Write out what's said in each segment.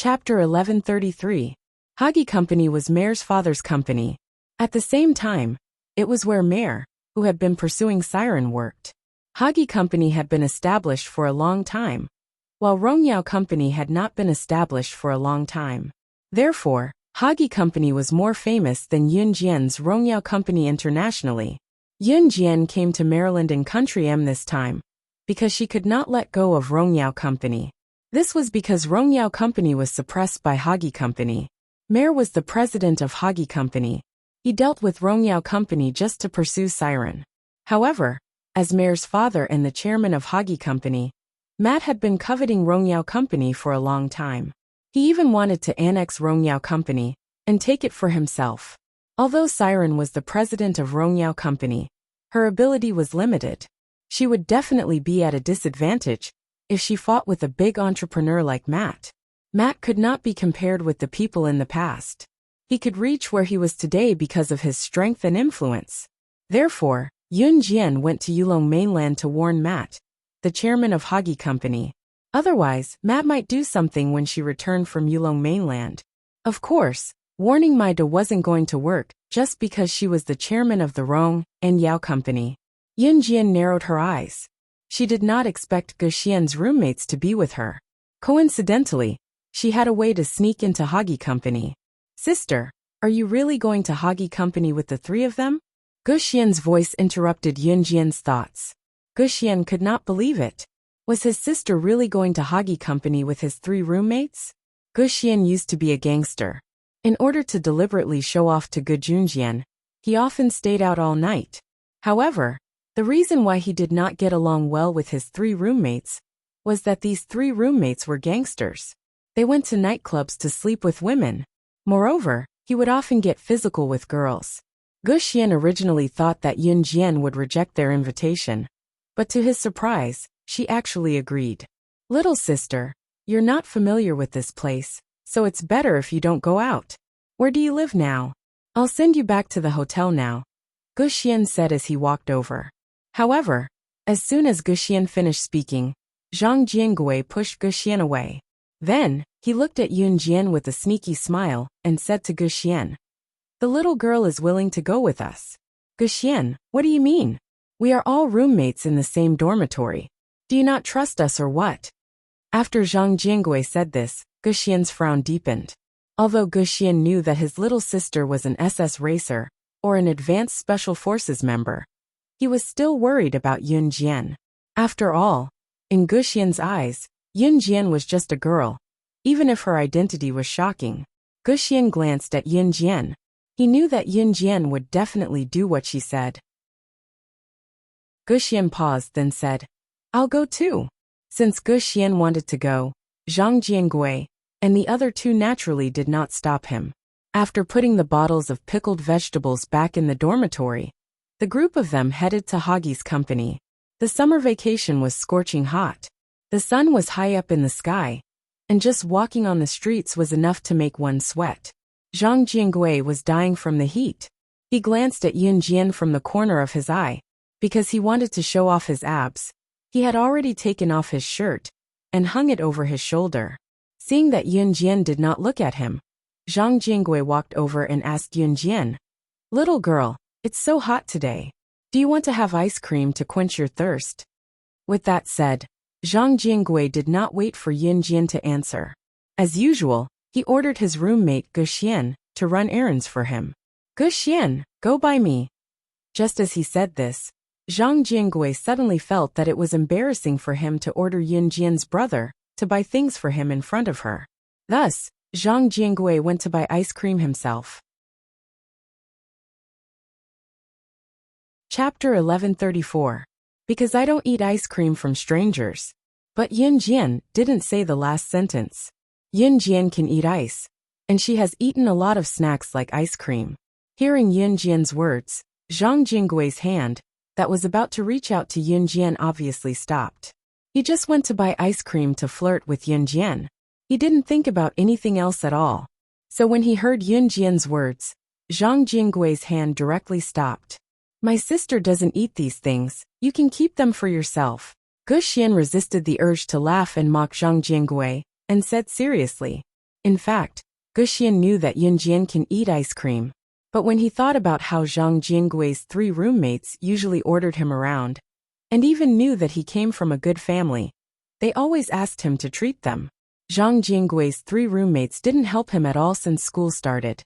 Chapter 1133. Hagi Company was Mare's father's company. At the same time, it was where Mare, who had been pursuing Siren, worked. Hagi Company had been established for a long time, while Rongyao Company had not been established for a long time. Therefore, Hagi Company was more famous than Yunjian's Rongyao Company internationally. Yunjian came to Maryland and Country M this time, because she could not let go of Rongyao Company. This was because Rongyao Company was suppressed by Hagi Company. Mare was the president of Hagi Company. He dealt with Rongyao Company just to pursue Siren. However, as Mare's father and the chairman of Hagi Company, Matt had been coveting Rongyao Company for a long time. He even wanted to annex Rongyao Company and take it for himself. Although Siren was the president of Rongyao Company, her ability was limited. She would definitely be at a disadvantage if she fought with a big entrepreneur like Matt. Matt could not be compared with the people in the past. He could reach where he was today because of his strength and influence. Therefore, Yun Jian went to Yulong mainland to warn Matt, the chairman of Hagi Company. Otherwise, Matt might do something when she returned from Yulong mainland. Of course, warning Maida wasn't going to work just because she was the chairman of the Rong and Yao Company. Yun Jian narrowed her eyes. She did not expect Guxian's roommates to be with her. Coincidentally, she had a way to sneak into Hagi Company. Sister, are you really going to Hagi Company with the three of them? Guxian's voice interrupted Yunjian's thoughts. Guxian could not believe it. Was his sister really going to Hagi Company with his three roommates? Guxian used to be a gangster. In order to deliberately show off to Gujunjian, he often stayed out all night. However, the reason why he did not get along well with his three roommates was that these three roommates were gangsters. They went to nightclubs to sleep with women. Moreover, he would often get physical with girls. Guxian originally thought that Yun Jian would reject their invitation, but to his surprise, she actually agreed. Little sister, you're not familiar with this place, so it's better if you don't go out. Where do you live now? I'll send you back to the hotel now, Guxian said as he walked over. However, as soon as Guxian finished speaking, Zhang Jiangui pushed Guxian away. Then, he looked at Yun Jian with a sneaky smile and said to Guxian, "The little girl is willing to go with us." Guxian, what do you mean? We are all roommates in the same dormitory. Do you not trust us or what? After Zhang Jiangui said this, Guxian's frown deepened. Although Guxian knew that his little sister was an SS racer, or an advanced special forces member, he was still worried about Yun Jian. After all, in Guxian's eyes, Yun Jian was just a girl, even if her identity was shocking. Guxian glanced at Yun Jian. He knew that Yun Jian would definitely do what she said. Guxian paused, then said, "I'll go too." Since Guxian wanted to go, Zhang Jiangui and the other two naturally did not stop him. After putting the bottles of pickled vegetables back in the dormitory, the group of them headed to Hagi's company. The summer vacation was scorching hot. The sun was high up in the sky, and just walking on the streets was enough to make one sweat. Zhang Jiangui was dying from the heat. He glanced at Yun Jian from the corner of his eye, because he wanted to show off his abs. He had already taken off his shirt and hung it over his shoulder. Seeing that Yun Jian did not look at him, Zhang Jiangui walked over and asked Yun Jian, "Little girl, it's so hot today. Do you want to have ice cream to quench your thirst?" With that said, Zhang Jiangui did not wait for Yun Jian to answer. As usual, he ordered his roommate Guxian to run errands for him. "Guxian, go by me." Just as he said this, Zhang Jiangui suddenly felt that it was embarrassing for him to order Yun Jian's brother to buy things for him in front of her. Thus, Zhang Jiangui went to buy ice cream himself. Chapter 1134. Because I don't eat ice cream from strangers. But Yun Jian didn't say the last sentence. Yun Jian can eat ice, and she has eaten a lot of snacks like ice cream. Hearing Yun Jian's words, Zhang Jinggui's hand, that was about to reach out to Yun Jian, obviously stopped. He just went to buy ice cream to flirt with Yun Jian. He didn't think about anything else at all. So when he heard Yun Jian's words, Zhang Jinggui's hand directly stopped. "My sister doesn't eat these things, you can keep them for yourself." Guxian resisted the urge to laugh and mock Zhang Jingui, and said seriously, In fact, Guxian knew that Yunjian can eat ice cream. But when he thought about how Zhang Jinggui's 3 roommates usually ordered him around, and even knew that he came from a good family, they always asked him to treat them. Zhang Jinggui's 3 roommates didn't help him at all since school started,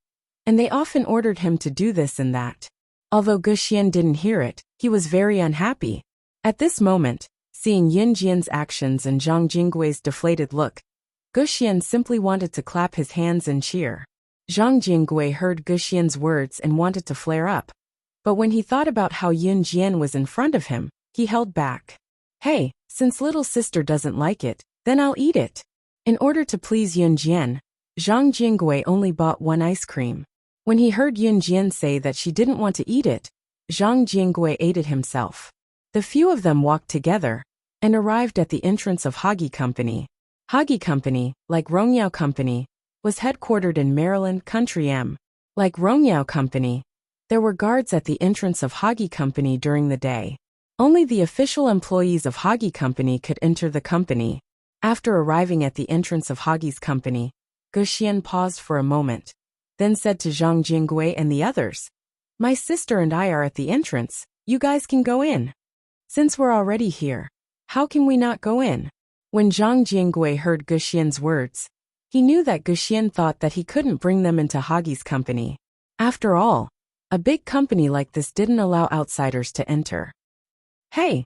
and they often ordered him to do this and that. Although Guxian didn't hear it, he was very unhappy. At this moment, seeing Yunjian's actions and Zhang Jinggui's deflated look, Guxian simply wanted to clap his hands and cheer. Zhang Jinggui heard Guxian's words and wanted to flare up. But when he thought about how Yunjian was in front of him, he held back. Hey, since little sister doesn't like it, then I'll eat it. In order to please Yunjian, Zhang Jinggui only bought 1 ice cream. When he heard Yunjian say that she didn't want to eat it, Zhang Jinggui ate it himself. The few of them walked together and arrived at the entrance of Hagi Company. Hagi Company, like Rongyao Company, was headquartered in Maryland, Country M. Like Rongyao Company, there were guards at the entrance of Hagi Company during the day. Only the official employees of Hagi Company could enter the company. After arriving at the entrance of Hagi's company, Guxian paused for a moment, then said to Zhang Jinggui and the others, "My sister and I are at the entrance, you guys can go in. Since we're already here, how can we not go in?" When Zhang Jinggui heard Guxian's words, he knew that Guxian thought that he couldn't bring them into Hagi's company. After all, a big company like this didn't allow outsiders to enter. Hey,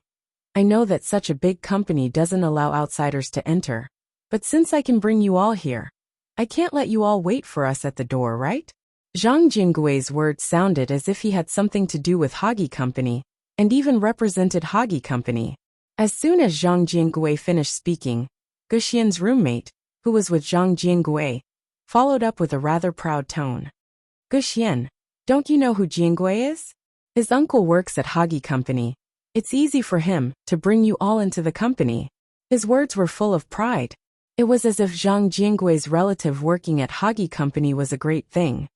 I know that such a big company doesn't allow outsiders to enter, but since I can bring you all here, I can't let you all wait for us at the door, right? Zhang Jinggui's words sounded as if he had something to do with Hagi Company, and even represented Hagi Company. As soon as Zhang Jinggui finished speaking, Guxian's roommate, who was with Zhang Jinggui, followed up with a rather proud tone. "Guxian, don't you know who Jinggui is? His uncle works at Hagi Company. It's easy for him to bring you all into the company." His words were full of pride. It was as if Zhang Jinggui's relative working at Hagi Company was a great thing.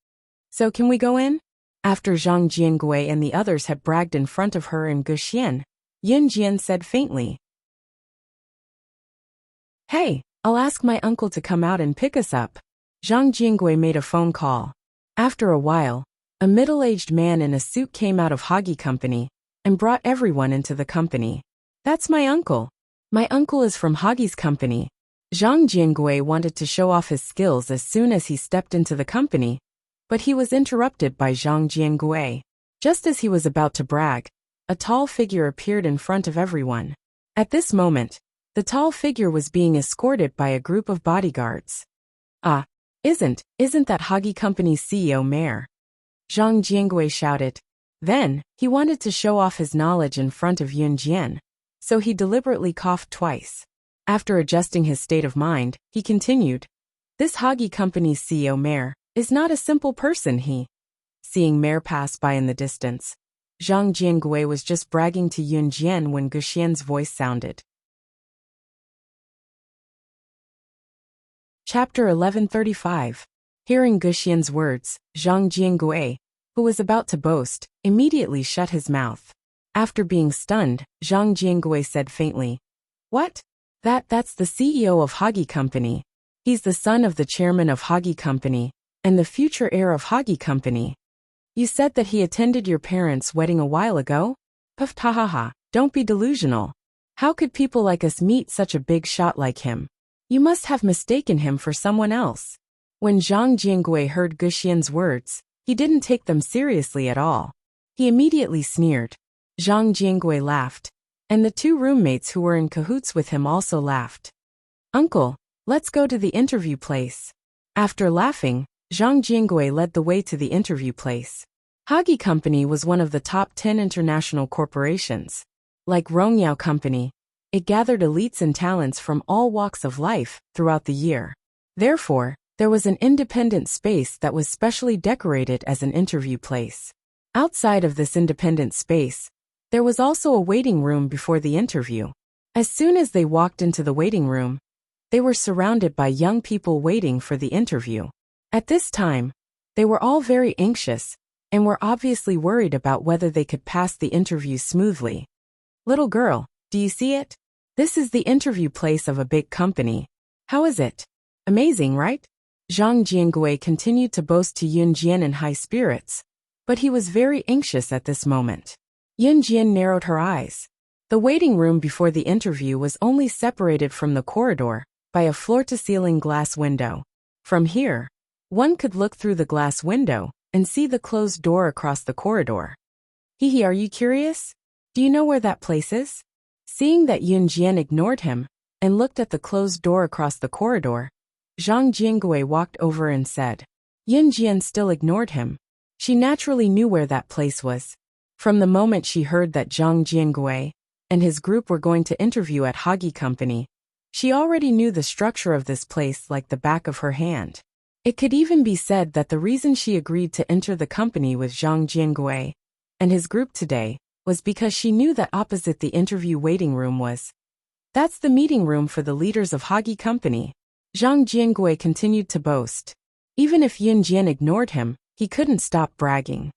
"So can we go in?" After Zhang Jinggui and the others had bragged in front of her and Guxian, Yunjian said faintly, "Hey, I'll ask my uncle to come out and pick us up." Zhang Jinggui made a phone call. After a while, a middle-aged man in a suit came out of Hagi Company and brought everyone into the company. "That's my uncle. My uncle is from Hagi's company." Zhang Jinggui wanted to show off his skills as soon as he stepped into the company, but he was interrupted by Zhang Jinggui. Just as he was about to brag, a tall figure appeared in front of everyone. At this moment, the tall figure was being escorted by a group of bodyguards. "Ah, isn't that Hagi Company's CEO Mayor?" Zhang Jinggui shouted. Then, he wanted to show off his knowledge in front of Yunjian, so he deliberately coughed twice. After adjusting his state of mind, he continued, "This Hagi Company's CEO Mayor is not a simple person, he." Seeing Mayor pass by in the distance, Zhang Jinggui was just bragging to Yunjian when Guxian's voice sounded. Chapter 1135. Hearing Guxian's words, Zhang Jinggui, who was about to boast, immediately shut his mouth. After being stunned, Zhang Jinggui said faintly, "What? That's the CEO of Hagi Company. He's the son of the chairman of Hagi Company, and the future heir of Hagi Company. You said that he attended your parents' wedding a while ago? Puff ha ha ha, don't be delusional. How could people like us meet such a big shot like him? You must have mistaken him for someone else." When Zhang Jinggui heard Guxian's words, he didn't take them seriously at all. He immediately sneered. Zhang Jinggui laughed, and the 2 roommates who were in cahoots with him also laughed. "Uncle, let's go to the interview place." After laughing, Zhang Jinggui led the way to the interview place. Hagi Company was one of the top 10 international corporations. Like Rongyao Company, it gathered elites and talents from all walks of life throughout the year. Therefore, there was an independent space that was specially decorated as an interview place. Outside of this independent space, there was also a waiting room before the interview. As soon as they walked into the waiting room, they were surrounded by young people waiting for the interview. At this time, they were all very anxious and were obviously worried about whether they could pass the interview smoothly. "Little girl, do you see it? This is the interview place of a big company. How is it? Amazing, right?" Zhang Jiangui continued to boast to Yun Jian in high spirits, but he was very anxious at this moment. Yun Jian narrowed her eyes. The waiting room before the interview was only separated from the corridor by a floor-to-ceiling glass window. From here, one could look through the glass window and see the closed door across the corridor. Hehe, are you curious? Do you know where that place is? Seeing that Yun Jian ignored him and looked at the closed door across the corridor, Zhang Jiangui walked over and said. Yun Jian still ignored him. She naturally knew where that place was. From the moment she heard that Zhang Jiangui and his group were going to interview at Hagi Company, she already knew the structure of this place like the back of her hand. It could even be said that the reason she agreed to enter the company with Zhang Jiangui and his group today was because she knew that opposite the interview waiting room was. That's the meeting room for the leaders of Hagi Company. Zhang Jiangui continued to boast. Even if Yun Jian ignored him, he couldn't stop bragging.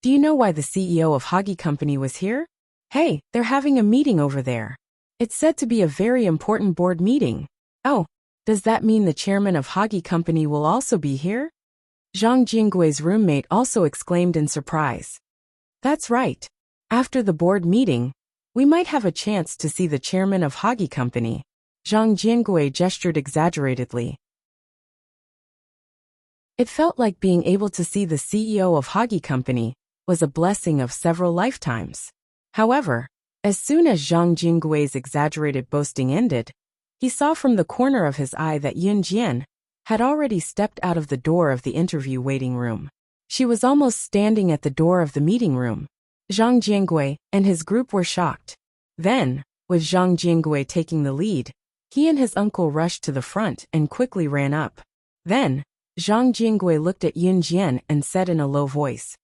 Do you know why the CEO of Hagi Company was here? Hey, they're having a meeting over there. It's said to be a very important board meeting. Oh, does that mean the chairman of Hagi Company will also be here? Zhang Jinggui's roommate also exclaimed in surprise. That's right. After the board meeting, we might have a chance to see the chairman of Hagi Company. Zhang Jingui gestured exaggeratedly. It felt like being able to see the CEO of Hagi Company was a blessing of several lifetimes. However, as soon as Zhang Jinggui's exaggerated boasting ended, he saw from the corner of his eye that Yun Jian had already stepped out of the door of the interview waiting room. She was almost standing at the door of the meeting room. Zhang Jingui and his group were shocked. Then, with Zhang Jingui taking the lead, he and his uncle rushed to the front and quickly ran up. Then, Zhang Jingui looked at Yun Jian and said in a low voice.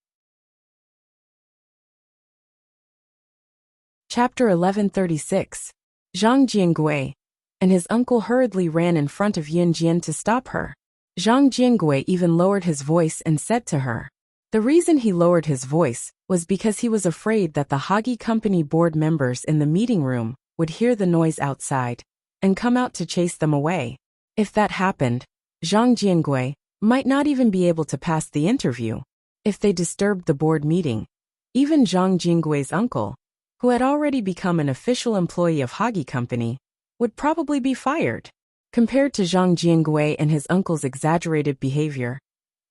Chapter 1136. Zhang Jingui and his uncle hurriedly ran in front of Yun Jian to stop her. Zhang Jingui even lowered his voice and said to her. The reason he lowered his voice was because he was afraid that the Hagi Company board members in the meeting room would hear the noise outside and come out to chase them away. If that happened, Zhang Jingui might not even be able to pass the interview. If they disturbed the board meeting, even Zhang Jinggui's uncle, who had already become an official employee of Hagi Company, would probably be fired. Compared to Zhang Jingui and his uncle's exaggerated behavior,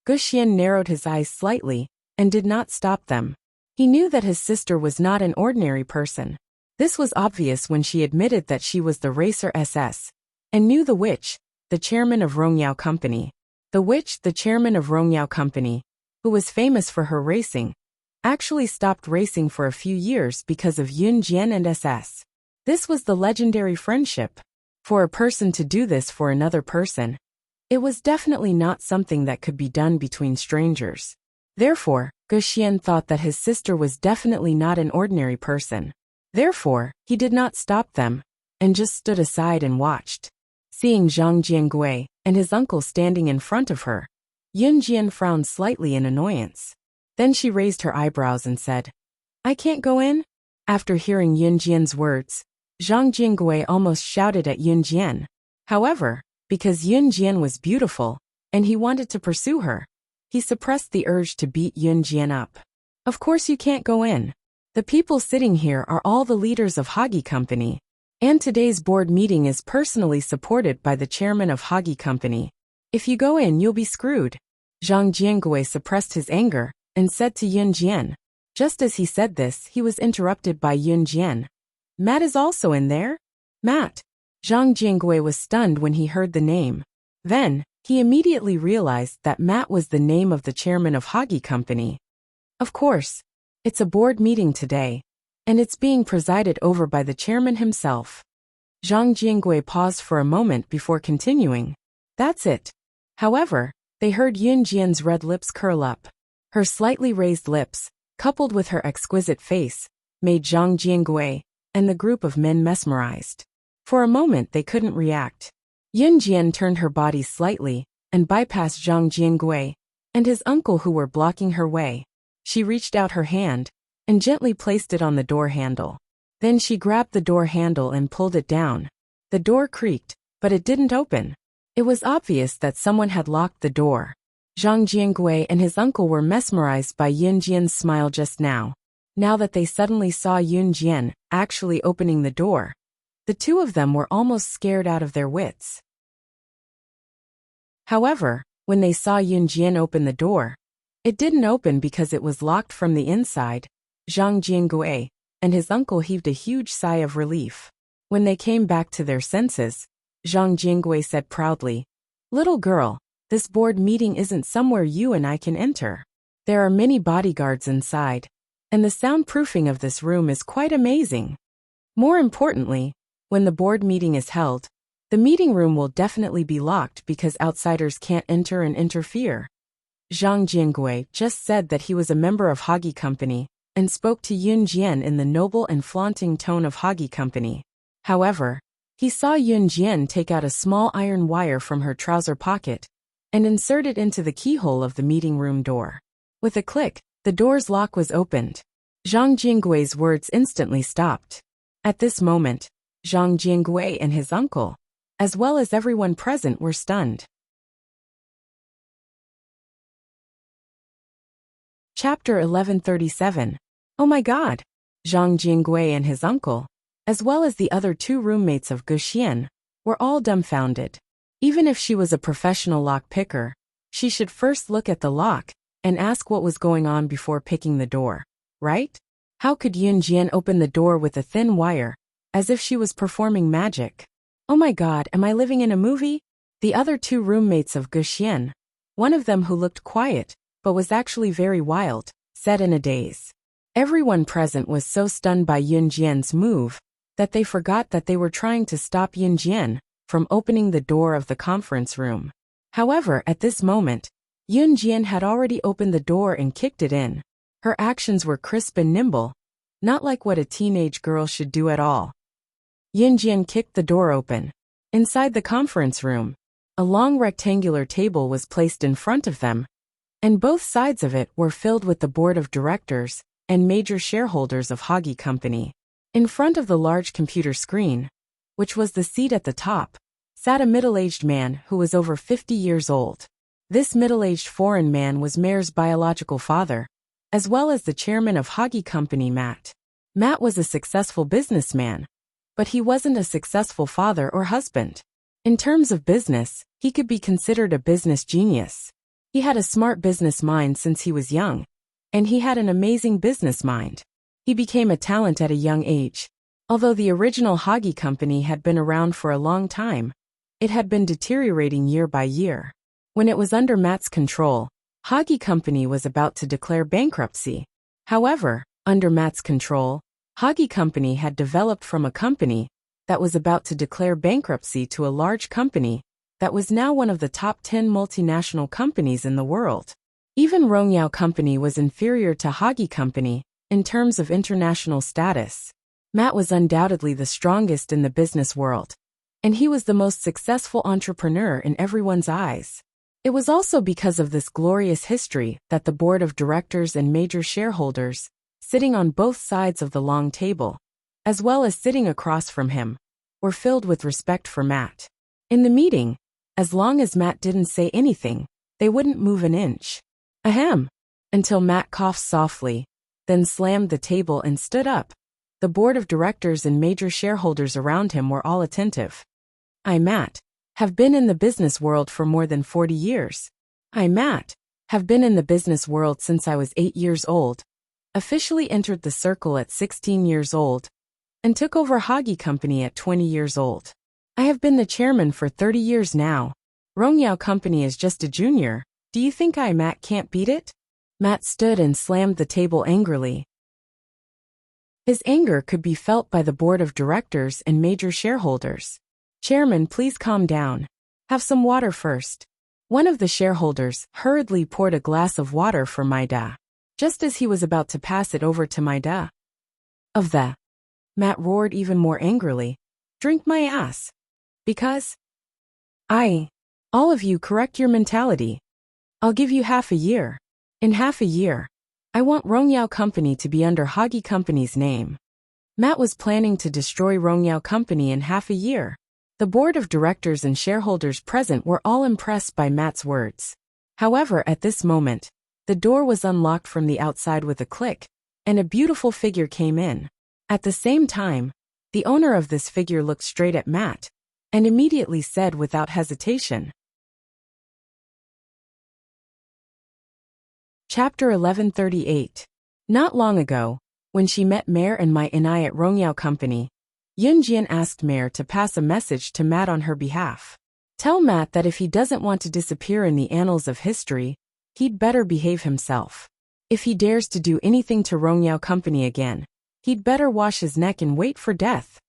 Guxian narrowed his eyes slightly and did not stop them. He knew that his sister was not an ordinary person. This was obvious when she admitted that she was the racer SS, and knew the witch, the chairman of Rongyao Company. The witch, the chairman of Rongyao Company, who was famous for her racing, actually stopped racing for a few years because of Yun Jian and SS. This was the legendary friendship. For a person to do this for another person, it was definitely not something that could be done between strangers. Therefore, Guxian thought that his sister was definitely not an ordinary person. Therefore, he did not stop them, and just stood aside and watched. Seeing Zhang Jiangui and his uncle standing in front of her, Yun Jian frowned slightly in annoyance. Then she raised her eyebrows and said, I can't go in? After hearing Yun Jian's words, Zhang Jingui almost shouted at Yun Jian. However, because Yun Jian was beautiful, and he wanted to pursue her, he suppressed the urge to beat Yun Jian up. Of course you can't go in. The people sitting here are all the leaders of Hagi Company, and today's board meeting is personally supported by the chairman of Hagi Company. If you go in, you'll be screwed. Zhang Jingui suppressed his anger and said to Yun Jian. Just as he said this, he was interrupted by Yun Jian. Matt is also in there? Matt. Zhang Jingui was stunned when he heard the name. Then, he immediately realized that Matt was the name of the chairman of Hagi Company. Of course, it's a board meeting today, and it's being presided over by the chairman himself. Zhang Jingui paused for a moment before continuing. That's it. However, they heard Yun Jian's red lips curl up. Her slightly raised lips, coupled with her exquisite face, made Zhang Jingui and the group of men mesmerized. For a moment they couldn't react. Yun Jian turned her body slightly and bypassed Zhang Jingui and his uncle who were blocking her way. She reached out her hand and gently placed it on the door handle. Then she grabbed the door handle and pulled it down. The door creaked, but it didn't open. It was obvious that someone had locked the door. Zhang Jiangui and his uncle were mesmerized by Yun Jian's smile just now. Now that they suddenly saw Yun Jian actually opening the door, the two of them were almost scared out of their wits. However, when they saw Yun Jian open the door, it didn't open because it was locked from the inside. Zhang Jiangui and his uncle heaved a huge sigh of relief. When they came back to their senses, Zhang Jiangui said proudly, "Little girl, this board meeting isn't somewhere you and I can enter. There are many bodyguards inside, and the soundproofing of this room is quite amazing. More importantly, when the board meeting is held, the meeting room will definitely be locked because outsiders can't enter and interfere." Zhang Jiangui just said that he was a member of Hagi Company and spoke to Yun Jian in the noble and flaunting tone of Hagi Company. However, he saw Yun Jian take out a small iron wire from her trouser pocket and insert it into the keyhole of the meeting room door. With a click, the door's lock was opened. Zhang Jiangui's words instantly stopped. At this moment, Zhang Jiangui and his uncle, as well as everyone present, were stunned. Chapter 1137. Oh my God! Zhang Jiangui and his uncle, as well as the other two roommates of Gu Xian, were all dumbfounded. Even if she was a professional lock picker, she should first look at the lock and ask what was going on before picking the door, right? How could Yun Jian open the door with a thin wire, as if she was performing magic? Oh my God, am I living in a movie? The other two roommates of Gu Xian, one of them who looked quiet, but was actually very wild, said in a daze. Everyone present was so stunned by Yun Jian's move that they forgot that they were trying to stop Yun Jian from opening the door of the conference room. However, at this moment, Yun Jian had already opened the door and kicked it in. Her actions were crisp and nimble, not like what a teenage girl should do at all. Yun Jian kicked the door open. Inside the conference room, a long rectangular table was placed in front of them, and both sides of it were filled with the board of directors and major shareholders of Hagi Company. In front of the large computer screen, which was the seat at the top, sat a middle-aged man who was over 50 years old. This middle-aged foreign man was Mare's biological father, as well as the chairman of Hagi Company, Matt. Matt was a successful businessman, but he wasn't a successful father or husband. In terms of business, he could be considered a business genius. He had a smart business mind since he was young, and he had an amazing business mind. He became a talent at a young age. Although the original Hagi Company had been around for a long time, it had been deteriorating year by year. When it was under Matt's control, Hagi Company was about to declare bankruptcy. However, under Matt's control, Hagi Company had developed from a company that was about to declare bankruptcy to a large company that was now one of the top 10 multinational companies in the world. Even Rongyao Company was inferior to Hagi Company in terms of international status. Matt was undoubtedly the strongest in the business world, and he was the most successful entrepreneur in everyone's eyes. It was also because of this glorious history that the board of directors and major shareholders, sitting on both sides of the long table, as well as sitting across from him, were filled with respect for Matt. In the meeting, as long as Matt didn't say anything, they wouldn't move an inch. Ahem! Until Matt coughed softly, then slammed the table and stood up. The board of directors and major shareholders around him were all attentive. I, Matt, have been in the business world for more than 40 years. I, Matt, have been in the business world since I was 8 years old, officially entered the circle at 16 years old, and took over Hagi Company at 20 years old. I have been the chairman for 30 years now. Rongyao Company is just a junior. Do you think I, Matt, can't beat it? Matt stood and slammed the table angrily. His anger could be felt by the board of directors and major shareholders. Chairman, please calm down. Have some water first. One of the shareholders hurriedly poured a glass of water for Maida, just as he was about to pass it over to Maida. Of the... Matt roared even more angrily. Drink my ass. Because... All of you correct your mentality. I'll give you half a year. In half a year, I want Rongyao Company to be under Hagi Company's name. Matt was planning to destroy Rongyao Company in half a year. The board of directors and shareholders present were all impressed by Matt's words. However, at this moment, the door was unlocked from the outside with a click, and a beautiful figure came in. At the same time, the owner of this figure looked straight at Matt, and immediately said without hesitation. Chapter 1138. Not long ago, when she met Mare and Mai Inai at Rongyao Company, Yunjian asked Mare to pass a message to Matt on her behalf. Tell Matt that if he doesn't want to disappear in the annals of history, he'd better behave himself. If he dares to do anything to Rongyao Company again, he'd better wash his neck and wait for death.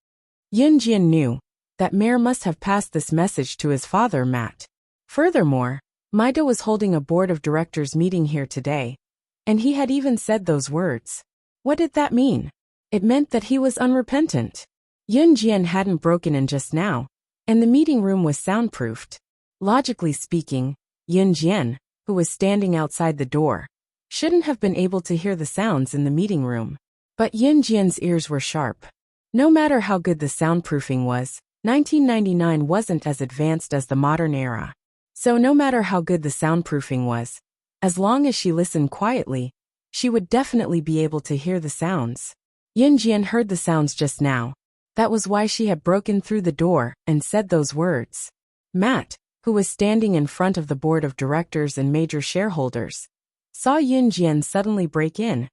Yunjian knew that Mare must have passed this message to his father, Matt. Furthermore, Maida was holding a board of directors meeting here today, and he had even said those words. What did that mean? It meant that he was unrepentant. Yunjian hadn't broken in just now, and the meeting room was soundproofed. Logically speaking, Yunjian, who was standing outside the door, shouldn't have been able to hear the sounds in the meeting room. But Yunjian's ears were sharp. No matter how good the soundproofing was, 1999 wasn't as advanced as the modern era. So no matter how good the soundproofing was, as long as she listened quietly, she would definitely be able to hear the sounds. Yunjian heard the sounds just now. That was why she had broken through the door and said those words. Matt, who was standing in front of the board of directors and major shareholders, saw Yunjian suddenly break in,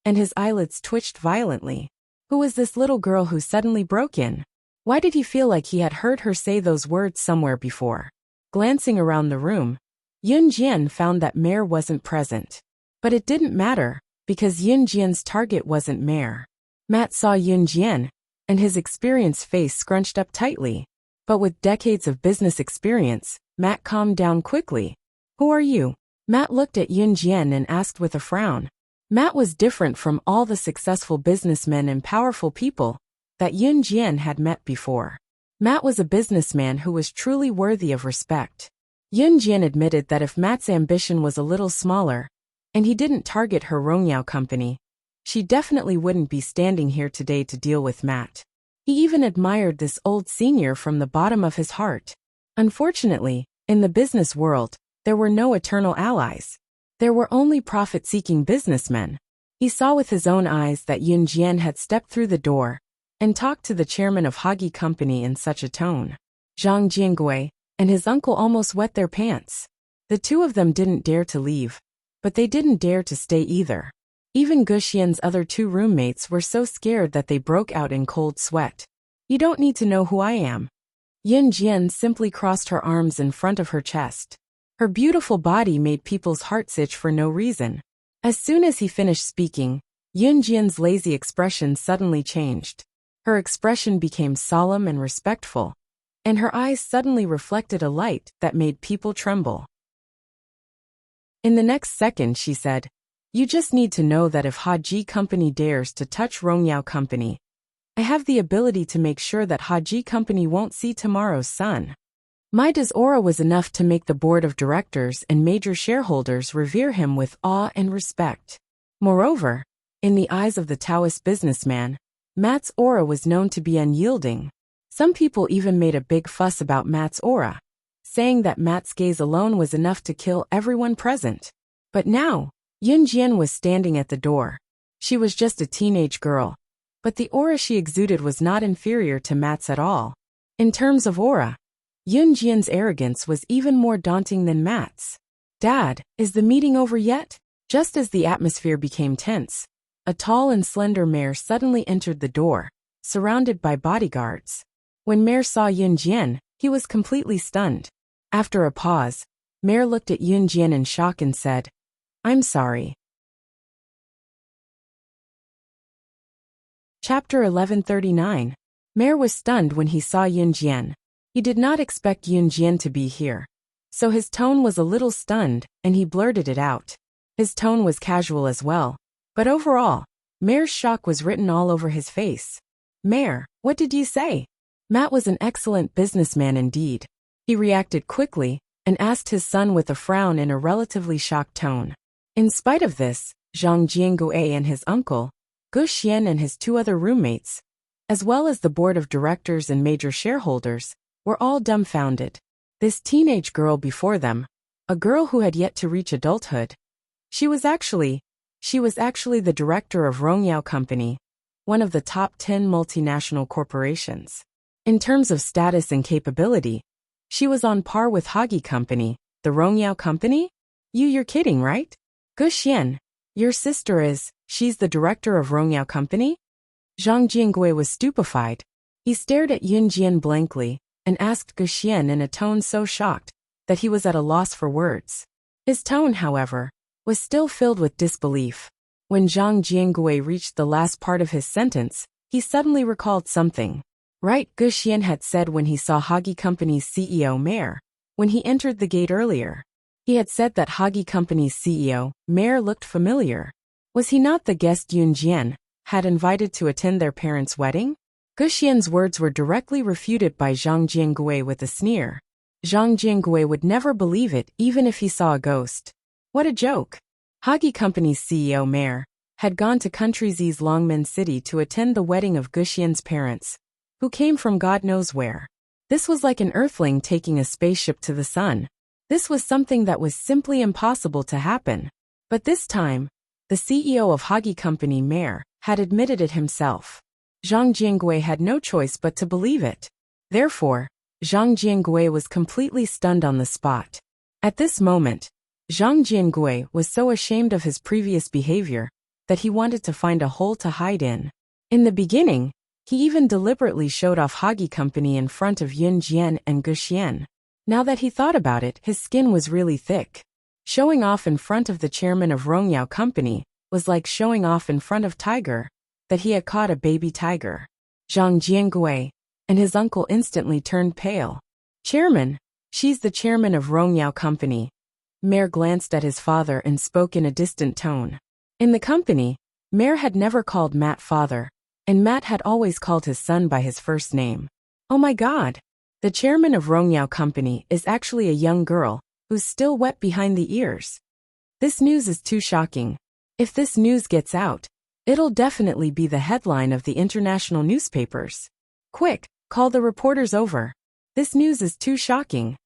and his eyelids twitched violently. Who was this little girl who suddenly broke in? Why did he feel like he had heard her say those words somewhere before? Glancing around the room, Yunjian found that Mare wasn't present. But it didn't matter, because Yunjian's target wasn't Mare. Matt saw Yunjian, and his experienced face scrunched up tightly. But with decades of business experience, Matt calmed down quickly. Who are you? Matt looked at Yunjian and asked with a frown. Matt was different from all the successful businessmen and powerful people that Yunjian had met before. Matt was a businessman who was truly worthy of respect. Yunjian admitted that if Matt's ambition was a little smaller, and he didn't target her Rongyao Company, she definitely wouldn't be standing here today to deal with Matt. He even admired this old senior from the bottom of his heart. Unfortunately, in the business world, there were no eternal allies. There were only profit-seeking businessmen. He saw with his own eyes that Yunjian had stepped through the door and talked to the chairman of Hagi Company in such a tone. Zhang Jiangui and his uncle almost wet their pants. The two of them didn't dare to leave, but they didn't dare to stay either. Even Guxian's other two roommates were so scared that they broke out in cold sweat. You don't need to know who I am. Yunjian simply crossed her arms in front of her chest. Her beautiful body made people's hearts itch for no reason. As soon as he finished speaking, Yunjian's lazy expression suddenly changed. Her expression became solemn and respectful, and her eyes suddenly reflected a light that made people tremble. In the next second she said, "You just need to know that if Haji Company dares to touch Rongyao Company, I have the ability to make sure that Haji Company won't see tomorrow's sun." Maida's aura was enough to make the board of directors and major shareholders revere him with awe and respect. Moreover, in the eyes of the Taoist businessman, Matt's aura was known to be unyielding. Some people even made a big fuss about Matt's aura, saying that Matt's gaze alone was enough to kill everyone present. But now, Yunjian was standing at the door. She was just a teenage girl, but the aura she exuded was not inferior to Matt's at all. In terms of aura, Yunjian's arrogance was even more daunting than Matt's. "Dad, is the meeting over yet?" Just as the atmosphere became tense, a tall and slender mare suddenly entered the door, surrounded by bodyguards. When Mare saw Yunjian, he was completely stunned. After a pause, Mare looked at Yunjian in shock and said, "I'm sorry." Chapter 1139. Mare was stunned when he saw Yunjian. He did not expect Yunjian to be here, so his tone was a little stunned, and he blurted it out. His tone was casual as well, but overall, Mare's shock was written all over his face. "Mare, what did you say?" Matt was an excellent businessman indeed. He reacted quickly and asked his son with a frown in a relatively shocked tone. In spite of this, Zhang Jiangui and his uncle, Gu Xian and his two other roommates, as well as the board of directors and major shareholders, were all dumbfounded. This teenage girl before them, a girl who had yet to reach adulthood, she was actually the director of Rongyao Company, one of the top 10 multinational corporations. In terms of status and capability, she was on par with Hagi Company, the Rongyao Company? You're kidding, right? Guxian, your sister she's the director of Rongyao Company? Zhang Jiangui was stupefied. He stared at Yun Jian blankly and asked Guxian in a tone so shocked that he was at a loss for words. His tone, however, was still filled with disbelief. When Zhang Jiangui reached the last part of his sentence, he suddenly recalled something. Right, Guxian had said when he saw Hagi Company's CEO Mayor, when he entered the gate earlier. He had said that Hagi Company's CEO, Mayor, looked familiar. Was he not the guest Yun Jian had invited to attend their parents' wedding? Guxian's words were directly refuted by Zhang Jiangui with a sneer. Zhang Jiangui would never believe it even if he saw a ghost. What a joke! Hagi Company's CEO Mayor had gone to Country Z's Longmen City to attend the wedding of Guxian's parents, who came from God knows where. This was like an earthling taking a spaceship to the sun. This was something that was simply impossible to happen. But this time, the CEO of Hagi Company Mayor had admitted it himself. Zhang Jiangui had no choice but to believe it. Therefore, Zhang Jiangui was completely stunned on the spot. At this moment, Zhang Jiangui was so ashamed of his previous behavior that he wanted to find a hole to hide in. In the beginning, he even deliberately showed off Hagi Company in front of Yun Jian and Guxian. Now that he thought about it, his skin was really thick. Showing off in front of the chairman of Rongyao Company was like showing off in front of Tiger that he had caught a baby tiger. Zhang Jiangui and his uncle instantly turned pale. Chairman, she's the chairman of Rongyao Company. Mayor glanced at his father and spoke in a distant tone. In the company, Mayor had never called Matt father, and Matt had always called his son by his first name. Oh my God! The chairman of Rongyao Company is actually a young girl who's still wet behind the ears. This news is too shocking. If this news gets out, it'll definitely be the headline of the international newspapers. Quick, call the reporters over. This news is too shocking.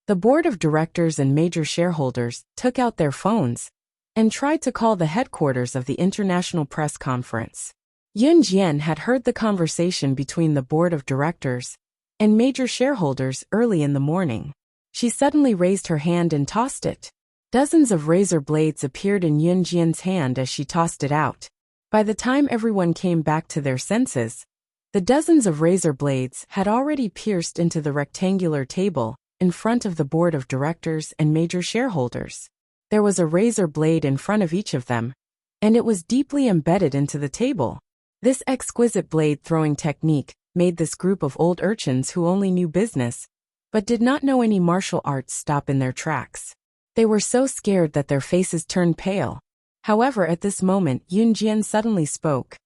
The board of directors and major shareholders took out their phones and tried to call the headquarters of the international press conference. Yun Jian had heard the conversation between the board of directors and major shareholders early in the morning. She suddenly raised her hand and tossed it. Dozens of razor blades appeared in Yun Jian's hand as she tossed it out. By the time everyone came back to their senses, the dozens of razor blades had already pierced into the rectangular table in front of the board of directors and major shareholders. There was a razor blade in front of each of them, and it was deeply embedded into the table. This exquisite blade-throwing technique made this group of old urchins who only knew business, but did not know any martial arts, stop in their tracks. They were so scared that their faces turned pale. However, at this moment, Yun Jian suddenly spoke.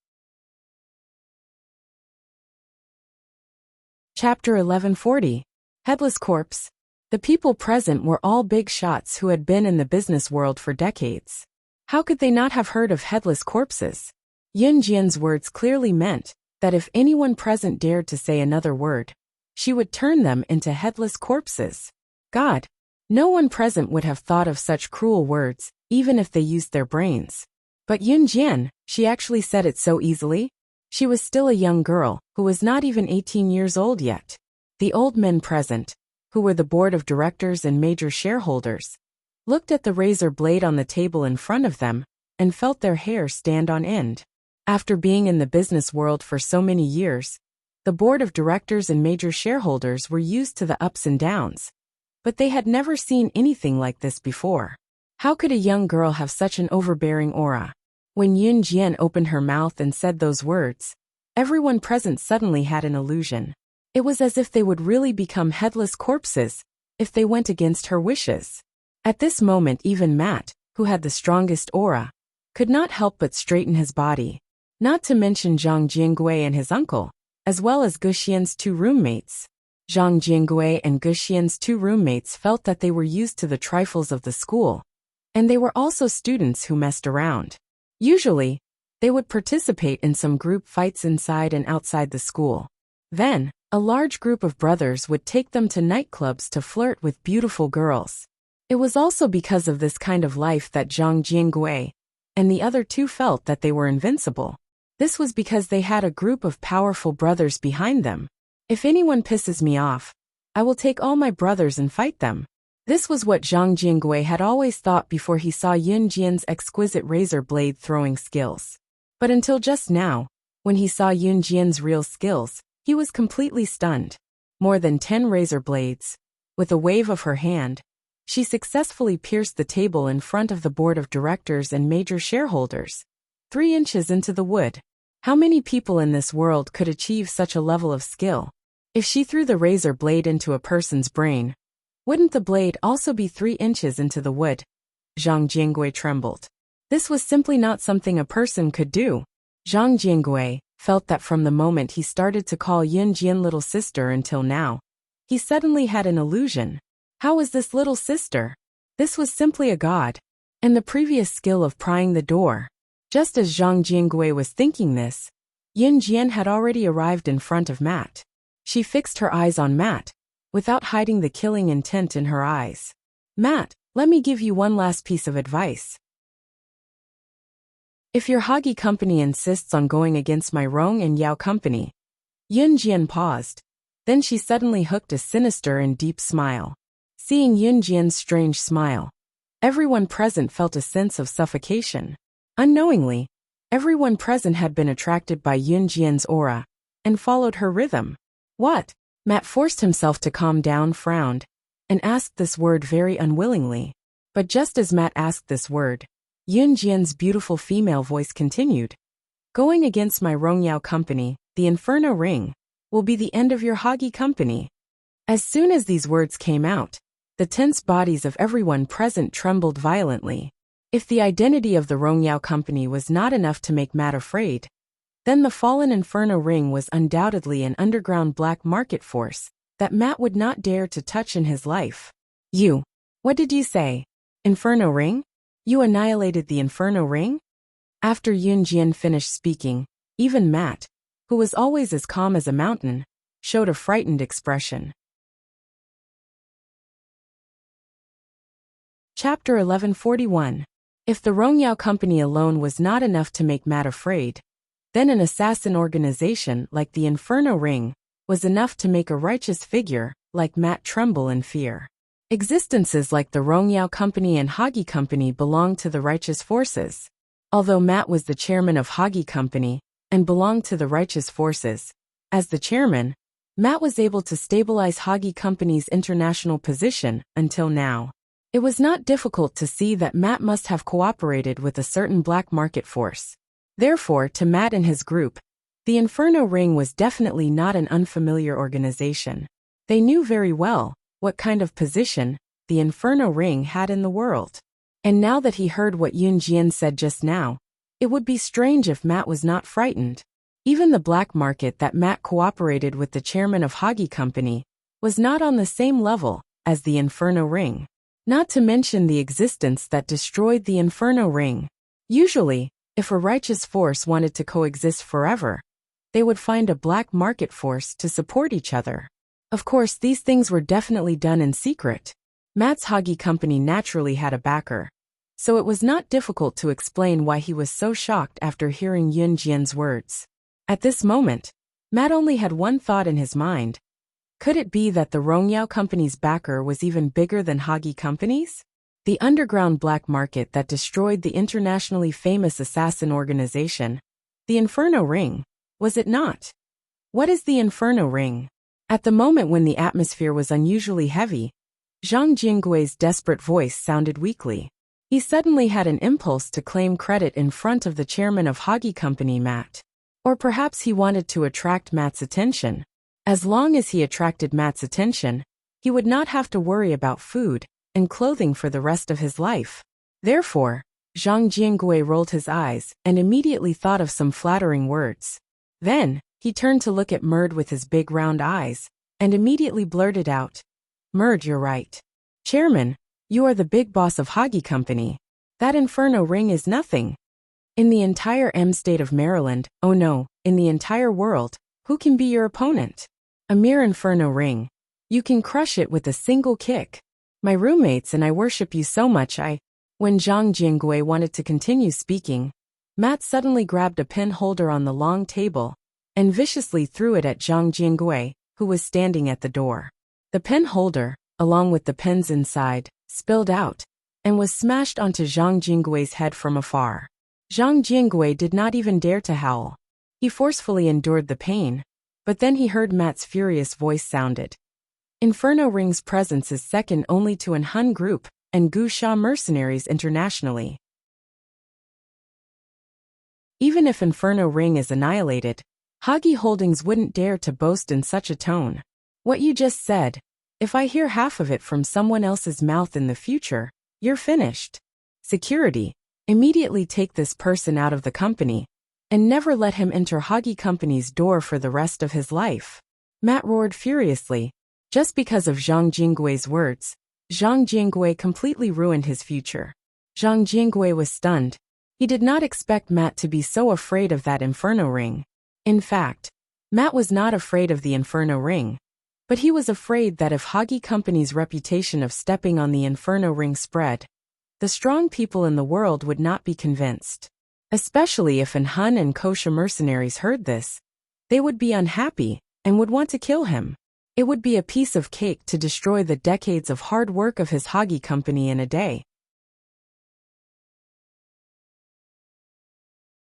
Chapter 1140. Headless Corpse. The people present were all big shots who had been in the business world for decades. How could they not have heard of headless corpses? Yun Jian's words clearly meant that if anyone present dared to say another word, she would turn them into headless corpses. God! No one present would have thought of such cruel words, even if they used their brains. But Yun Jian, she actually said it so easily. She was still a young girl, who was not even 18 years old yet. The old men present, who were the board of directors and major shareholders, looked at the razor blade on the table in front of them, and felt their hair stand on end. After being in the business world for so many years, the board of directors and major shareholders were used to the ups and downs. But they had never seen anything like this before. How could a young girl have such an overbearing aura? When Yun Jian opened her mouth and said those words, everyone present suddenly had an illusion. It was as if they would really become headless corpses if they went against her wishes. At this moment, even Matt, who had the strongest aura, could not help but straighten his body. Not to mention Zhang Jiangui and his uncle, as well as Guxian's two roommates. Zhang Jiangui and Guxian's two roommates felt that they were used to the trifles of the school, and they were also students who messed around. Usually, they would participate in some group fights inside and outside the school. Then, a large group of brothers would take them to nightclubs to flirt with beautiful girls. It was also because of this kind of life that Zhang Jiangui and the other two felt that they were invincible. This was because they had a group of powerful brothers behind them. If anyone pisses me off, I will take all my brothers and fight them. This was what Zhang Jiangui had always thought before he saw Yun Jian's exquisite razor blade throwing skills. But until just now, when he saw Yun Jian's real skills, he was completely stunned. More than 10 razor blades. With a wave of her hand, she successfully pierced the table in front of the board of directors and major shareholders. 3 inches into the wood. How many people in this world could achieve such a level of skill? If she threw the razor blade into a person's brain, wouldn't the blade also be 3 inches into the wood? Zhang Jiangui trembled. This was simply not something a person could do. Zhang Jiangui felt that from the moment he started to call Yun Jian little sister until now, he suddenly had an illusion. How was this little sister? This was simply a god. And the previous skill of prying the door. Just as Zhang Jiangui was thinking this, Yun Jian had already arrived in front of Matt. She fixed her eyes on Matt, without hiding the killing intent in her eyes. Matt, let me give you one last piece of advice. If your Hagi company insists on going against my Rong and Yao company. Yun Jian paused. Then she suddenly hooked a sinister and deep smile. Seeing Yun Jian's strange smile, everyone present felt a sense of suffocation. Unknowingly, everyone present had been attracted by Yun Jian's aura and followed her rhythm. What? Matt forced himself to calm down, frowned, and asked this word very unwillingly. But just as Matt asked this word, Yun Jian's beautiful female voice continued. Going against my Rongyao company, the Inferno Ring, will be the end of your Hagi company. As soon as these words came out, the tense bodies of everyone present trembled violently. If the identity of the Rongyao company was not enough to make Matt afraid, then the fallen Inferno Ring was undoubtedly an underground black market force that Matt would not dare to touch in his life. You. What did you say? Inferno Ring? You annihilated the Inferno Ring? After Yun Jian finished speaking, even Matt, who was always as calm as a mountain, showed a frightened expression. Chapter 1141. If the Rongyao company alone was not enough to make Matt afraid, then an assassin organization like the Inferno Ring was enough to make a righteous figure like Matt tremble in fear. Existences like the Rongyao company and Hagi company belonged to the righteous forces. Although Matt was the chairman of Hagi company and belonged to the righteous forces, as the chairman, Matt was able to stabilize Hagi company's international position until now. It was not difficult to see that Matt must have cooperated with a certain black market force. Therefore, to Matt and his group, the Inferno Ring was definitely not an unfamiliar organization. They knew very well what kind of position the Inferno Ring had in the world. And now that he heard what Yun Jian said just now, it would be strange if Matt was not frightened. Even the black market that Matt cooperated with the chairman of Hagi company was not on the same level as the Inferno Ring. Not to mention the existence that destroyed the Inferno Ring. Usually, if a righteous force wanted to coexist forever, they would find a black market force to support each other. Of course, these things were definitely done in secret. Matt's Hagi company naturally had a backer, so it was not difficult to explain why he was so shocked after hearing Yun Jian's words. At this moment, Matt only had one thought in his mind. Could it be that the Rongyao company's backer was even bigger than Hagi company's? The underground black market that destroyed the internationally famous assassin organization, the Inferno Ring, was it not? What is the Inferno Ring? At the moment when the atmosphere was unusually heavy, Zhang Jinggui's desperate voice sounded weakly. He suddenly had an impulse to claim credit in front of the chairman of Hagi company, Matt. Or perhaps he wanted to attract Matt's attention. As long as he attracted Matt's attention, he would not have to worry about food and clothing for the rest of his life. Therefore, Zhang Jinggui rolled his eyes and immediately thought of some flattering words. Then, he turned to look at Merd with his big round eyes, and immediately blurted out, Merd, you're right. Chairman, you are the big boss of Hagi company. That Inferno Ring is nothing. In the entire M state of Maryland, oh no, in the entire world, Who can be your opponent? A mere inferno ring. You can crush it with a single kick. My roommates and I worship you so much When Zhang Jiangui wanted to continue speaking, Matt suddenly grabbed a pen holder on the long table and viciously threw it at Zhang Jiangui, who was standing at the door. The pen holder, along with the pens inside, spilled out and was smashed onto Zhang Jiangui's head from afar. Zhang Jiangui did not even dare to howl. He forcefully endured the pain, but then he heard Matt's furious voice sounded. Inferno Ring's presence is second only to an Han Group and Wuxia mercenaries internationally. Even if Inferno Ring is annihilated, Hagi Holdings wouldn't dare to boast in such a tone. What you just said, if I hear half of it from someone else's mouth in the future, you're finished. Security, immediately take this person out of the company and never let him enter Hagi Company's door for the rest of his life. Matt roared furiously. Just because of Zhang Jinggui's words, Zhang Jingui completely ruined his future. Zhang Jingui was stunned. He did not expect Matt to be so afraid of that Inferno Ring. In fact, Matt was not afraid of the Inferno Ring, but he was afraid that if Hagi Company's reputation of stepping on the Inferno Ring spread, the strong people in the world would not be convinced. Especially if Han and Kosha mercenaries heard this, they would be unhappy and would want to kill him. It would be a piece of cake to destroy the decades of hard work of his Hagi Company in a day.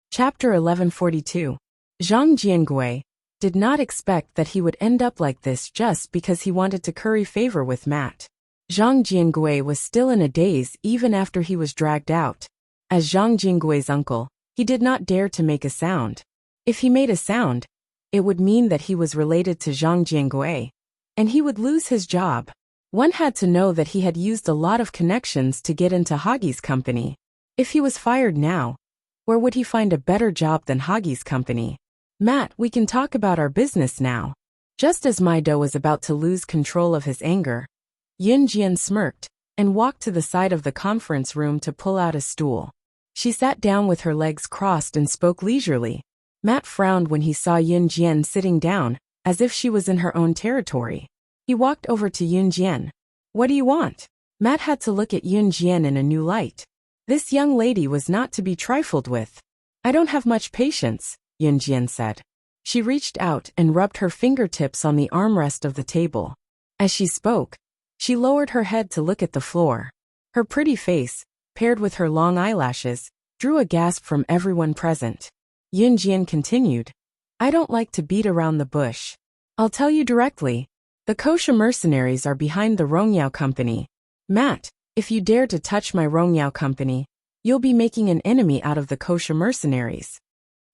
Chapter 1142. Zhang Jiangui did not expect that he would end up like this just because he wanted to curry favor with Matt. Zhang Jiangui was still in a daze even after he was dragged out. As Zhang Jinggui's uncle, he did not dare to make a sound. If he made a sound, it would mean that he was related to Zhang Jiangui, and he would lose his job. One had to know that he had used a lot of connections to get into Hagi's company. If he was fired now, where would he find a better job than Hagi's company? Matt, we can talk about our business now. Just as Maido was about to lose control of his anger, Yun Jian smirked and walked to the side of the conference room to pull out a stool. She sat down with her legs crossed and spoke leisurely. Matt frowned when he saw Yun Jian sitting down, as if she was in her own territory. He walked over to Yun Jian. What do you want? Matt had to look at Yun Jian in a new light. This young lady was not to be trifled with. I don't have much patience, Yun Jian said. She reached out and rubbed her fingertips on the armrest of the table. As she spoke, she lowered her head to look at the floor. Her pretty face, paired with her long eyelashes, drew a gasp from everyone present. Yun Jian continued. I don't like to beat around the bush. I'll tell you directly. The Kosha mercenaries are behind the Rongyao Company. Matt, if you dare to touch my Rongyao Company, you'll be making an enemy out of the Kosha mercenaries.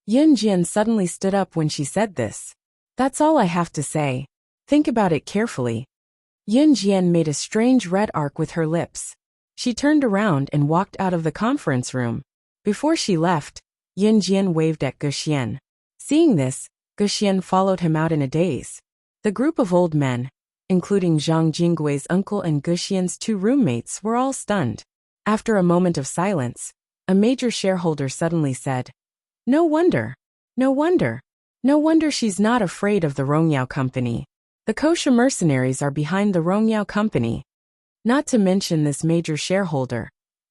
Yun Jian suddenly stood up when she said this. That's all I have to say. Think about it carefully. Yun Jian made a strange red arc with her lips. She turned around and walked out of the conference room. Before she left, Yun Jian waved at Guxian. Seeing this, Guxian followed him out in a daze. The group of old men, including Zhang Jinggui's uncle and Guxian's two roommates, were all stunned. After a moment of silence, a major shareholder suddenly said, No wonder she's not afraid of the Rongyao Company. The Kosha mercenaries are behind the Rongyao Company. Not to mention this major shareholder.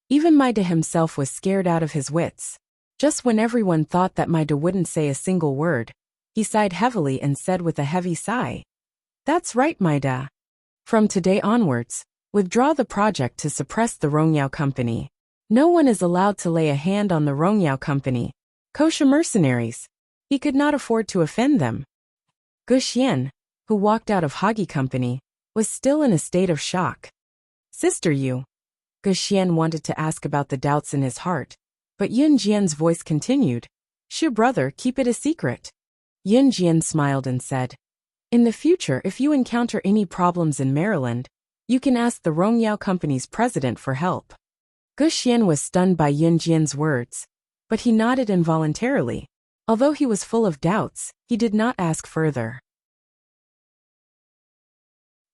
Even Maida himself was scared out of his wits. Just when everyone thought that Maida wouldn't say a single word, he sighed heavily and said with a heavy sigh, That's right, Maida. From today onwards, withdraw the project to suppress the Rongyao Company. No one is allowed to lay a hand on the Rongyao Company. Kosha mercenaries. He could not afford to offend them. Guxian, who walked out of Hagi Company, was still in a state of shock. Sister Yu. Guxian wanted to ask about the doubts in his heart, but Yun Jian's voice continued. Shu brother, keep it a secret. Yun Jian smiled and said, In the future, if you encounter any problems in Maryland, you can ask the Rongyao Company's president for help. Guxian was stunned by Yun Jian's words, but he nodded involuntarily. Although he was full of doubts, he did not ask further.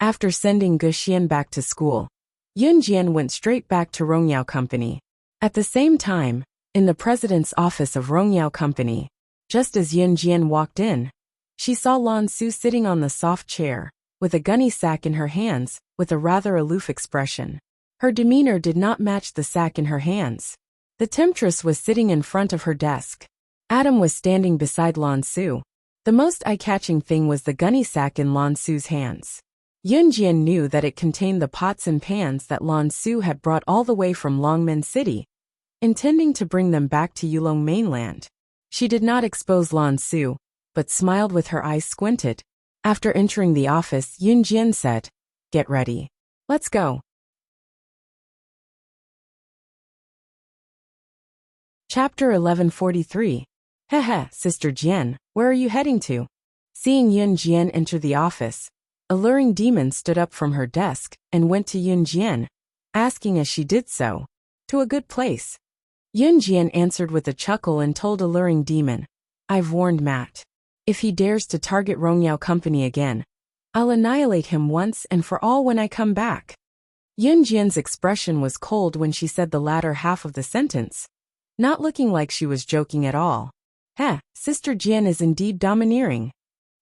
After sending Guxian back to school, Yun Jian went straight back to Rongyao Company. At the same time, in the president's office of Rongyao Company, just as Yun Jian walked in, She saw Lan Su sitting on the soft chair, with a gunny sack in her hands, with a rather aloof expression. Her demeanor did not match the sack in her hands. The temptress was sitting in front of her desk. Adam was standing beside Lan Su. The most eye-catching thing was the gunny sack in Lan Su's hands. Yunjian knew that it contained the pots and pans that Lan Su had brought all the way from Longmen City, intending to bring them back to Yulong mainland. She did not expose Lan Su, but smiled with her eyes squinted. After entering the office, Yunjian said, "Get ready. Let's go." Chapter 1143. Heh, Sister Jian, where are you heading to? Seeing Yunjian enter the office, Alluring Demon stood up from her desk and went to Yunjian, asking as she did so, "To a good place." Yunjian answered with a chuckle and told Alluring Demon, "I've warned Matt. If he dares to target Rongyao Company again, I'll annihilate him once and for all when I come back." Yunjian's expression was cold when she said the latter half of the sentence, not looking like she was joking at all. Sister Jian is indeed domineering.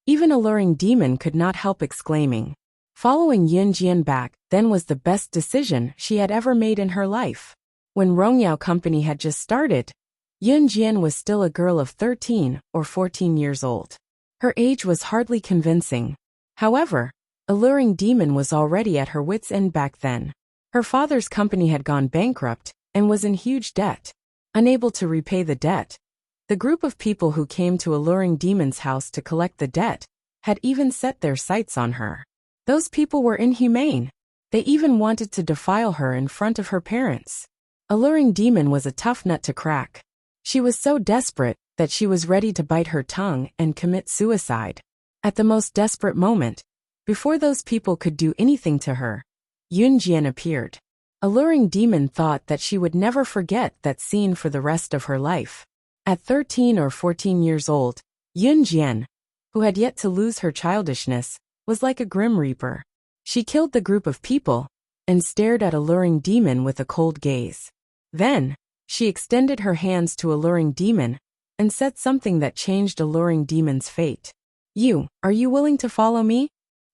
Even Alluring Demon could not help exclaiming. Following Yunjian back then was the best decision she had ever made in her life. When Rongyao Company had just started, Yunjian was still a girl of 13 or 14 years old. Her age was hardly convincing. However, Alluring Demon was already at her wits' end back then. Her father's company had gone bankrupt and was in huge debt. Unable to repay the debt, the group of people who came to Alluring Demon's house to collect the debt had even set their sights on her. Those people were inhumane. They even wanted to defile her in front of her parents. Alluring Demon was a tough nut to crack. She was so desperate that she was ready to bite her tongue and commit suicide. At the most desperate moment, before those people could do anything to her, Yunjian appeared. Alluring Demon thought that she would never forget that scene for the rest of her life. At 13 or 14 years old, Yunjian, who had yet to lose her childishness, was like a grim reaper. She killed the group of people and stared at Alluring Demon with a cold gaze. Then, she extended her hands to Alluring Demon and said something that changed Alluring Demon's fate. Are you willing to follow me?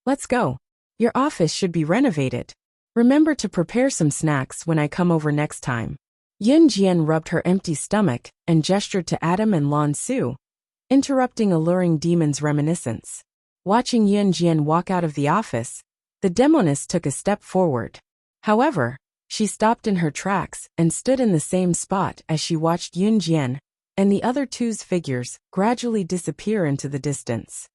Let's go. Your office should be renovated. Remember to prepare some snacks when I come over next time." Yunjian rubbed her empty stomach and gestured to Adam and Lan Su, interrupting Alluring Demon's reminiscence. Watching Yunjian walk out of the office, the demoness took a step forward. However, she stopped in her tracks and stood in the same spot as she watched Yunjian and the other two's figures gradually disappear into the distance.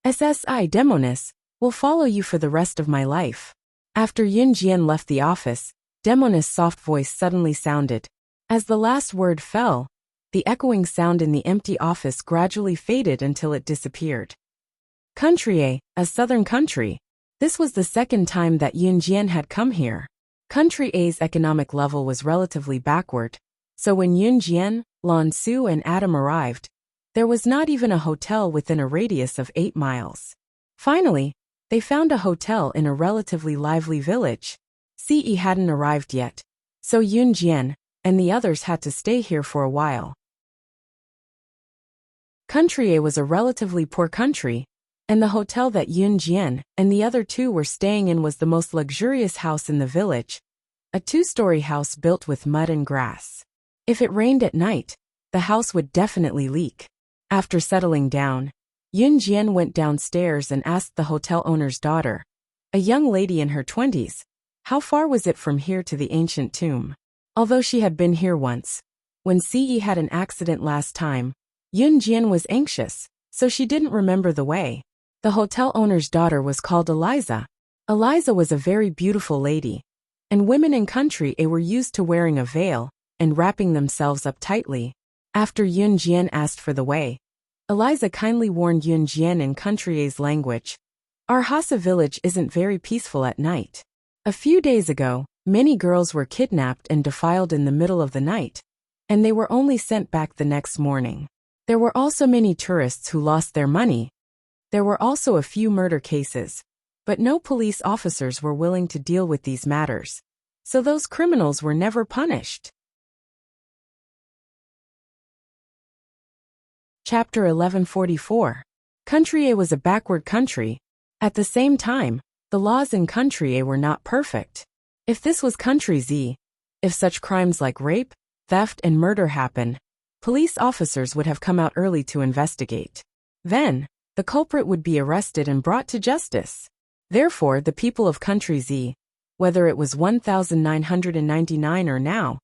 "SSI demoness, will follow you for the rest of my life." After Yunjian left the office, Demoness' soft voice suddenly sounded. As the last word fell, the echoing sound in the empty office gradually faded until it disappeared. Country a southern country. This was the second time that Yunjian had come here. Country A's economic level was relatively backward, so when Yunjian, Lan Su and Adam arrived, there was not even a hotel within a radius of 8 miles. Finally, they found a hotel in a relatively lively village. Ce hadn't arrived yet, so Yunjian and the others had to stay here for a while. Country A was a relatively poor country, and the hotel that Yunjian and the other two were staying in was the most luxurious house in the village, a 2-story house built with mud and grass. If it rained at night, the house would definitely leak. After settling down, Yunjian went downstairs and asked the hotel owner's daughter, a young lady in her 20s, how far was it from here to the ancient tomb. Although she had been here once, when Ce had an accident last time, Yunjian was anxious, so she didn't remember the way. The hotel owner's daughter was called Eliza. Eliza was a very beautiful lady, and women in Country A were used to wearing a veil and wrapping themselves up tightly. After Yunjian asked for the way, Eliza kindly warned Yunjian in Country A's language, "Our Hassa village isn't very peaceful at night. A few days ago, many girls were kidnapped and defiled in the middle of the night, and they were only sent back the next morning. There were also many tourists who lost their money. There were also a few murder cases, but no police officers were willing to deal with these matters, so those criminals were never punished." Chapter 1144. Country A was a backward country. At the same time, the laws in Country A were not perfect. If this was Country Z, if such crimes like rape, theft, and murder happen, police officers would have come out early to investigate. Then, the culprit would be arrested and brought to justice. Therefore, the people of Country Z, whether it was 1999 or now,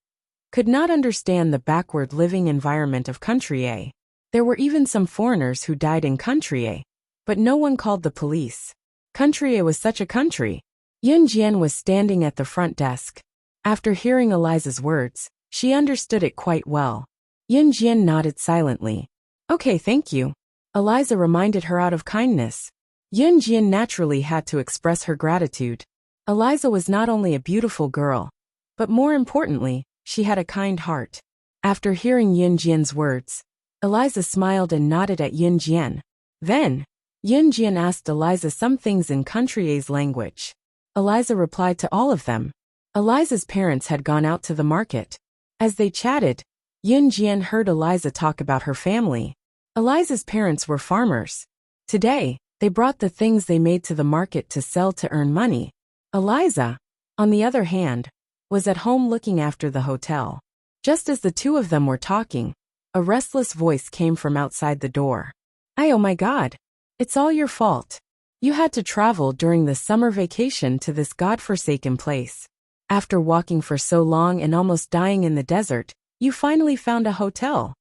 could not understand the backward living environment of Country A. There were even some foreigners who died in Country A, but no one called the police. Country A was such a country. Yun Jian was standing at the front desk. After hearing Eliza's words, she understood it quite well. Yun Jian nodded silently. Okay, thank you. Eliza reminded her out of kindness. Yun Jian naturally had to express her gratitude. Eliza was not only a beautiful girl, but more importantly, she had a kind heart. After hearing Yun Jian's words, Eliza smiled and nodded at Yun Jian. Then, Yun Jian asked Eliza some things in Country A's language. Eliza replied to all of them. Eliza's parents had gone out to the market. As they chatted, Yun Jian heard Eliza talk about her family. Eliza's parents were farmers. Today, they brought the things they made to the market to sell to earn money. Eliza, on the other hand, was at home looking after the hotel. Just as the two of them were talking, a restless voice came from outside the door. Oh my God. It's all your fault. You had to travel during the summer vacation to this godforsaken place. After walking for so long and almost dying in the desert, you finally found a hotel.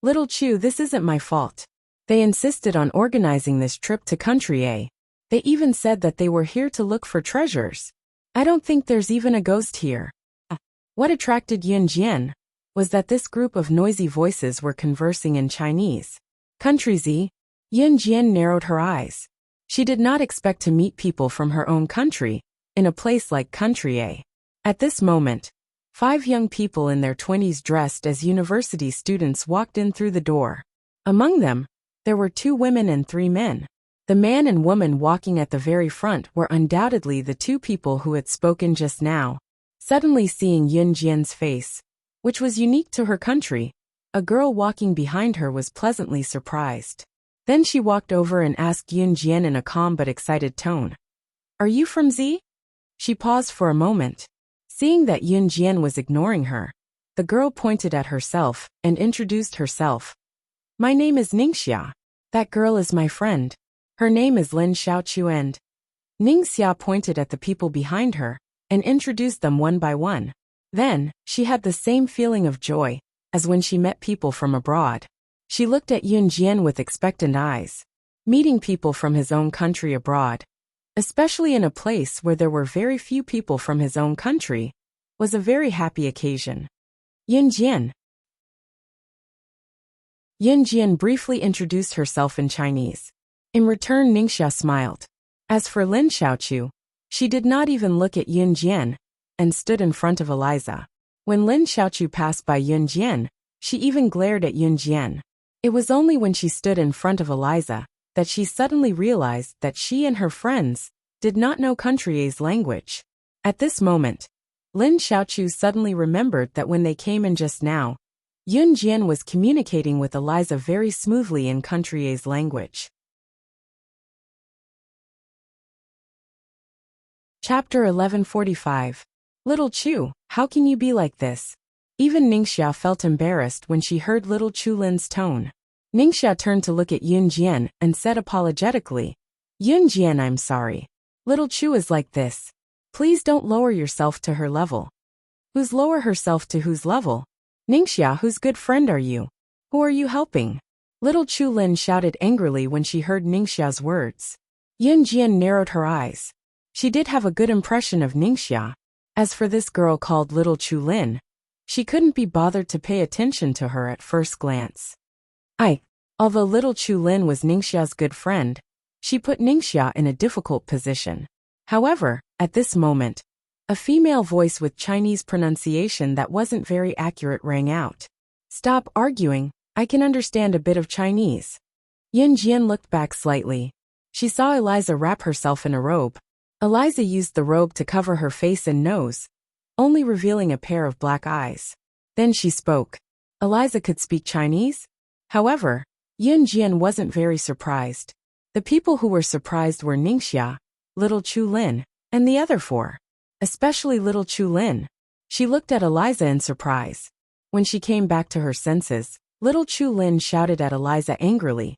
Little Chu, this isn't my fault. They insisted on organizing this trip to Country A. They even said that they were here to look for treasures. I don't think there's even a ghost here. What attracted Yun Jian was that this group of noisy voices were conversing in Chinese. Country Z. Yun Jian narrowed her eyes. She did not expect to meet people from her own country, in a place like Country A. At this moment, 5 young people in their 20s dressed as university students walked in through the door. Among them, there were 2 women and 3 men. The man and woman walking at the very front were undoubtedly the 2 people who had spoken just now. Suddenly seeing Yun Jian's face, which was unique to her country, a girl walking behind her was pleasantly surprised. Then she walked over and asked Yun Jian in a calm but excited tone. Are you from Z? She paused for a moment. Seeing that Yun Jian was ignoring her, the girl pointed at herself and introduced herself. My name is Ningxia. That girl is my friend. Her name is Lin Xiaochu and Ningxia pointed at the people behind her and introduced them one by one. Then, she had the same feeling of joy as when she met people from abroad. She looked at Yun Jian with expectant eyes. Meeting people from his own country abroad, especially in a place where there were very few people from his own country, was a very happy occasion. Yun Jian. Yun Jian briefly introduced herself in Chinese. In return, Ningxia smiled. As for Lin Xiaochu, she did not even look at Yun Jian and stood in front of Eliza. When Lin Xiaochu passed by Yun Jian, she even glared at Yun Jian. It was only when she stood in front of Eliza that she suddenly realized that she and her friends did not know Country A's language. At this moment, Lin Xiaochu suddenly remembered that when they came in just now, Yun Jian was communicating with Eliza very smoothly in Country A's language. Chapter 1145. Little Chu, how can you be like this? Even Ningxia felt embarrassed when she heard little Chu Lin's tone. Ningxia turned to look at Yun Jian and said apologetically, Yun Jian, I'm sorry. Little Chu is like this. Please don't lower yourself to her level. Who's lower herself to whose level? Ningxia, whose good friend are you? Who are you helping? Little Chu Lin shouted angrily when she heard Ningxia's words. Yun Jian narrowed her eyes. She did have a good impression of Ningxia. As for this girl called Little Chu Lin, she couldn't be bothered to pay attention to her at first glance. Although Little Chu Lin was Ningxia's good friend, she put Ningxia in a difficult position. However, at this moment, a female voice with Chinese pronunciation that wasn't very accurate rang out. Stop arguing, I can understand a bit of Chinese. Yun Jian looked back slightly. She saw Eliza wrap herself in a robe. Eliza used the robe to cover her face and nose, only revealing a pair of black eyes. Then she spoke. Eliza could speak Chinese? However, Yun Jian wasn't very surprised. The people who were surprised were Ningxia, little Chu Lin, and the other four. Especially little Chu Lin. She looked at Eliza in surprise. When she came back to her senses, little Chu Lin shouted at Eliza angrily.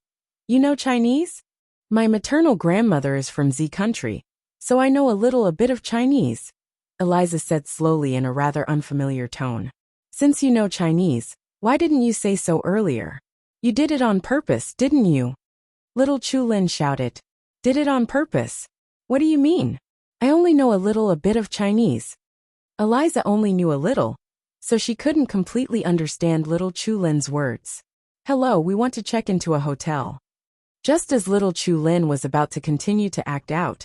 You know Chinese? My maternal grandmother is from Z country, so I know a bit of Chinese, Eliza said slowly in a rather unfamiliar tone. Since you know Chinese, why didn't you say so earlier? You did it on purpose, didn't you? Little Chu Lin shouted. Did it on purpose? What do you mean? I only know a bit of Chinese. Eliza only knew a little, so she couldn't completely understand little Chu Lin's words. Hello, we want to check into a hotel. Just as little Chu Lin was about to continue to act out,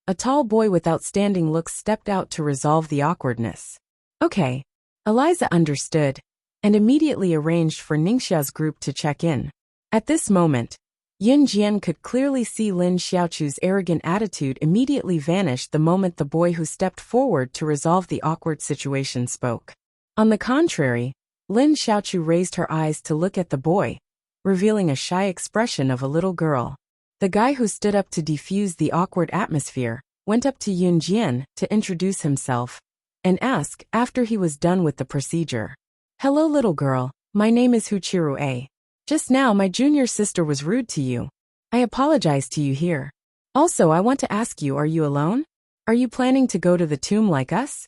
a tall boy with outstanding looks stepped out to resolve the awkwardness. Okay. Eliza understood, and immediately arranged for Ningxia's group to check in. At this moment, Yin Jian could clearly see Lin Xiaochu's arrogant attitude immediately vanish the moment the boy who stepped forward to resolve the awkward situation spoke. On the contrary, Lin Xiaochu raised her eyes to look at the boy, revealing a shy expression of a little girl. The guy who stood up to defuse the awkward atmosphere went up to Yin Jian to introduce himself and ask after he was done with the procedure. Hello little girl, my name is Hu Chirue. Just now my junior sister was rude to you. I apologize to you here. Also I want to ask you, are you alone? Are you planning to go to the tomb like us?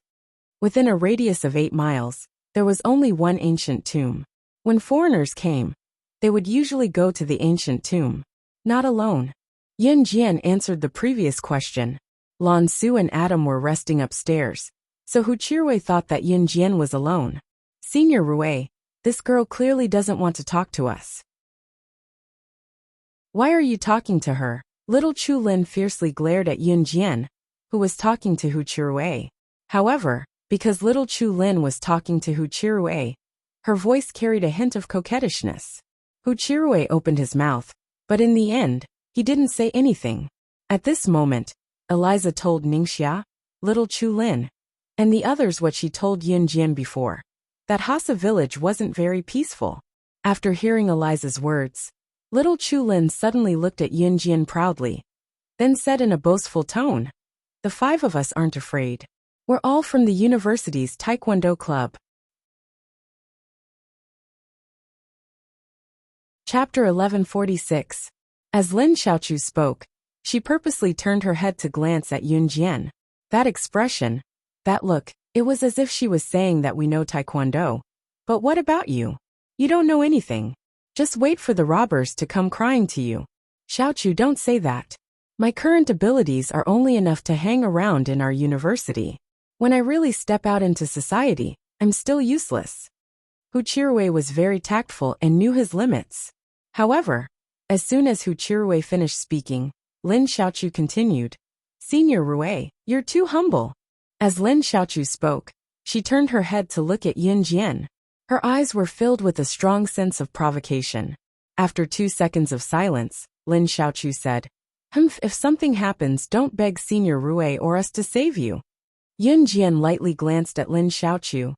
Within a radius of 8 miles, there was only one ancient tomb. When foreigners came, they would usually go to the ancient tomb. Not alone. Yin Jian answered the previous question. Lan Su and Adam were resting upstairs, so Hu Chirue thought that Yin Jian was alone. Senior Rue, this girl clearly doesn't want to talk to us. Why are you talking to her? Little Chu Lin fiercely glared at Yin Jian, who was talking to Hu Chirue. However, because little Chu Lin was talking to Hu Chirue, her voice carried a hint of coquettishness. Hu Chirue opened his mouth, but in the end, he didn't say anything. At this moment, Eliza told Ningxia, little Chu Lin, and the others what she told Yin Jian before. That Hassa village wasn't very peaceful. After hearing Eliza's words, little Chu Lin suddenly looked at Yin Jian proudly, then said in a boastful tone, the 5 of us aren't afraid. We're all from the university's Taekwondo club. Chapter 1146. As Lin Xiaochu spoke, she purposely turned her head to glance at Yin Jian. That expression, that look, it was as if she was saying that we know Taekwondo. But what about you? You don't know anything. Just wait for the robbers to come crying to you. Xiaochu, don't say that. My current abilities are only enough to hang around in our university. When I really step out into society, I'm still useless. Hu Chirue was very tactful and knew his limits. However, as soon as Hu Chirue finished speaking, Lin Xiaochu continued. Senior Rue, you're too humble. As Lin Xiaochu spoke, she turned her head to look at Yin Jian. Her eyes were filled with a strong sense of provocation. After 2 seconds of silence, Lin Xiaochu said, if something happens, don't beg Senior Rue or us to save you. Yin Jian lightly glanced at Lin Xiaochu.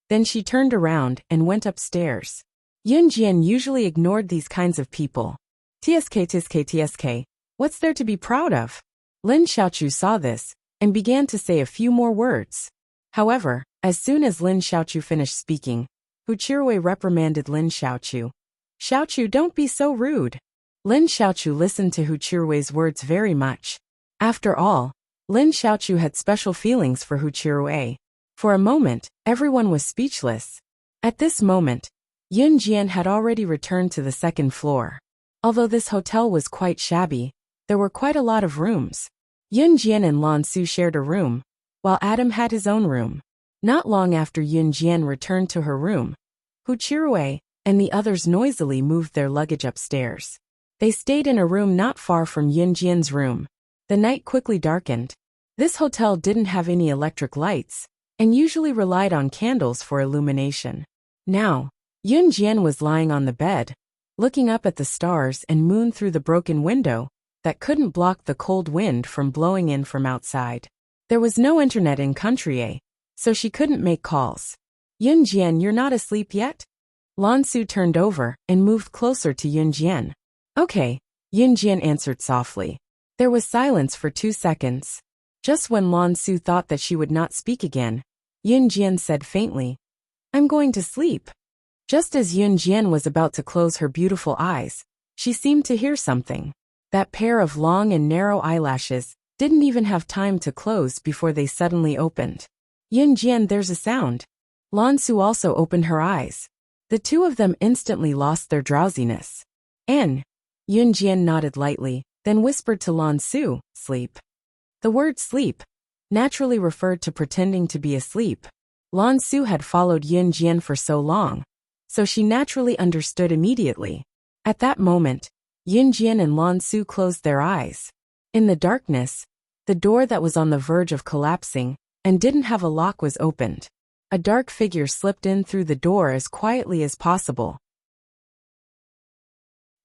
Then she turned around and went upstairs. Yin Jian usually ignored these kinds of people. Tsk, what's there to be proud of? Lin Xiaochu saw this and began to say a few more words. However, as soon as Lin Xiaochu finished speaking, Hu Chirue reprimanded Lin Xiaochu. Xiaochu, don't be so rude. Lin Xiaochu listened to Hu Chirue's words very much. After all, Lin Xiaochu had special feelings for Hu Chirue. For a moment, everyone was speechless. At this moment, Yin Jian had already returned to the 2nd floor. Although this hotel was quite shabby, there were quite a lot of rooms. Yin Jian and Lan Su shared a room, while Adam had his own room. Not long after Yin Jian returned to her room, Hu Chirue and the others noisily moved their luggage upstairs. They stayed in a room not far from Yin Jian's room. The night quickly darkened. This hotel didn't have any electric lights, and usually relied on candles for illumination. Now, Yin Jian was lying on the bed, looking up at the stars and moon through the broken window that couldn't block the cold wind from blowing in from outside. There was no internet in country A, so she couldn't make calls. Yin Jian, you're not asleep yet? Lan Su turned over and moved closer to Yin Jian. Okay, Yunjian answered softly. There was silence for 2 seconds. Just when Lan Su thought that she would not speak again, Yunjian said faintly, I'm going to sleep. Just as Yunjian was about to close her beautiful eyes, she seemed to hear something. That pair of long and narrow eyelashes didn't even have time to close before they suddenly opened. Yunjian, there's a sound. Lan Su also opened her eyes. The two of them instantly lost their drowsiness. Yunjian nodded lightly, then whispered to Lan Su, sleep. The word sleep naturally referred to pretending to be asleep. Lan Su had followed Yunjian for so long, so she naturally understood immediately. At that moment, Yunjian and Lan Su closed their eyes. In the darkness, the door that was on the verge of collapsing and didn't have a lock was opened. A dark figure slipped in through the door as quietly as possible.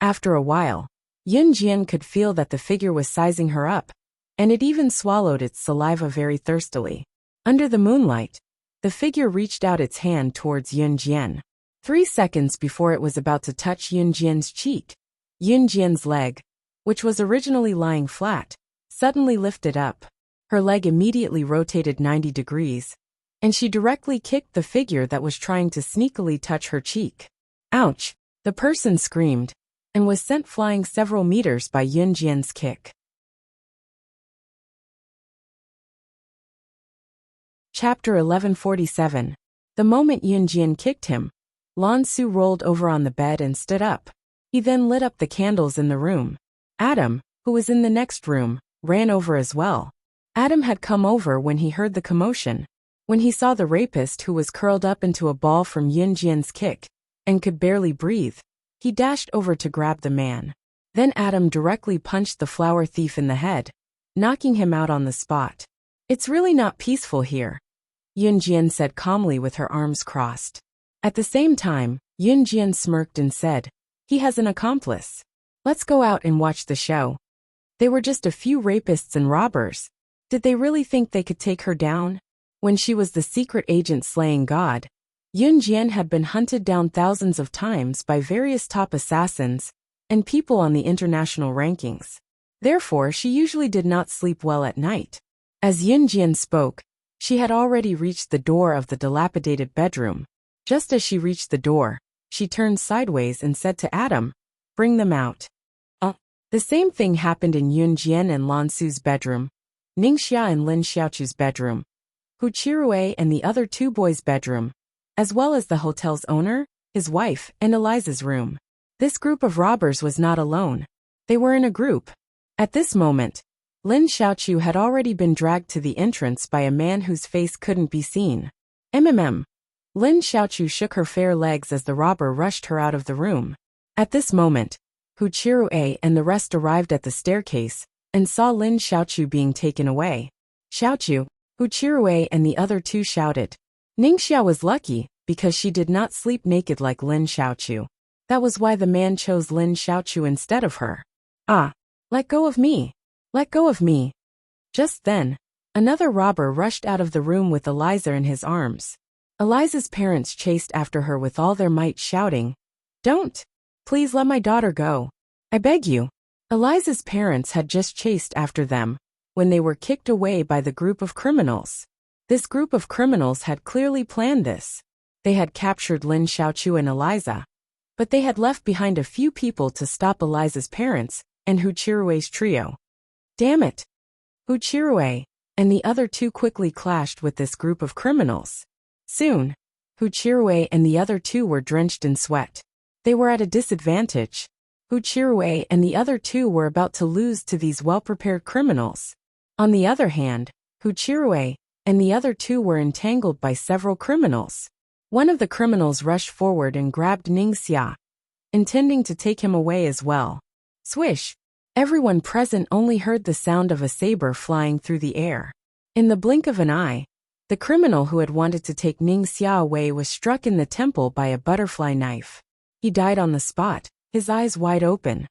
After a while, Yunjian could feel that the figure was sizing her up, and it even swallowed its saliva very thirstily. Under the moonlight, the figure reached out its hand towards Yunjian. 3 seconds before it was about to touch Yunjian's cheek, Yunjian's leg, which was originally lying flat, suddenly lifted up. Her leg immediately rotated 90 degrees, and she directly kicked the figure that was trying to sneakily touch her cheek. Ouch! The person screamed, and was sent flying several meters by Yunjian's kick. Chapter 1147. The moment Yunjian kicked him, Lan Su rolled over on the bed and stood up. He then lit up the candles in the room. Adam, who was in the next room, ran over as well. Adam had come over when he heard the commotion. When he saw the rapist who was curled up into a ball from Yunjian's kick and could barely breathe, he dashed over to grab the man. Then Adam directly punched the flower thief in the head, knocking him out on the spot. It's really not peaceful here, Yunjian said calmly with her arms crossed. At the same time, Yunjian smirked and said, he has an accomplice. Let's go out and watch the show. They were just a few rapists and robbers. Did they really think they could take her down? When she was the secret agent slaying God, Yunjian had been hunted down thousands of times by various top assassins and people on the international rankings. Therefore, she usually did not sleep well at night. As Yunjian spoke, she had already reached the door of the dilapidated bedroom. Just as she reached the door, she turned sideways and said to Adam, bring them out. The same thing happened in Yunjian and Lan Su's bedroom, Ningxia and Lin Xiaochu's bedroom, Hu Qirui and the other two boys' bedroom, as well as the hotel's owner, his wife, and Eliza's room. This group of robbers was not alone. They were in a group. At this moment, Lin Xiaochu had already been dragged to the entrance by a man whose face couldn't be seen. Lin Xiaochu shook her fair legs as the robber rushed her out of the room. At this moment, Hu Qirui and the rest arrived at the staircase and saw Lin Xiaochu being taken away. Xiaochu, Hu Qirui and the other two shouted. Ningxia was lucky because she did not sleep naked like Lin Xiaochu. That was why the man chose Lin Xiaochu instead of her. Let go of me. Let go of me. Just then, another robber rushed out of the room with Eliza in his arms. Eliza's parents chased after her with all their might, shouting, Don't! Please let my daughter go. I beg you. Eliza's parents had just chased after them when they were kicked away by the group of criminals. This group of criminals had clearly planned this. They had captured Lin Xiaochu and Eliza, but they had left behind a few people to stop Eliza's parents and Hu Qirui's trio. Damn it! Hu Qirui and the other two quickly clashed with this group of criminals. Soon, Hu Qirui and the other two were drenched in sweat. They were at a disadvantage. Hu Qirui and the other two were about to lose to these well-prepared criminals. On the other hand, Hu Qirui and the other two were entangled by several criminals. One of the criminals rushed forward and grabbed Ningxia, intending to take him away as well. Swish! Everyone present only heard the sound of a saber flying through the air. In the blink of an eye, the criminal who had wanted to take Ningxia away was struck in the temple by a butterfly knife. He died on the spot, his eyes wide open.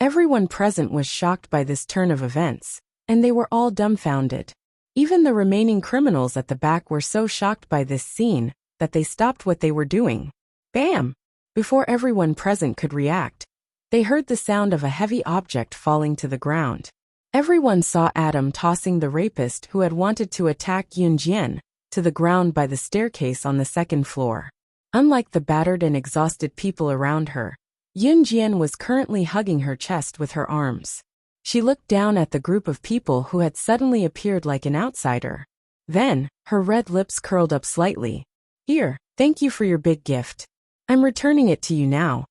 Everyone present was shocked by this turn of events, and they were all dumbfounded. Even the remaining criminals at the back were so shocked by this scene that they stopped what they were doing. Bam! Before everyone present could react, They heard the sound of a heavy object falling to the ground. Everyone saw Adam tossing the rapist who had wanted to attack Yunjian to the ground by the staircase on the second floor. Unlike the battered and exhausted people around her, Yunjian was currently hugging her chest with her arms. She looked down at the group of people who had suddenly appeared like an outsider. Then, her red lips curled up slightly. "Here, thank you for your big gift. I'm returning it to you now."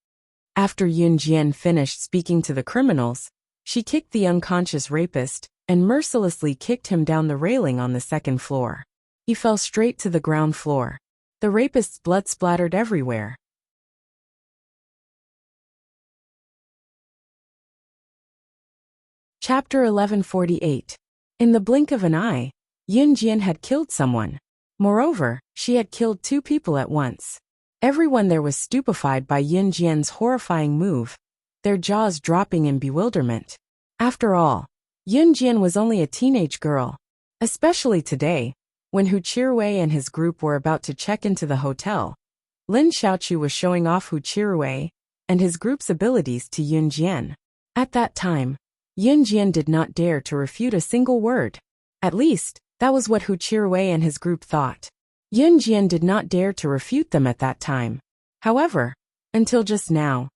After Yunjian finished speaking to the criminals, she kicked the unconscious rapist and mercilessly kicked him down the railing on the second floor. He fell straight to the ground floor. The rapist's blood splattered everywhere. Chapter 1148. In the blink of an eye, Yunjian had killed someone. Moreover, she had killed 2 people at once. Everyone there was stupefied by Yunjian's horrifying move, their jaws dropping in bewilderment. After all, Yunjian was only a teenage girl. Especially today, when Hu Qirui and his group were about to check into the hotel, Lin Xiaochu was showing off Hu Qirui and his group's abilities to Yunjian. At that time, Yunjian did not dare to refute a single word. At least, that was what Hu Qirui and his group thought. Yunjian did not dare to refute them at that time. However, until just now,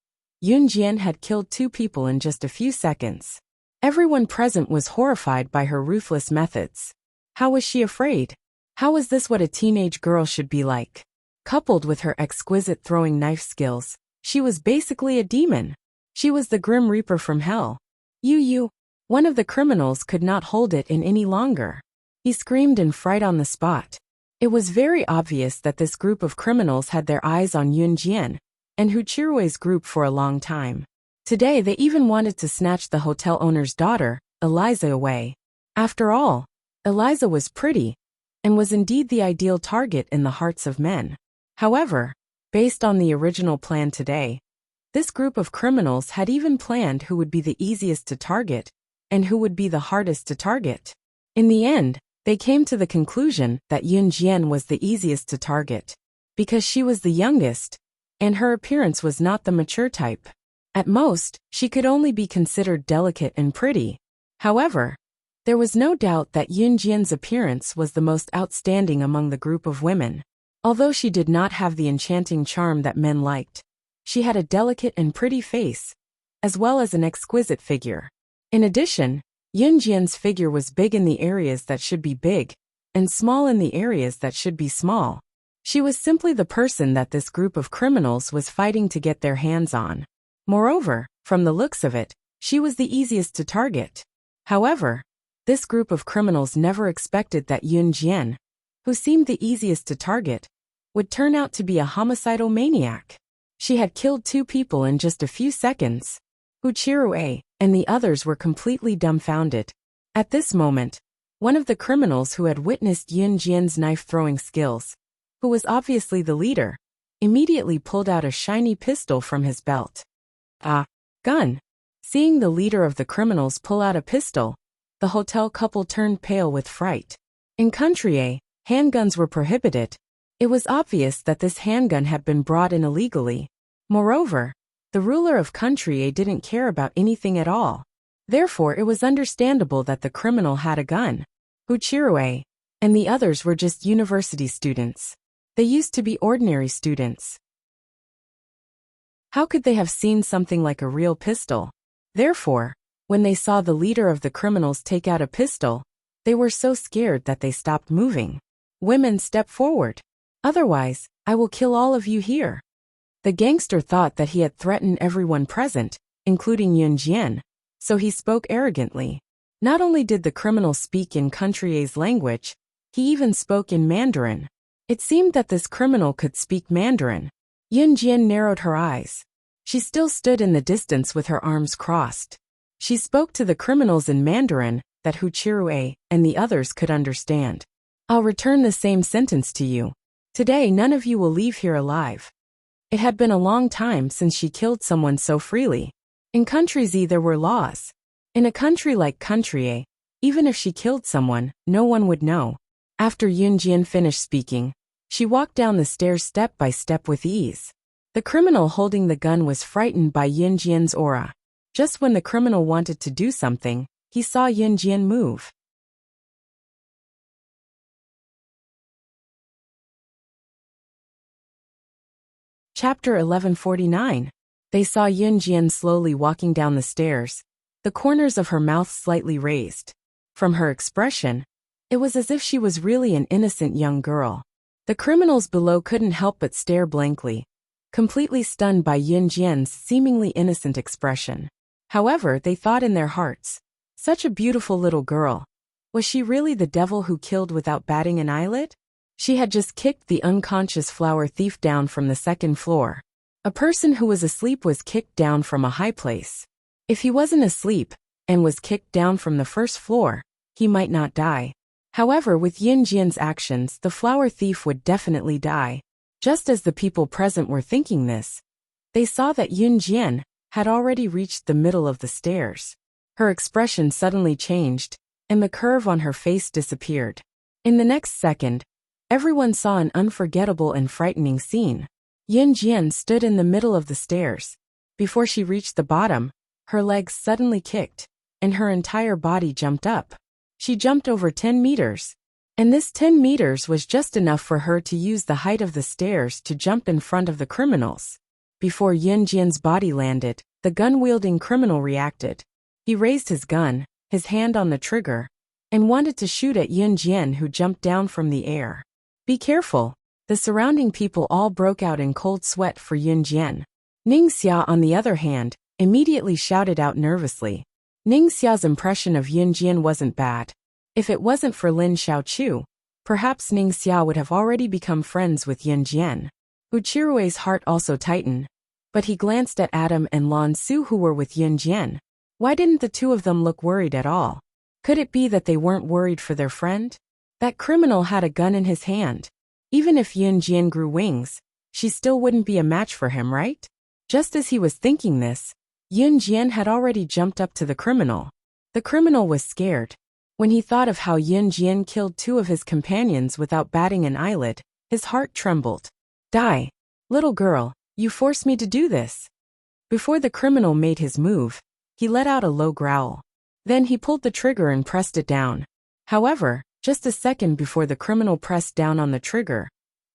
Yunjian had killed 2 people in just a few seconds. Everyone present was horrified by her ruthless methods. How was she afraid? How was this what a teenage girl should be like? Coupled with her exquisite throwing knife skills, she was basically a demon. She was the Grim Reaper from hell. One of the criminals could not hold it in any longer. He screamed in fright on the spot. It was very obvious that this group of criminals had their eyes on Yunjian and Hu Qirui's group for a long time. Today they even wanted to snatch the hotel owner's daughter, Eliza, away. After all, Eliza was pretty and was indeed the ideal target in the hearts of men. However, based on the original plan today, this group of criminals had even planned who would be the easiest to target and who would be the hardest to target. In the end, they came to the conclusion that Yunjian was the easiest to target, because she was the youngest, and her appearance was not the mature type. At most, she could only be considered delicate and pretty. However, there was no doubt that Yunjian's appearance was the most outstanding among the group of women. Although she did not have the enchanting charm that men liked, she had a delicate and pretty face, as well as an exquisite figure. In addition, Yunjian's figure was big in the areas that should be big, and small in the areas that should be small. She was simply the person that this group of criminals was fighting to get their hands on. Moreover, from the looks of it, she was the easiest to target. However, this group of criminals never expected that Yunjian, who seemed the easiest to target, would turn out to be a homicidal maniac. She had killed 2 people in just a few seconds. Hu Qirui and the others were completely dumbfounded. At this moment, one of the criminals who had witnessed Yunjian's knife-throwing skills, who was obviously the leader, immediately pulled out a shiny pistol from his belt. Gun. Seeing the leader of the criminals pull out a pistol, the hotel couple turned pale with fright. In Country A, handguns were prohibited. It was obvious that this handgun had been brought in illegally. Moreover, the ruler of Country A didn't care about anything at all. Therefore, it was understandable that the criminal had a gun. Hu Qirui and the others were just university students. They used to be ordinary students. How could they have seen something like a real pistol? Therefore, when they saw the leader of the criminals take out a pistol, they were so scared that they stopped moving. Women, step forward. Otherwise, I will kill all of you here. The gangster thought that he had threatened everyone present, including Yunjian, so he spoke arrogantly. Not only did the criminal speak in Country A's language, he even spoke in Mandarin. It seemed that this criminal could speak Mandarin. Yunjian narrowed her eyes. She still stood in the distance with her arms crossed. She spoke to the criminals in Mandarin that Hu Qirui and the others could understand. I'll return the same sentence to you. Today none of you will leave here alive. It had been a long time since she killed someone so freely. In Country Z there were laws. In a country like Country A, even if she killed someone, no one would know. After Yunjian finished speaking, she walked down the stairs step by step with ease. The criminal holding the gun was frightened by Yin Jian's aura. Just when the criminal wanted to do something, he saw Yin Jian move. Chapter 1149. They saw Yin Jian slowly walking down the stairs, the corners of her mouth slightly raised. From her expression, it was as if she was really an innocent young girl. The criminals below couldn't help but stare blankly, completely stunned by Yin Jian's seemingly innocent expression. However, they thought in their hearts, such a beautiful little girl. Was she really the devil who killed without batting an eyelid? She had just kicked the unconscious flower thief down from the second floor. A person who was asleep was kicked down from a high place. If he wasn't asleep, and was kicked down from the first floor, he might not die. However, with Yin Jian's actions, the flower thief would definitely die. Just as the people present were thinking this, they saw that Yin Jian had already reached the middle of the stairs. Her expression suddenly changed, and the curve on her face disappeared. In the next second, everyone saw an unforgettable and frightening scene. Yin Jian stood in the middle of the stairs. Before she reached the bottom, her legs suddenly kicked, and her entire body jumped up. She jumped over 10 meters. And this 10 meters was just enough for her to use the height of the stairs to jump in front of the criminals. Before Yin Jian's body landed, the gun-wielding criminal reacted. He raised his gun, his hand on the trigger, and wanted to shoot at Yin Jian, who jumped down from the air. Be careful! The surrounding people all broke out in cold sweat for Yin Jian. Ning Xia, on the other hand, immediately shouted out nervously. Ning Xia's impression of Yin Jian wasn't bad. If it wasn't for Lin Xiaoqiu, perhaps Ning Xia would have already become friends with Yin Jian. Uchirue's heart also tightened, but he glanced at Adam and Lan Su, who were with Yin Jian. Why didn't the two of them look worried at all? Could it be that they weren't worried for their friend? That criminal had a gun in his hand. Even if Yin Jian grew wings, she still wouldn't be a match for him, right? Just as he was thinking this, Yin Jian had already jumped up to the criminal. The criminal was scared. When he thought of how Yin Jian killed two of his companions without batting an eyelid, his heart trembled. Die! Little girl, you forced me to do this. Before the criminal made his move, he let out a low growl. Then he pulled the trigger and pressed it down. However, just a second before the criminal pressed down on the trigger,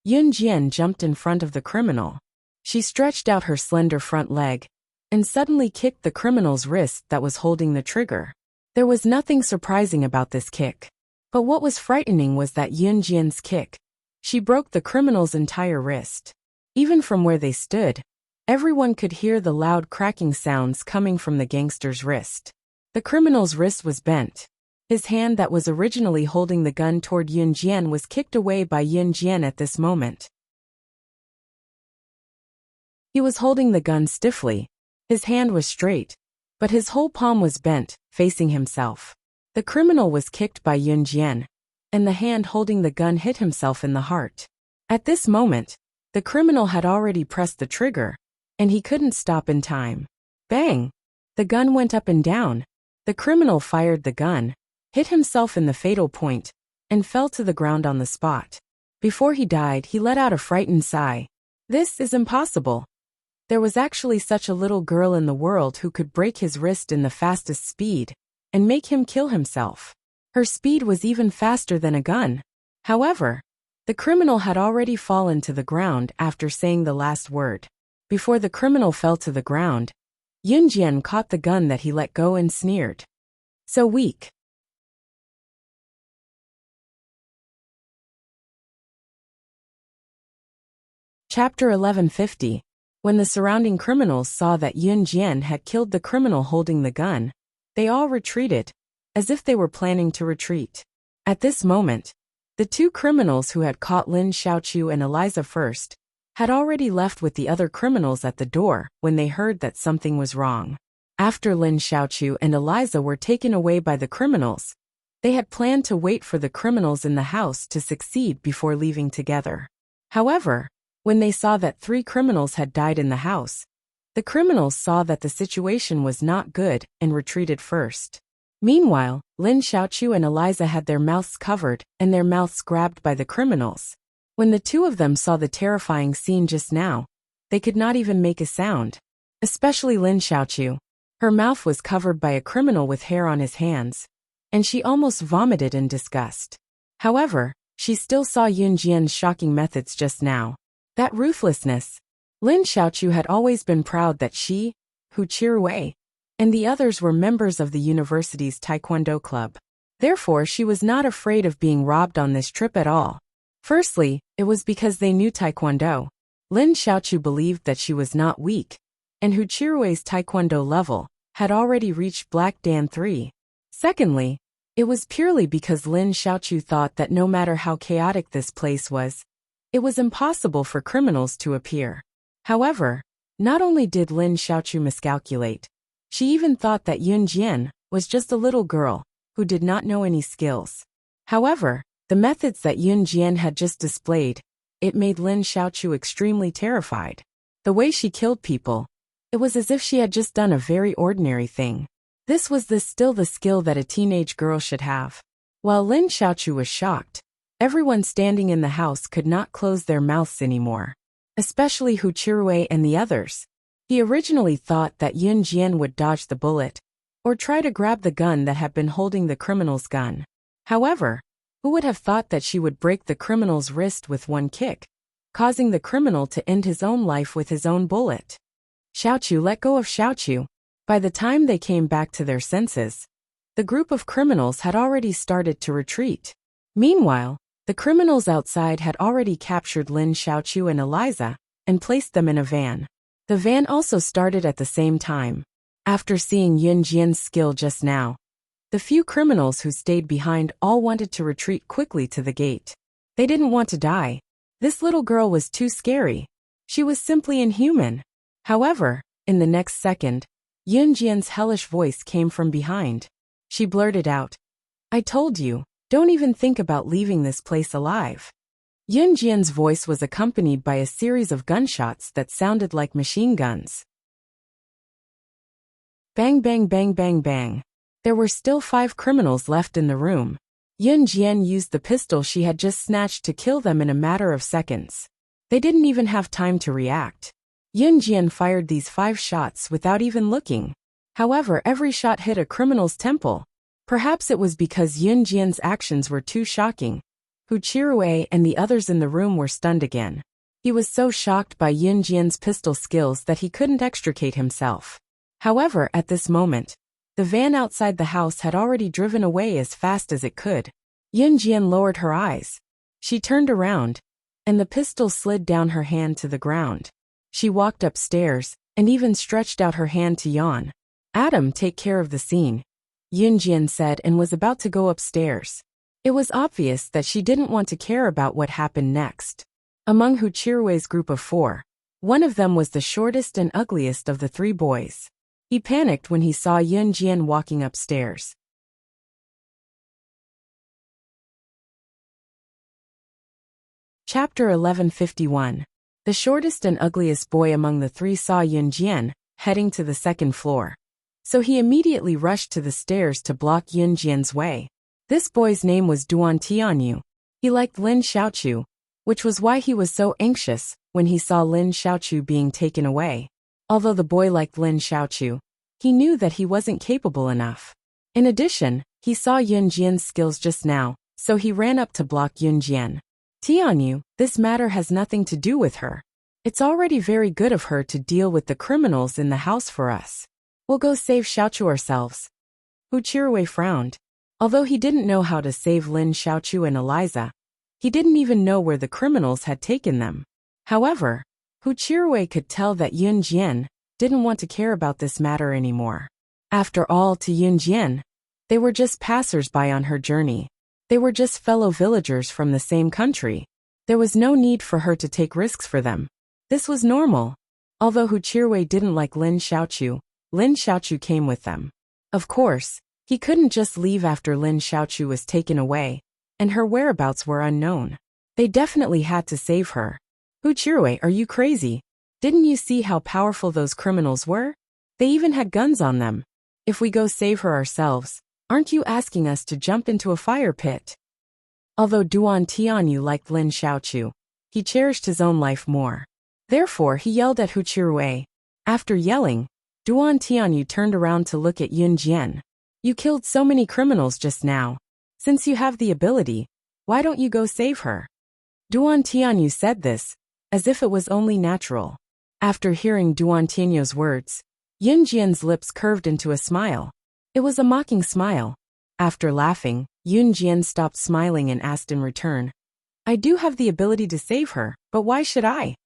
Yin Jian jumped in front of the criminal. She stretched out her slender front leg, and suddenly kicked the criminal's wrist that was holding the trigger. There was nothing surprising about this kick. But what was frightening was that Yin Jian's kick. She broke the criminal's entire wrist. Even from where they stood, everyone could hear the loud cracking sounds coming from the gangster's wrist. The criminal's wrist was bent. His hand that was originally holding the gun toward Yin Jian was kicked away by Yin Jian at this moment. He was holding the gun stiffly. His hand was straight, but his whole palm was bent, facing himself. The criminal was kicked by Yin Jian, and the hand holding the gun hit himself in the heart. At this moment, the criminal had already pressed the trigger, and he couldn't stop in time. Bang! The gun went up and down. The criminal fired the gun, hit himself in the fatal point, and fell to the ground on the spot. Before he died, he let out a frightened sigh. This is impossible. There was actually such a little girl in the world who could break his wrist in the fastest speed, and make him kill himself. Her speed was even faster than a gun. However, the criminal had already fallen to the ground after saying the last word. Before the criminal fell to the ground, Yin Jian caught the gun that he let go and sneered. So weak. Chapter 1150. When the surrounding criminals saw that Yin Jian had killed the criminal holding the gun, they all retreated, as if they were planning to retreat. At this moment, the two criminals who had caught Lin Xiaoqiu and Eliza first had already left with the other criminals at the door when they heard that something was wrong. After Lin Xiaoqiu and Eliza were taken away by the criminals, they had planned to wait for the criminals in the house to succeed before leaving together. However, when they saw that 3 criminals had died in the house, the criminals saw that the situation was not good and retreated first. Meanwhile, Lin Xiaoqiu and Eliza had their mouths covered and their mouths grabbed by the criminals. When the two of them saw the terrifying scene just now, They could not even make a sound. Especially Lin Xiaoqiu. Her mouth was covered by a criminal with hair on his hands, and she almost vomited in disgust. However, she still saw Yun Jian's shocking methods just now. That ruthlessness. Lin Xiaoqiu had always been proud that she, Hu Qirui, and the others were members of the university's taekwondo club. Therefore, she was not afraid of being robbed on this trip at all. Firstly, it was because they knew taekwondo. Lin Xiaoqiu believed that she was not weak, and Hu Qirui's taekwondo level had already reached Black Dan 3. Secondly, it was purely because Lin Xiaoqiu thought that no matter how chaotic this place was, it was impossible for criminals to appear. However, not only did Lin Xiaoqiu miscalculate, she even thought that Yun Jian was just a little girl who did not know any skills. However, the methods that Yun Jian had just displayed, it made Lin Xiaoqiu extremely terrified. The way she killed people, it was as if she had just done a very ordinary thing. This was still the skill that a teenage girl should have. While Lin Xiaoqiu was shocked, everyone standing in the house could not close their mouths anymore. Especially Hu Qirui and the others. He originally thought that Yun Jian would dodge the bullet, or try to grab the gun that had been holding the criminal's gun. However, who would have thought that she would break the criminal's wrist with one kick, causing the criminal to end his own life with his own bullet? Xiaoqiu let go of Xiaoqiu. By the time they came back to their senses, the group of criminals had already started to retreat. Meanwhile, the criminals outside had already captured Lin Xiaoqiu and Eliza and placed them in a van. The van also started at the same time. After seeing Yun Jian's skill just now, the few criminals who stayed behind all wanted to retreat quickly to the gate. They didn't want to die. This little girl was too scary. She was simply inhuman. However, in the next second, Yun Jian's hellish voice came from behind. She blurted out, "I told you, don't even think about leaving this place alive." Yun Jian's voice was accompanied by a series of gunshots that sounded like machine guns. Bang bang bang bang bang. There were still 5 criminals left in the room. Yun Jian used the pistol she had just snatched to kill them in a matter of seconds. They didn't even have time to react. Yun Jian fired these 5 shots without even looking. However, every shot hit a criminal's temple. Perhaps it was because Yun Jian's actions were too shocking. Hu Qirui and the others in the room were stunned again. He was so shocked by Yun Jian's pistol skills that he couldn't extricate himself. However, at this moment, the van outside the house had already driven away as fast as it could. Yun Jian lowered her eyes. She turned around, and the pistol slid down her hand to the ground. She walked upstairs, and even stretched out her hand to yawn. "Adam, take care of the scene," Yun Jian said, and was about to go upstairs. It was obvious that she didn't want to care about what happened next. Among Hu Qirui's group of 4, one of them was the shortest and ugliest of the 3 boys. He panicked when he saw Yun Jian walking upstairs. Chapter 1151. The shortest and ugliest boy among the 3 saw Yun Jian heading to the 2nd floor. So he immediately rushed to the stairs to block Yun Jian's way. This boy's name was Duan Tianyu. He liked Lin Xiaoqiu, which was why he was so anxious when he saw Lin Xiaoqiu being taken away. Although the boy liked Lin Xiaoqiu, he knew that he wasn't capable enough. In addition, he saw Yun Jian's skills just now, so he ran up to block Yun Jian. "Tianyu, this matter has nothing to do with her. It's already very good of her to deal with the criminals in the house for us. We'll go save Xiaoqiu ourselves." Hu Qirui frowned. Although he didn't know how to save Lin Xiaoqiu and Eliza, he didn't even know where the criminals had taken them. However, Hu Qirui could tell that Yun Jian didn't want to care about this matter anymore. After all, to Yun Jian, they were just passers-by on her journey. They were just fellow villagers from the same country. There was no need for her to take risks for them. This was normal. Although Hu Qirui didn't like Lin Xiaoqiu came with them. Of course, he couldn't just leave after Lin Xiaoqiu was taken away, and her whereabouts were unknown. They definitely had to save her. "Hu Qirui, are you crazy? Didn't you see how powerful those criminals were? They even had guns on them. If we go save her ourselves, aren't you asking us to jump into a fire pit?" Although Duan Tianyu liked Lin Xiaoqiu, he cherished his own life more. Therefore he yelled at Wuxia. After yelling, Duan Tianyu turned around to look at Yun Jian. You killed so many criminals just now. Since you have the ability, why don't you go save her? Duan Tianyu said this, as if it was only natural. After hearing Duan Tianyu's words, Yun Jian's lips curved into a smile. It was a mocking smile. After laughing, Yun Jian stopped smiling and asked in return, I do have the ability to save her, but why should I?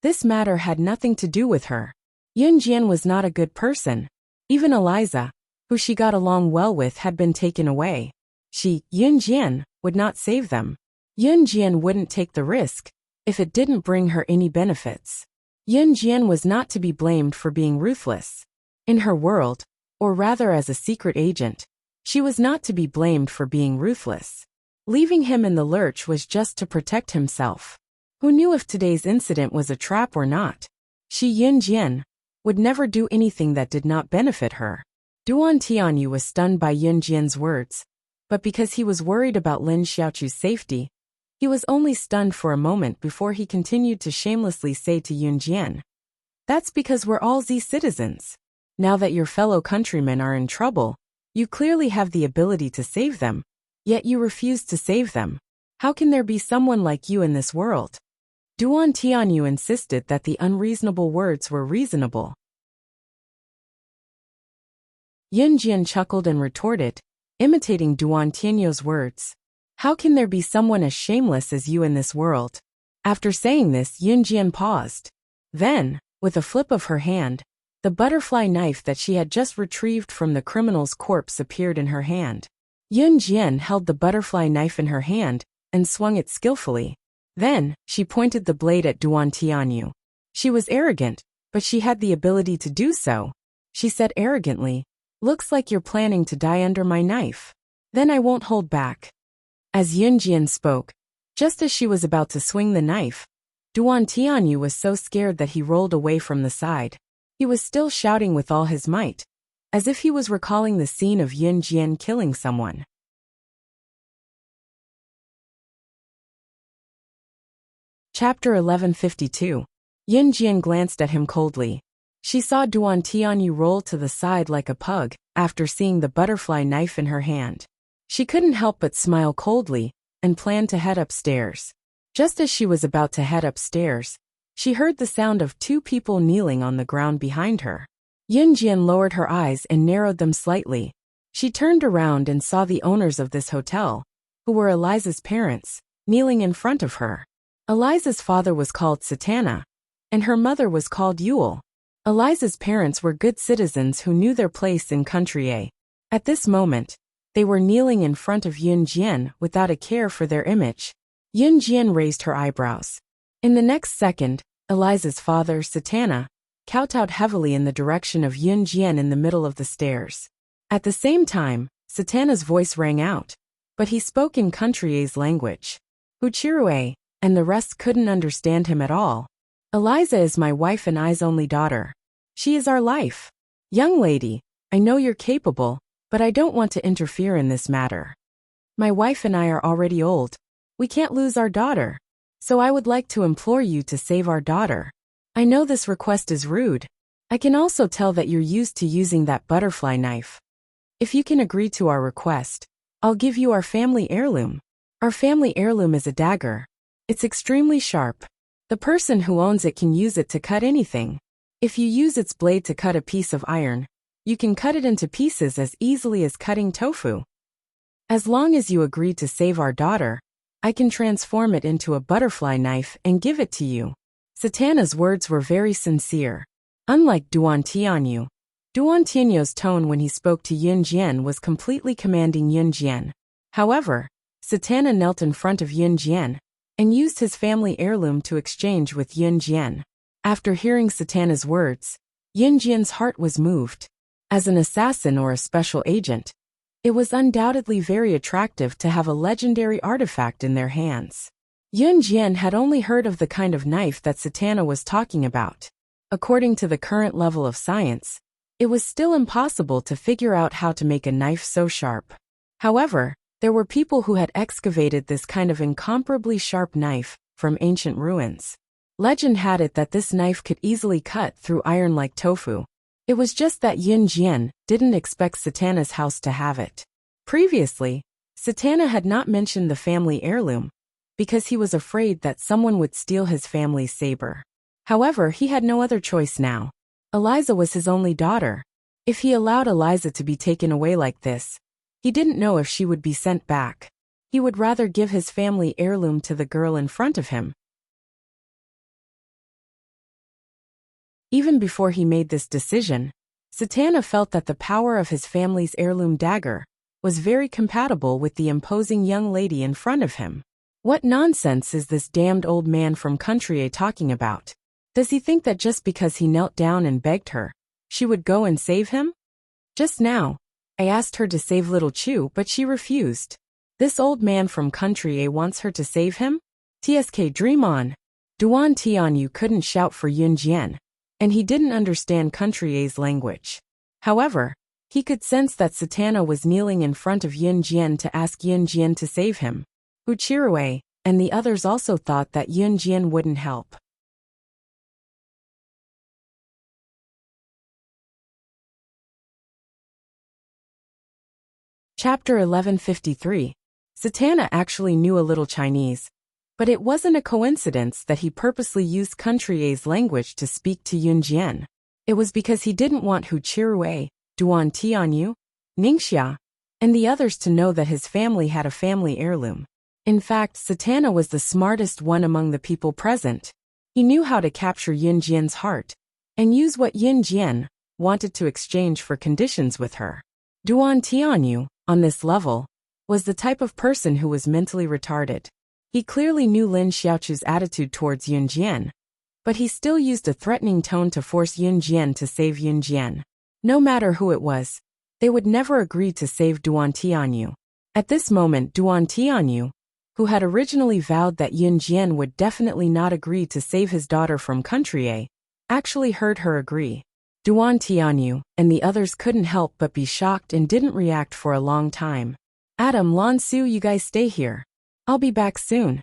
This matter had nothing to do with her. Yun Jian was not a good person. Even Eliza, who she got along well with, had been taken away. She, Yun Jian, would not save them. Yun Jian wouldn't take the risk if it didn't bring her any benefits. Yun Jian was not to be blamed for being ruthless. In her world, or rather as a secret agent, she was not to be blamed for being ruthless. Leaving him in the lurch was just to protect himself. Who knew if today's incident was a trap or not? She, Yun Jian, would never do anything that did not benefit her. Duan Tianyu was stunned by Yun Jian's words, but because he was worried about Lin Xiaochu's safety, he was only stunned for a moment before he continued to shamelessly say to Yun Jian, That's because we're all Z citizens. Now that your fellow countrymen are in trouble, you clearly have the ability to save them, yet you refuse to save them. How can there be someone like you in this world? Duan Tianyu insisted that the unreasonable words were reasonable. Yun Jian chuckled and retorted, imitating Duan Tianyu's words. How can there be someone as shameless as you in this world? After saying this, Yun Jian paused. Then, with a flip of her hand, the butterfly knife that she had just retrieved from the criminal's corpse appeared in her hand. Yun Jian held the butterfly knife in her hand and swung it skillfully. Then, she pointed the blade at Duan Tianyu. She was arrogant, but she had the ability to do so. She said arrogantly, Looks like you're planning to die under my knife. Then I won't hold back. As Yun Jian spoke, just as she was about to swing the knife, Duan Tianyu was so scared that he rolled away from the side. He was still shouting with all his might, as if he was recalling the scene of Yun Jian killing someone. Chapter 1152. Yun Jian glanced at him coldly. She saw Duan Tianyu roll to the side like a pug, after seeing the butterfly knife in her hand. She couldn't help but smile coldly, and planned to head upstairs. Just as she was about to head upstairs, she heard the sound of two people kneeling on the ground behind her. Yun Jian lowered her eyes and narrowed them slightly. She turned around and saw the owners of this hotel, who were Eliza's parents, kneeling in front of her. Eliza's father was called Satana, and her mother was called Yule. Eliza's parents were good citizens who knew their place in country A. At this moment, they were kneeling in front of Yun Jian without a care for their image. Yun Jian raised her eyebrows. In the next second, Eliza's father, Satana, kowtowed heavily in the direction of Yun Jian in the middle of the stairs. At the same time, Satana's voice rang out, but he spoke in country A's language. Wuxia, and the rest couldn't understand him at all. Eliza is my wife and I's only daughter. She is our life. Young lady, I know you're capable, but I don't want to interfere in this matter. My wife and I are already old. We can't lose our daughter. So I would like to implore you to save our daughter. I know this request is rude. I can also tell that you're used to using that butterfly knife. If you can agree to our request, I'll give you our family heirloom. Our family heirloom is a dagger. It's extremely sharp. The person who owns it can use it to cut anything. If you use its blade to cut a piece of iron, you can cut it into pieces as easily as cutting tofu. As long as you agree to save our daughter, I can transform it into a butterfly knife and give it to you. Satana's words were very sincere. Unlike Duan Tianyu, Duan Tianyu's tone when he spoke to Yun Jian was completely commanding Yun Jian. However, Satana knelt in front of Yun Jian and used his family heirloom to exchange with Yun Jian. After hearing Satana's words, Yun Jian's heart was moved. As an assassin or a special agent, it was undoubtedly very attractive to have a legendary artifact in their hands. Yun Jian had only heard of the kind of knife that Satana was talking about. According to the current level of science, it was still impossible to figure out how to make a knife so sharp. However, there were people who had excavated this kind of incomparably sharp knife from ancient ruins. Legend had it that this knife could easily cut through iron like tofu. It was just that Yin Jian didn't expect Satana's house to have it. Previously, Satana had not mentioned the family heirloom, because he was afraid that someone would steal his family's saber. However, he had no other choice now. Eliza was his only daughter. If he allowed Eliza to be taken away like this, he didn't know if she would be sent back. He would rather give his family heirloom to the girl in front of him. Even before he made this decision, Satana felt that the power of his family's heirloom dagger was very compatible with the imposing young lady in front of him. What nonsense is this damned old man from Country A talking about? Does he think that just because he knelt down and begged her, she would go and save him? Just now, I asked her to save little Chu, but she refused. This old man from Country A wants her to save him? TSK, dream on. Duan Tianyu couldn't shout for Yun Jian, and he didn't understand Country A's language. However, he could sense that Satana was kneeling in front of Yun Jian to ask Yun Jian to save him. Wuxia and the others also thought that Yun Jian wouldn't help. Chapter 1153. Satana actually knew a little Chinese, but it wasn't a coincidence that he purposely used Country A's language to speak to Yun Jian. It was because he didn't want Wuxia, Duan Tianyu, Ningxia, and the others to know that his family had a family heirloom. In fact, Satana was the smartest one among the people present. He knew how to capture Yun Jian's heart and use what Yun Jian wanted to exchange for conditions with her. Duan Tianyu, on this level, was the type of person who was mentally retarded. He clearly knew Lin Xiaochu's attitude towards Yun Jian, but he still used a threatening tone to force Yun Jian to save Yun Jian. No matter who it was, they would never agree to save Duan Tianyu. At this moment, Duan Tianyu, who had originally vowed that Yun Jian would definitely not agree to save his daughter from Country A, actually heard her agree. Duan Tianyu and the others couldn't help but be shocked and didn't react for a long time. Adam, Lan Su, you guys stay here. I'll be back soon.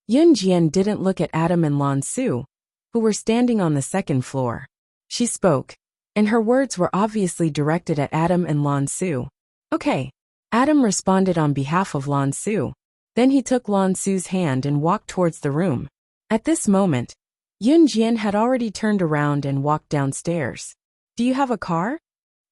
Yun Jian didn't look at Adam and Lan Su, who were standing on the second floor. She spoke, and her words were obviously directed at Adam and Lan Su. Okay. Adam responded on behalf of Lan Su. Then he took Lan Su's hand and walked towards the room. At this moment, Yun Jian had already turned around and walked downstairs. Do you have a car?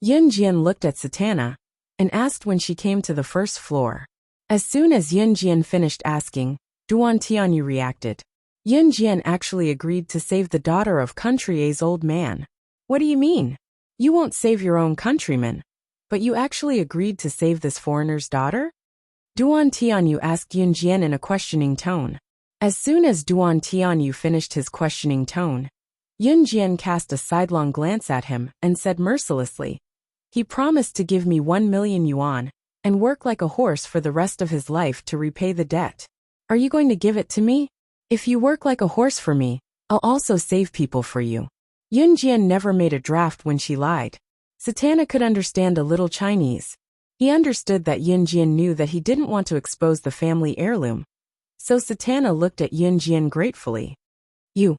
Yun Jian looked at Satana and asked when she came to the first floor. As soon as Yun Jian finished asking, Duan Tianyu reacted. Yun Jian actually agreed to save the daughter of Country A's old man. What do you mean? You won't save your own countryman, but you actually agreed to save this foreigner's daughter? Duan Tianyu asked Yun Jian in a questioning tone. As soon as Duan Tianyu finished his questioning tone, Yun Jian cast a sidelong glance at him and said mercilessly, he promised to give me 1 million yuan and work like a horse for the rest of his life to repay the debt. Are you going to give it to me? If you work like a horse for me, I'll also save people for you. Yun Jian never made a draft when she lied. Satana could understand a little Chinese. He understood that Yun Jian knew that he didn't want to expose the family heirloom. So Satana looked at Yun Jian gratefully. You're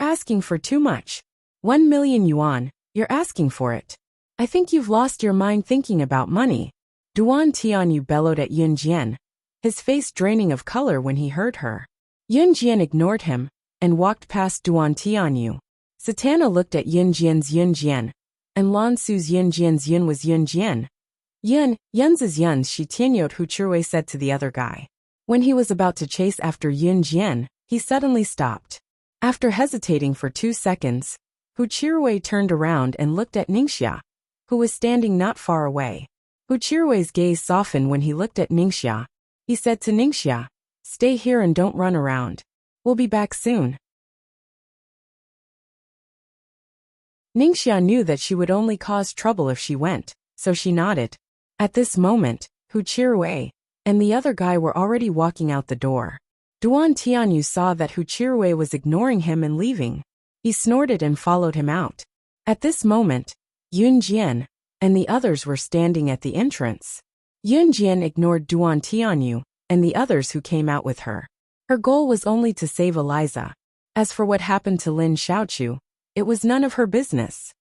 asking for too much. 1 million yuan, you're asking for it. I think you've lost your mind thinking about money. Duan Tianyu bellowed at Yun Jian, his face draining of color when he heard her. Yun Jian ignored him and walked past Duan Tianyu. Satana looked at Yun Jian's Yun Jian, and Lan Su's Yun Jian's Yun was Yun Jian. Yun's is Yun's, Shi Tianyot, Hu Chirui said to the other guy. When he was about to chase after Yun Jian, he suddenly stopped. After hesitating for 2 seconds, Hu Chirui turned around and looked at Ningxia, who was standing not far away. Hu Chirui's gaze softened when he looked at Ningxia. He said to Ningxia, stay here and don't run around. We'll be back soon. Ningxia knew that she would only cause trouble if she went, so she nodded. At this moment, Hu Chirui and the other guy were already walking out the door. Duan Tianyu saw that Hu Chirui was ignoring him and leaving. He snorted and followed him out. At this moment, Yun Jian and the others were standing at the entrance. Yun Jian ignored Duan Tianyu and the others who came out with her. Her goal was only to save Eliza. As for what happened to Lin Xiaochu, it was none of her business.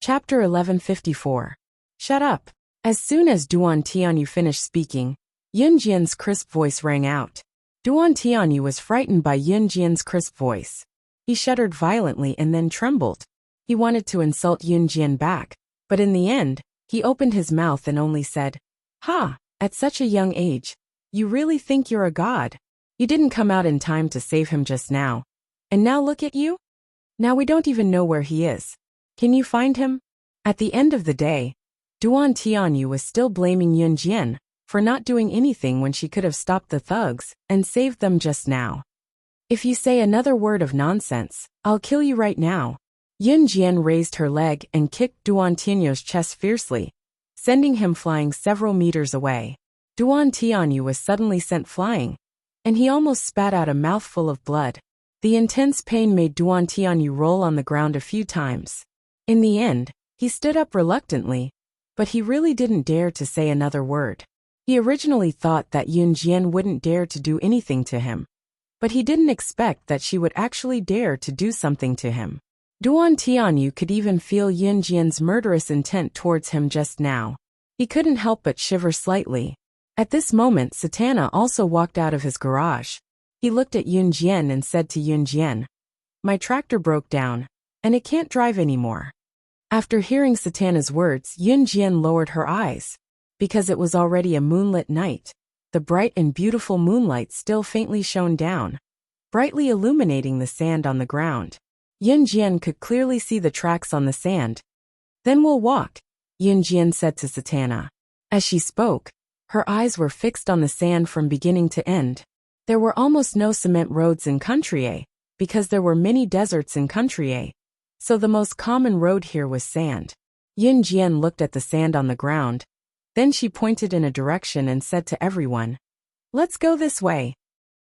Chapter 1154. Shut up. As soon as Duan Tianyu finished speaking, Yun Jian's crisp voice rang out. Duan Tianyu was frightened by Yun Jian's crisp voice. He shuddered violently and then trembled. He wanted to insult Yun Jian back, but in the end, he opened his mouth and only said, "Ha, at such a young age, you really think you're a god? You didn't come out in time to save him just now. And now look at you? Now we don't even know where he is. Can you find him?" At the end of the day, Duan Tianyu was still blaming Yun Jian for not doing anything when she could have stopped the thugs and saved them just now. "If you say another word of nonsense, I'll kill you right now." Yun Jian raised her leg and kicked Duan Tianyu's chest fiercely, sending him flying several meters away. Duan Tianyu was suddenly sent flying, and he almost spat out a mouthful of blood. The intense pain made Duan Tianyu roll on the ground a few times. In the end, he stood up reluctantly, but he really didn't dare to say another word. He originally thought that Yun Jian wouldn't dare to do anything to him, but he didn't expect that she would actually dare to do something to him. Duan Tianyu could even feel Yun Jian's murderous intent towards him just now. He couldn't help but shiver slightly. At this moment, Satana also walked out of his garage. He looked at Yun Jian and said to Yun Jian, "My tractor broke down, and it can't drive anymore." After hearing Satana's words, Yun Jian lowered her eyes. Because it was already a moonlit night, the bright and beautiful moonlight still faintly shone down, brightly illuminating the sand on the ground. Yun Jian could clearly see the tracks on the sand. "Then we'll walk," Yun Jian said to Satana. As she spoke, her eyes were fixed on the sand from beginning to end. There were almost no cement roads in Country A, because there were many deserts in Country A, so the most common road here was sand. Yun Jian looked at the sand on the ground. Then she pointed in a direction and said to everyone, "Let's go this way."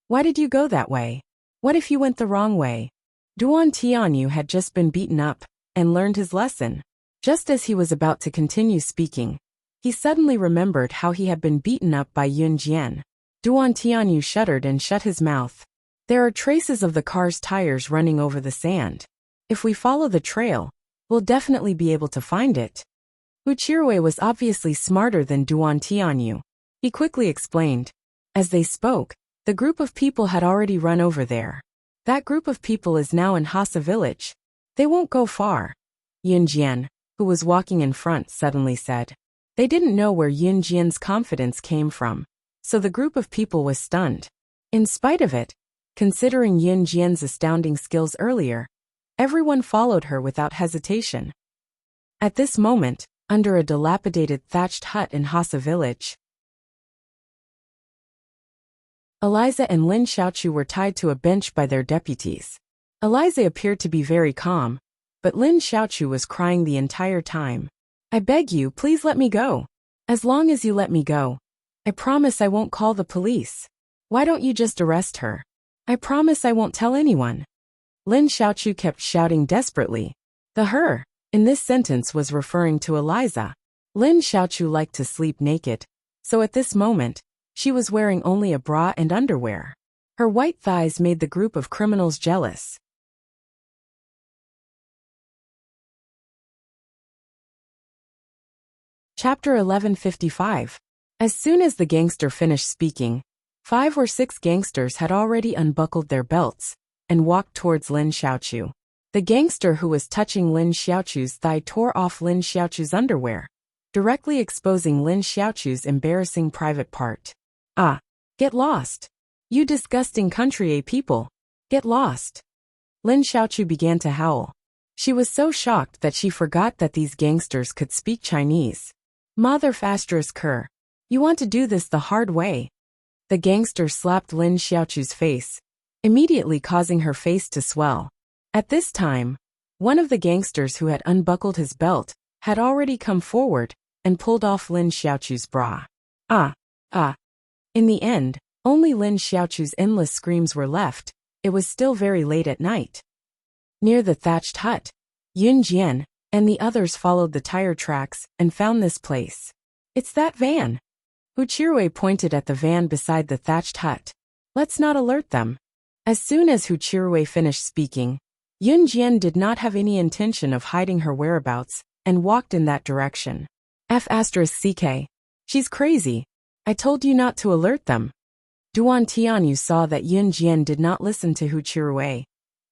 "Why did you go that way? What if you went the wrong way?" Duan Tianyu had just been beaten up and learned his lesson. Just as he was about to continue speaking, he suddenly remembered how he had been beaten up by Yun Jian. Duan Tianyu shuddered and shut his mouth. "There are traces of the car's tires running over the sand. If we follow the trail, we'll definitely be able to find it." Wuxia was obviously smarter than Duan Tianyu. He quickly explained. As they spoke, the group of people had already run over there. That group of people is now in Hasa village. They won't go far. Yun Jian, who was walking in front, suddenly said. They didn't know where Yun Jian's confidence came from, so the group of people was stunned. In spite of it, considering Yun Jian's astounding skills earlier, everyone followed her without hesitation. At this moment, under a dilapidated thatched hut in Hasa village, Eliza and Lin Xiaochu were tied to a bench by their deputies. Eliza appeared to be very calm, but Lin Xiaochu was crying the entire time. "I beg you, please let me go. As long as you let me go, I promise I won't call the police. Why don't you just arrest her? I promise I won't tell anyone." Lin Xiaochu kept shouting desperately. The her in this sentence was referring to Eliza. Lin Xiaochu liked to sleep naked, so at this moment, she was wearing only a bra and underwear. Her white thighs made the group of criminals jealous. Chapter 1155. As soon as the gangster finished speaking, 5 or 6 gangsters had already unbuckled their belts and walked towards Lin Xiaochu. The gangster who was touching Lin Xiaochu's thigh tore off Lin Xiaochu's underwear, directly exposing Lin Xiaochu's embarrassing private part. "Ah, get lost. You disgusting country A people. Get lost." Lin Xiaochu began to howl. She was so shocked that she forgot that these gangsters could speak Chinese. "Mother ***, you want to do this the hard way." The gangster slapped Lin Xiaochu's face, immediately causing her face to swell. At this time, one of the gangsters who had unbuckled his belt had already come forward and pulled off Lin Xiaochu's bra. Ah! In the end, only Lin Xiaochu's endless screams were left. It was still very late at night. Near the thatched hut, Yun Jian and the others followed the tire tracks and found this place. "It's that van." Huchirue pointed at the van beside the thatched hut. Let's not alert them. As soon as Huchirue finished speaking, Yunjian did not have any intention of hiding her whereabouts and walked in that direction. F***CK. She's crazy. I told you not to alert them. Duan Tianyu saw that Yunjian did not listen to Huchirue,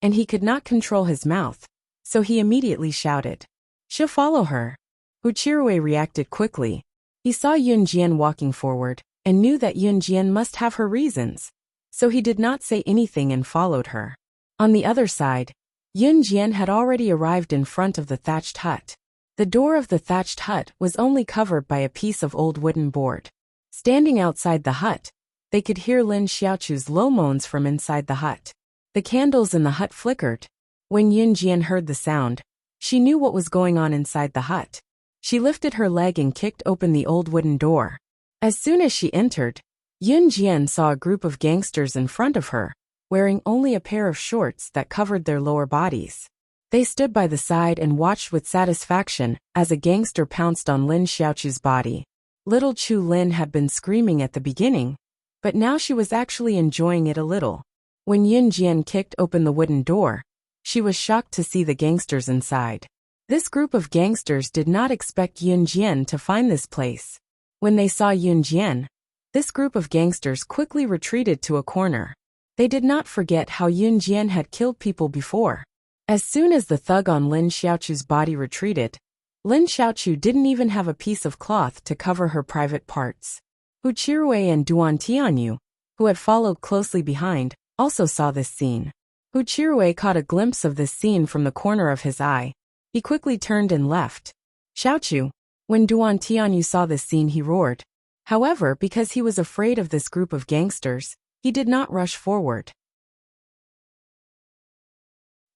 and he could not control his mouth, so he immediately shouted. She'll follow her. Huchirue reacted quickly. He saw Yunjian walking forward and knew that Yunjian must have her reasons, so he did not say anything and followed her. On the other side, Yunjian had already arrived in front of the thatched hut. The door of the thatched hut was only covered by a piece of old wooden board. Standing outside the hut, they could hear Lin Xiaochu's low moans from inside the hut. The candles in the hut flickered. When Yunjian heard the sound, she knew what was going on inside the hut. She lifted her leg and kicked open the old wooden door. As soon as she entered, Yunjian saw a group of gangsters in front of her, wearing only a pair of shorts that covered their lower bodies. They stood by the side and watched with satisfaction as a gangster pounced on Lin Xiaochu's body. Little Chu Lin had been screaming at the beginning, but now she was actually enjoying it a little. When Yunjian kicked open the wooden door, she was shocked to see the gangsters inside. This group of gangsters did not expect Yunjian to find this place. When they saw Yunjian, this group of gangsters quickly retreated to a corner. They did not forget how Yunjian had killed people before. As soon as the thug on Lin Xiaochu's body retreated, Lin Xiaochu didn't even have a piece of cloth to cover her private parts. Huchirue and Duan Tianyu, who had followed closely behind, also saw this scene. Huchirue caught a glimpse of this scene from the corner of his eye. He quickly turned and left. Xiaochu. When Duan Tianyu saw this scene, he roared. However, because he was afraid of this group of gangsters, he did not rush forward.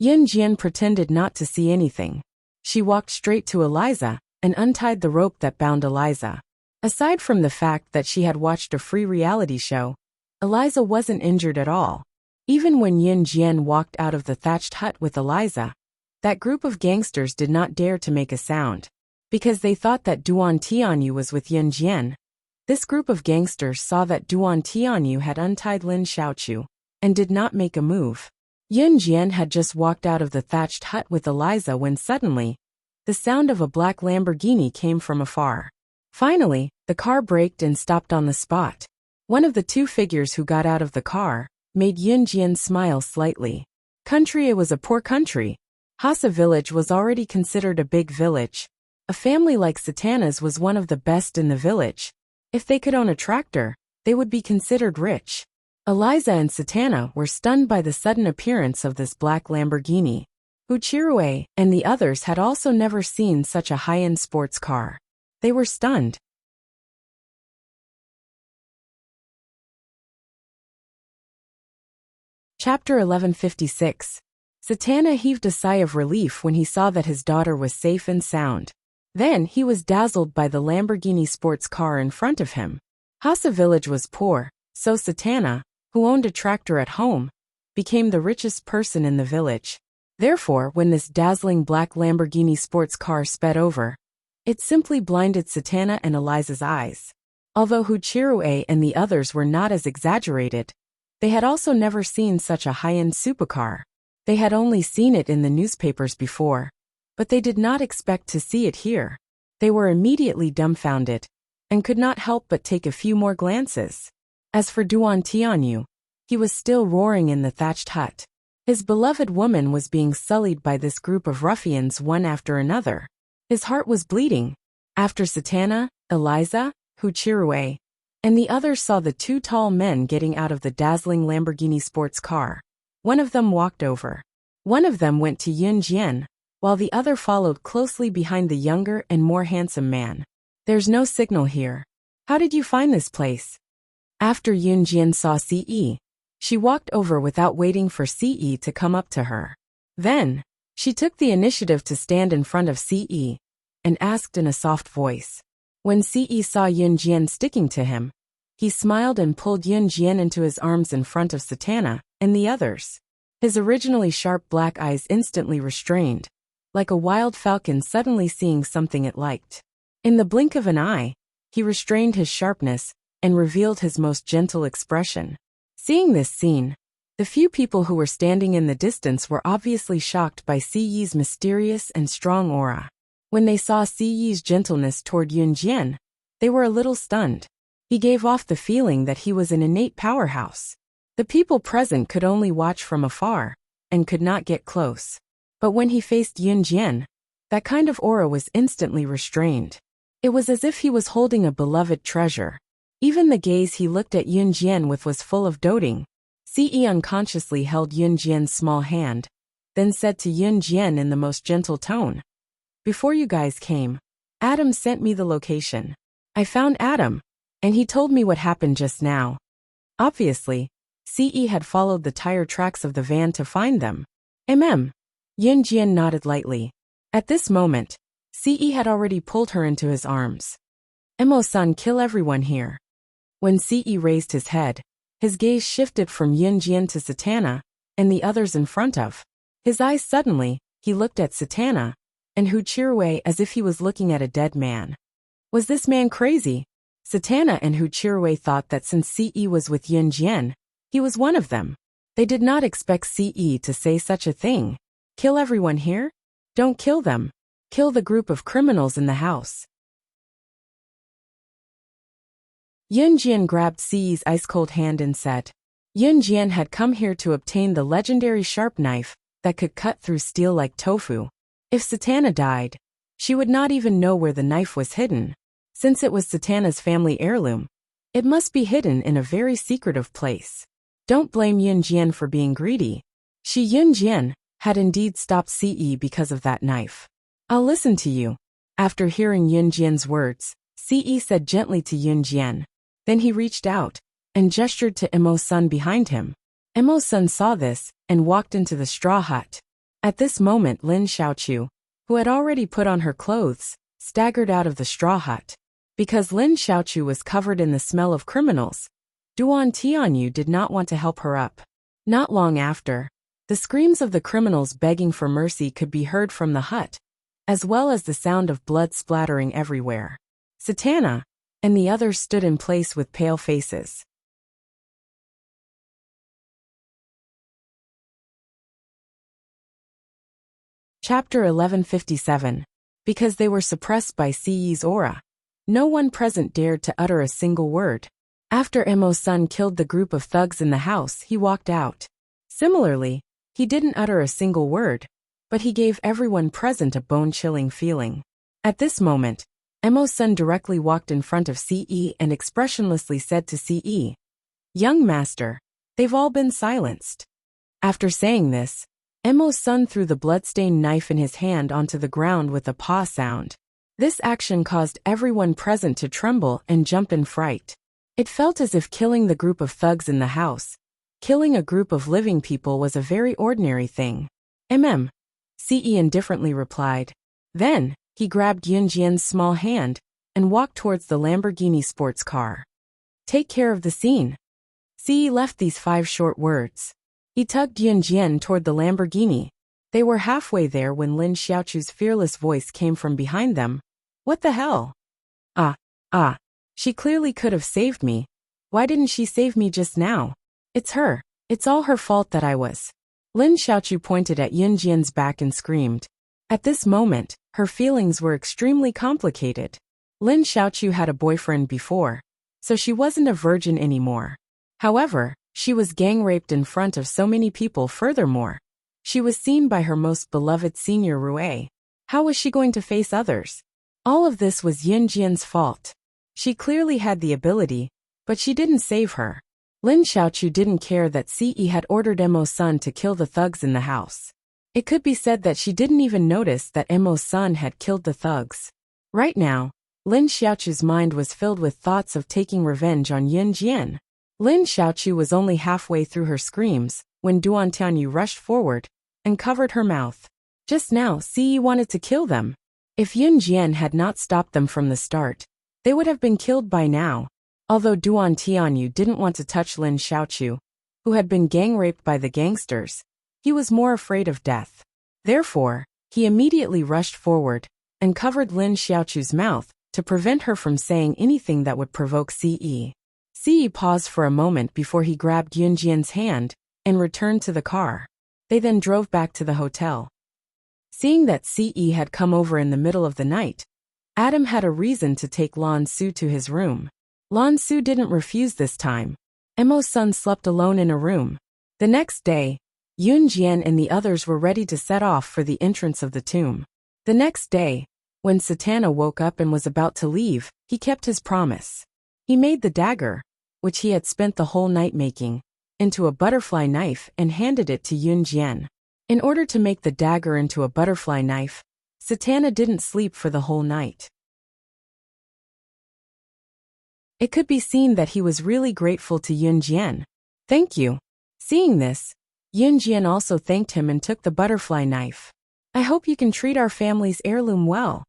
Yunjian pretended not to see anything. She walked straight to Eliza and untied the rope that bound Eliza. Aside from the fact that she had watched a free reality show, Eliza wasn't injured at all. Even when Yunjian walked out of the thatched hut with Eliza, that group of gangsters did not dare to make a sound, because they thought that Duan Tianyu was with Yunjian. This group of gangsters saw that Duan Tianyu had untied Lin Xiaochu and did not make a move. Yunjian had just walked out of the thatched hut with Eliza when suddenly, the sound of a black Lamborghini came from afar. Finally, the car braked and stopped on the spot. One of the two figures who got out of the car made Yunjian smile slightly. Country was a poor country. Hasa village was already considered a big village. A family like Satana's was one of the best in the village. If they could own a tractor, they would be considered rich. Eliza and Satana were stunned by the sudden appearance of this black Lamborghini. Huchirue and the others had also never seen such a high-end sports car. They were stunned. Chapter 1156. Satana heaved a sigh of relief when he saw that his daughter was safe and sound. Then he was dazzled by the Lamborghini sports car in front of him. Hasa village was poor, so Satana, who owned a tractor at home, became the richest person in the village. Therefore, when this dazzling black Lamborghini sports car sped over, it simply blinded Satana and Eliza's eyes. Although Huchirue and the others were not as exaggerated, they had also never seen such a high-end supercar. They had only seen it in the newspapers before, but they did not expect to see it here. They were immediately dumbfounded and could not help but take a few more glances. As for Duan Tianyu, he was still roaring in the thatched hut. His beloved woman was being sullied by this group of ruffians one after another. His heart was bleeding. After Satana, Eliza, Huchirue, and the others saw the two tall men getting out of the dazzling Lamborghini sports car, one of them walked over. One of them went to Yunjian, while the other followed closely behind the younger and more handsome man. There's no signal here. How did you find this place? After Yunjian saw Ce, she walked over without waiting for Ce to come up to her. Then, she took the initiative to stand in front of Ce and asked in a soft voice. When Ce saw Yunjian sticking to him, he smiled and pulled Yunjian into his arms in front of Satana and the others. His originally sharp black eyes instantly restrained, like a wild falcon suddenly seeing something it liked. In the blink of an eye, he restrained his sharpness and revealed his most gentle expression. Seeing this scene, the few people who were standing in the distance were obviously shocked by Siyi's mysterious and strong aura. When they saw Siyi's gentleness toward Yunjian, they were a little stunned. He gave off the feeling that he was an innate powerhouse. The people present could only watch from afar, and could not get close. But when he faced Yunjian, that kind of aura was instantly restrained. It was as if he was holding a beloved treasure. Even the gaze he looked at Yunjian with was full of doting. Ce unconsciously held Yunjian's small hand, then said to Yunjian in the most gentle tone, "Before you guys came, Adam sent me the location. I found Adam, and he told me what happened just now." Obviously, Ce had followed the tire tracks of the van to find them. Yunjian nodded lightly. At this moment, Ce had already pulled her into his arms. "Emo-san, kill everyone here." When Ce raised his head, his gaze shifted from Yunjian to Satana, and the others in front of. His eyes suddenly, he looked at Satana, and Huchirue as if he was looking at a dead man. Was this man crazy? Satana and Huchirue thought that since Ce was with Yunjian, he was one of them. They did not expect Ce to say such a thing. Kill everyone here? Don't kill them. Kill the group of criminals in the house. Yunjian grabbed Ce's ice-cold hand and said. Yunjian had come here to obtain the legendary sharp knife that could cut through steel like tofu. If Satana died, she would not even know where the knife was hidden. Since it was Satana's family heirloom, it must be hidden in a very secretive place. Don't blame Yunjian for being greedy. Yunjian had indeed stopped Ce because of that knife. I'll listen to you. After hearing Yunjian's words, Ce said gently to Yunjian. Then he reached out and gestured to Emo-san behind him. Emo-san saw this and walked into the straw hut. At this moment Lin Xiaoqiu, who had already put on her clothes, staggered out of the straw hut. Because Lin Xiaoqiu was covered in the smell of criminals, Duan Tianyu did not want to help her up. Not long after, the screams of the criminals begging for mercy could be heard from the hut, as well as the sound of blood splattering everywhere. Satana and the others stood in place with pale faces. Chapter 1157. Because they were suppressed by Ce's aura, no one present dared to utter a single word. After Emo-san killed the group of thugs in the house, he walked out. Similarly, he didn't utter a single word, but he gave everyone present a bone-chilling feeling. At this moment, Emo-san directly walked in front of Ce and expressionlessly said to Ce, "Young master, they've all been silenced." After saying this, Emo-san threw the bloodstained knife in his hand onto the ground with a paw sound. This action caused everyone present to tremble and jump in fright. It felt as if killing the group of thugs in the house, killing a group of living people, was a very ordinary thing. Ce indifferently replied. Then, he grabbed Yunjian's small hand and walked towards the Lamborghini sports car. Take care of the scene. Ce left these 5 short words. He tugged Yunjian toward the Lamborghini. They were halfway there when Lin Xiaoqiu's fearless voice came from behind them. What the hell? She clearly could have saved me. Why didn't she save me just now? It's her. It's all her fault that I was. Lin Xiaoqiu pointed at Yunjian's back and screamed. At this moment, her feelings were extremely complicated. Lin Xiaoqiu had a boyfriend before, so she wasn't a virgin anymore. However, she was gang-raped in front of so many people. Furthermore, she was seen by her most beloved senior Rue. How was she going to face others? All of this was Yunjian's fault. She clearly had the ability, but she didn't save her. Lin Xiaoqiu didn't care that Ce had ordered Emo-san to kill the thugs in the house. It could be said that she didn't even notice that Emo-san had killed the thugs. Right now, Lin Xiaoqiu's mind was filled with thoughts of taking revenge on Yunjian. Lin Xiaoqiu was only halfway through her screams when Duan Tianyu rushed forward and covered her mouth. Just now, Ce wanted to kill them. If Yunjian had not stopped them from the start, they would have been killed by now. Although Duan Tianyu didn't want to touch Lin Xiaoqiu, who had been gang-raped by the gangsters, he was more afraid of death. Therefore, he immediately rushed forward and covered Lin Xiaoqiu's mouth to prevent her from saying anything that would provoke Ce. Ce paused for a moment before he grabbed Yunjian's hand and returned to the car. They then drove back to the hotel. Seeing that Ce had come over in the middle of the night, Adam had a reason to take Lan Su to his room. Lan Su didn't refuse this time. Emo's son slept alone in a room. The next day, Yunjian and the others were ready to set off for the entrance of the tomb. The next day, when Satana woke up and was about to leave, he kept his promise. He made the dagger, which he had spent the whole night making, into a butterfly knife and handed it to Yunjian. In order to make the dagger into a butterfly knife, Satana didn't sleep for the whole night. It could be seen that he was really grateful to Yunjian. Thank you. Seeing this, Yunjian also thanked him and took the butterfly knife. I hope you can treat our family's heirloom well.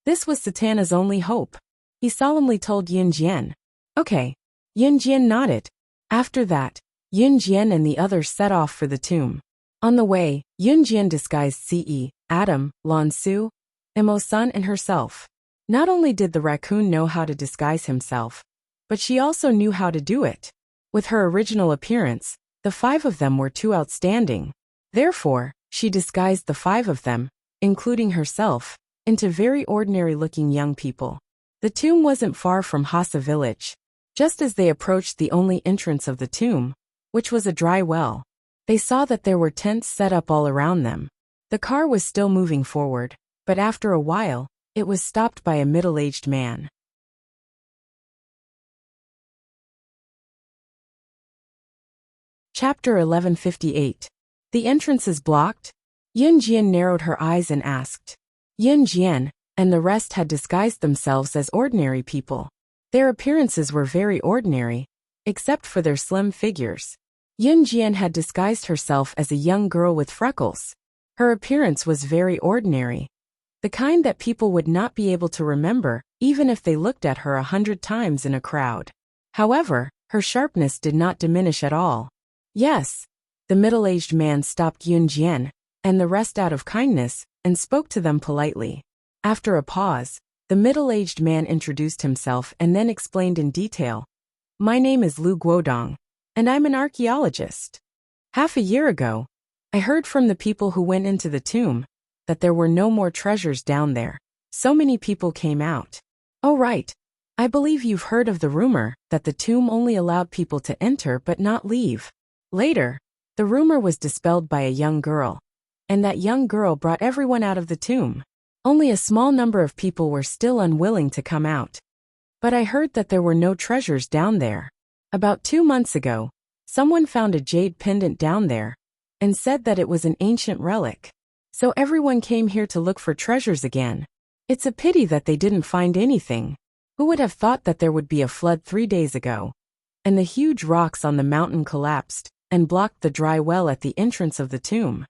This was Satana's only hope. He solemnly told Yunjian. Okay. Yunjian nodded. After that, Yunjian and the others set off for the tomb. On the way, Yunjian disguised Ce, Adam, Lan Su, Emo's son and herself. Not only did the raccoon know how to disguise himself, but she also knew how to do it. With her original appearance, the 5 of them were too outstanding. Therefore, she disguised the 5 of them, including herself, into very ordinary-looking young people. The tomb wasn't far from Hasa village. Just as they approached the only entrance of the tomb, which was a dry well, they saw that there were tents set up all around them. The car was still moving forward, but after a while, it was stopped by a middle-aged man. Chapter 1158. The entrance is blocked? Yunjian narrowed her eyes and asked. Yunjian and the rest had disguised themselves as ordinary people. Their appearances were very ordinary, except for their slim figures. Yunjian had disguised herself as a young girl with freckles. Her appearance was very ordinary, the kind that people would not be able to remember even if they looked at her 100 times in a crowd. However, her sharpness did not diminish at all. Yes. The middle-aged man stopped Yunjian and the rest out of kindness and spoke to them politely. After a pause, the middle-aged man introduced himself and then explained in detail. My name is Lu Guodong, and I'm an archaeologist. Half a year ago, I heard from the people who went into the tomb that there were no more treasures down there. So many people came out. Oh right. I believe you've heard of the rumor that the tomb only allowed people to enter but not leave. Later, the rumor was dispelled by a young girl, and that young girl brought everyone out of the tomb. Only a small number of people were still unwilling to come out. But I heard that there were no treasures down there. About 2 months ago, someone found a jade pendant down there and said that it was an ancient relic. So everyone came here to look for treasures again. It's a pity that they didn't find anything. Who would have thought that there would be a flood 3 days ago? And the huge rocks on the mountain collapsed and blocked the dry well at the entrance of the tomb.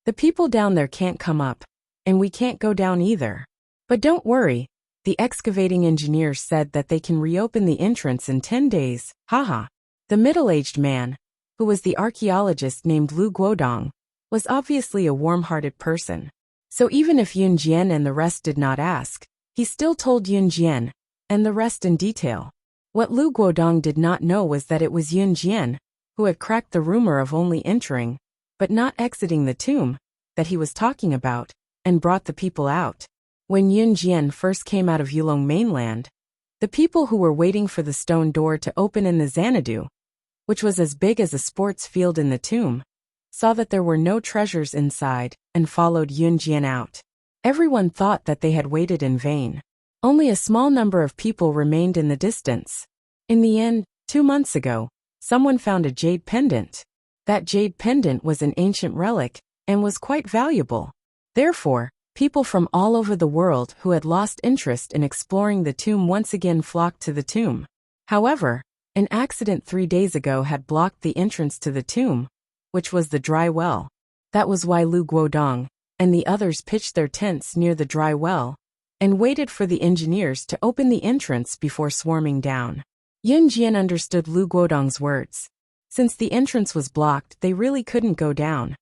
The people down there can't come up, and we can't go down either. But don't worry, the excavating engineers said that they can reopen the entrance in 10 days, haha. The middle-aged man, who was the archaeologist named Lu Guodong, was obviously a warm-hearted person. So even if Yunjian and the rest did not ask, he still told Yunjian and the rest in detail. What Lu Guodong did not know was that it was Yunjian who had cracked the rumor of only entering, but not exiting the tomb, that he was talking about, and brought the people out. When Yunjian first came out of Yulong mainland, the people who were waiting for the stone door to open in the Xanadu, which was as big as a sports field in the tomb, saw that there were no treasures inside and followed Yunjian out. Everyone thought that they had waited in vain. Only a small number of people remained in the distance. In the end, 2 months ago, someone found a jade pendant. That jade pendant was an ancient relic and was quite valuable. Therefore, people from all over the world who had lost interest in exploring the tomb once again flocked to the tomb. However, an accident 3 days ago had blocked the entrance to the tomb, which was the dry well. That was why Lu Guodong and the others pitched their tents near the dry well and waited for the engineers to open the entrance before swarming down. Yunjian understood Lu Guodong's words. Since the entrance was blocked, they really couldn't go down.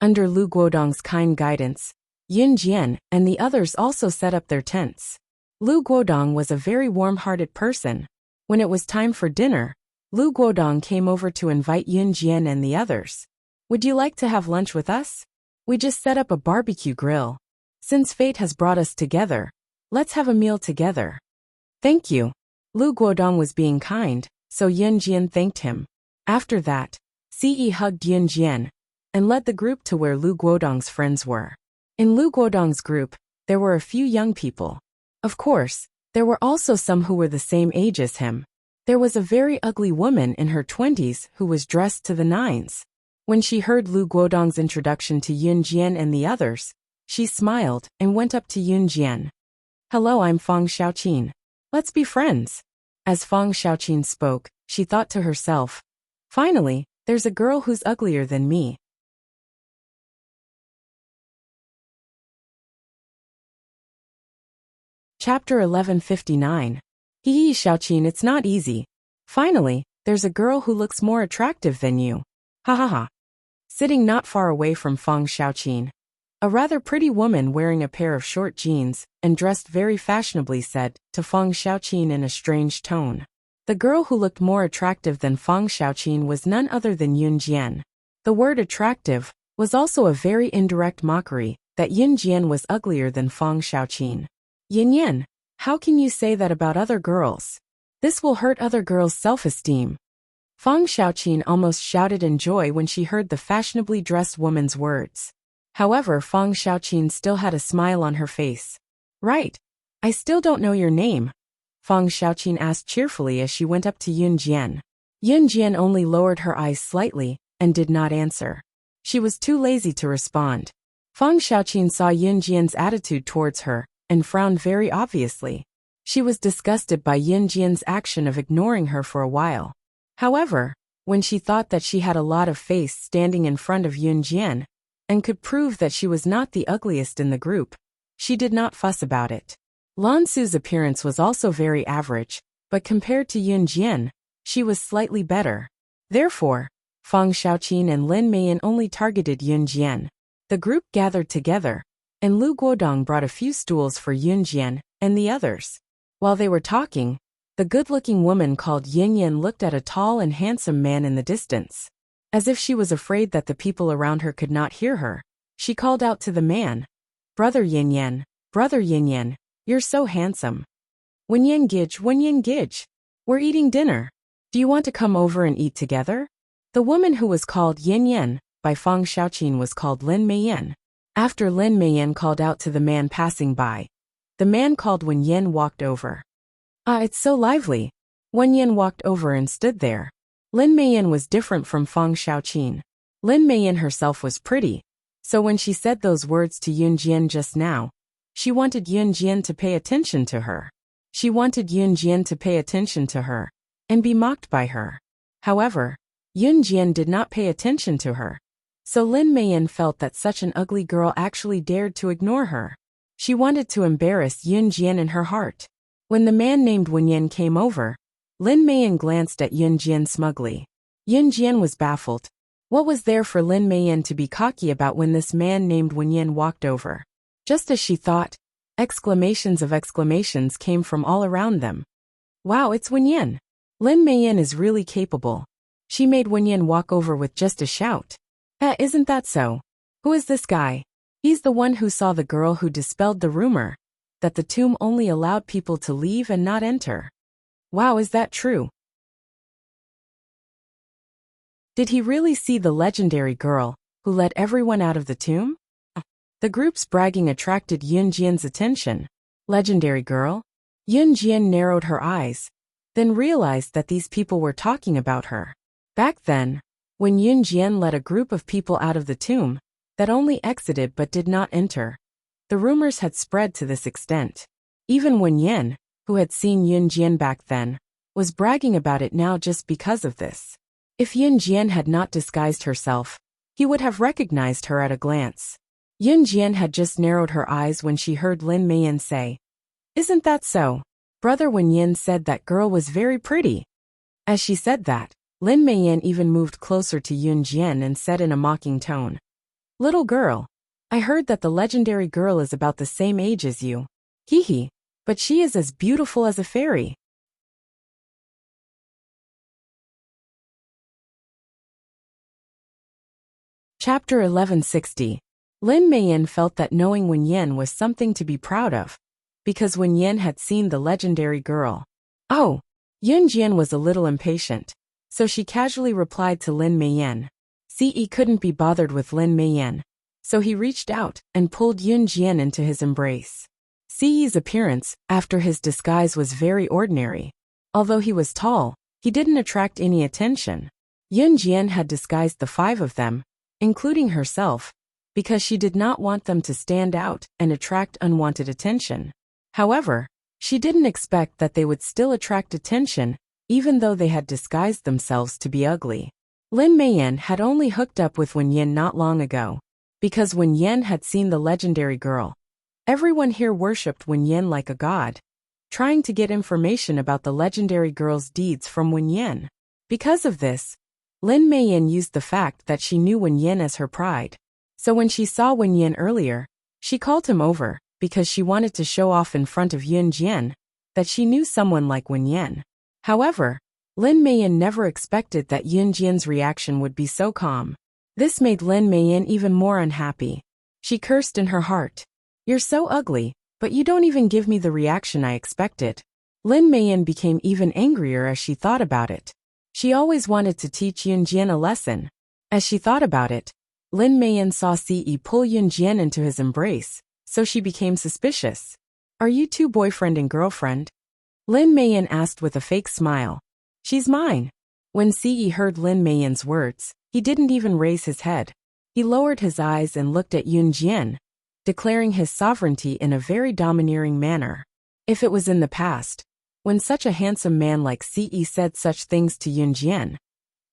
Under Lu Guodong's kind guidance, Yunjian and the others also set up their tents. Lu Guodong was a very warm-hearted person. When it was time for dinner, Lu Guodong came over to invite Yun Jian and the others. Would you like to have lunch with us? We just set up a barbecue grill. Since fate has brought us together, let's have a meal together. Thank you. Lu Guodong was being kind, so Yun Jian thanked him. After that, Ce hugged Yun Jian and led the group to where Lu Guodong's friends were. In Lu Guodong's group, there were a few young people. Of course, there were also some who were the same age as him. There was a very ugly woman in her 20s who was dressed to the nines. When she heard Lu Guodong's introduction to Yun Jian and the others, she smiled and went up to Yun Jian. Hello, I'm Fang Xiaoqin. Let's be friends. As Fang Xiaoqin spoke, she thought to herself, finally, there's a girl who's uglier than me. Chapter 1159. Hee Xiaoqin, it's not easy. Finally, there's a girl who looks more attractive than you. Ha ha ha. Sitting not far away from Fang Xiaoqin, a rather pretty woman wearing a pair of short jeans and dressed very fashionably said to Fang Xiaoqin in a strange tone. The girl who looked more attractive than Fang Xiaoqin was none other than Yun Jian. The word attractive was also a very indirect mockery that Yun Jian was uglier than Fang Xiaoqin. Yin Yin, how can you say that about other girls? This will hurt other girls' self-esteem. Fang Xiaoqin almost shouted in joy when she heard the fashionably dressed woman's words. However, Fang Xiaoqin still had a smile on her face. Right. I still don't know your name, Fang Xiaoqin asked cheerfully as she went up to Yun Jian. Yun Jian only lowered her eyes slightly and did not answer. She was too lazy to respond. Fang Xiaoqin saw Yun Jian's attitude towards her and frowned very obviously. She was disgusted by Yun Jian's action of ignoring her for a while. However, when she thought that she had a lot of face standing in front of Yun Jian and could prove that she was not the ugliest in the group, she did not fuss about it. Lan Su's appearance was also very average, but compared to Yun Jian, she was slightly better. Therefore, Fang Xiaoqin and Lin Meiyan only targeted Yun Jian. The group gathered together, and Lu Guodong brought a few stools for Yun Jian and the others. While they were talking, the good-looking woman called Yin Yin looked at a tall and handsome man in the distance. As if she was afraid that the people around her could not hear her, she called out to the man, Brother Yin Yin, you're so handsome. Wenyan Gij, we're eating dinner. Do you want to come over and eat together? The woman who was called Yin Yin by Fang Xiaoqin was called Lin Meiyan. After Lin Meiyan called out to the man passing by, the man called Wen Yin walked over. Ah, it's so lively. Wen Yin walked over and stood there. Lin Meiyan was different from Fang Xiaoqin. Lin Meiyan herself was pretty, so when she said those words to Yun Jian just now, she wanted Yun Jian to pay attention to her. She wanted Yun Jian to pay attention to her and be mocked by her. However, Yun Jian did not pay attention to her. So Lin Meiyan felt that such an ugly girl actually dared to ignore her. She wanted to embarrass Yun Jian in her heart. When the man named Wen Yin came over, Lin Meiyan glanced at Yun Jian smugly. Yun Jian was baffled. What was there for Lin Meiyan to be cocky about when this man named Wen Yin walked over? Just as she thought, exclamations of exclamations came from all around them. Wow, it's Wen Yin. Lin Meiyan is really capable. She made Wen Yin walk over with just a shout. Isn't that so? Who is this guy? He's the one who saw the girl who dispelled the rumor that the tomb only allowed people to leave and not enter. Wow, is that true? Did he really see the legendary girl who let everyone out of the tomb? The group's bragging attracted Yun Jian's attention. Legendary girl? Yun Jian narrowed her eyes, then realized that these people were talking about her. Back then, when Yun Jian led a group of people out of the tomb that only exited but did not enter, the rumors had spread to this extent. Even Wen Yin, who had seen Yun Jian back then, was bragging about it now just because of this. If Yun Jian had not disguised herself, he would have recognized her at a glance. Yun Jian had just narrowed her eyes when she heard Lin Meiyan say, Isn't that so? Brother Wen Yin said that girl was very pretty. As she said that, Lin Meiyan even moved closer to Yun Jian and said in a mocking tone, Little girl, I heard that the legendary girl is about the same age as you. Hee hee. but she is as beautiful as a fairy. Chapter 1160. Lin Meiyan felt that knowing Wen Yen was something to be proud of, because Wen Yen had seen the legendary girl. Oh! Yun Jian was a little impatient, so she casually replied to Lin Meiyan. Ce couldn't be bothered with Lin Meiyan, so he reached out and pulled Yun Jian into his embrace. Ce's appearance, after his disguise, was very ordinary. Although he was tall, he didn't attract any attention. Yun Jian had disguised the 5 of them, including herself, because she did not want them to stand out and attract unwanted attention. However, she didn't expect that they would still attract attention, even though they had disguised themselves to be ugly. Lin Meiyan had only hooked up with Wen Yen not long ago, because Wen Yen had seen the legendary girl. Everyone here worshipped Wen Yen like a god, trying to get information about the legendary girl's deeds from Wen Yen. Because of this, Lin Meiyan used the fact that she knew Wen Yen as her pride. So when she saw Wen Yen earlier, she called him over, because she wanted to show off in front of Yun Jian that she knew someone like Wen Yen. However, Lin Meiyan never expected that Yun Jian's reaction would be so calm. This made Lin Meiyan even more unhappy. She cursed in her heart. "You're so ugly, but you don't even give me the reaction I expected." Lin Meiyan became even angrier as she thought about it. She always wanted to teach Yun Jian a lesson. As she thought about it, Lin Meiyan saw Ce pull Yun Jian into his embrace, so she became suspicious. "Are you two boyfriend and girlfriend?" Lin Meiyan asked with a fake smile. "She's mine." When Ce heard Lin Meiyan's words, he didn't even raise his head. He lowered his eyes and looked at Yun Jian, declaring his sovereignty in a very domineering manner. If it was in the past, when such a handsome man like Ce said such things to Yun Jian,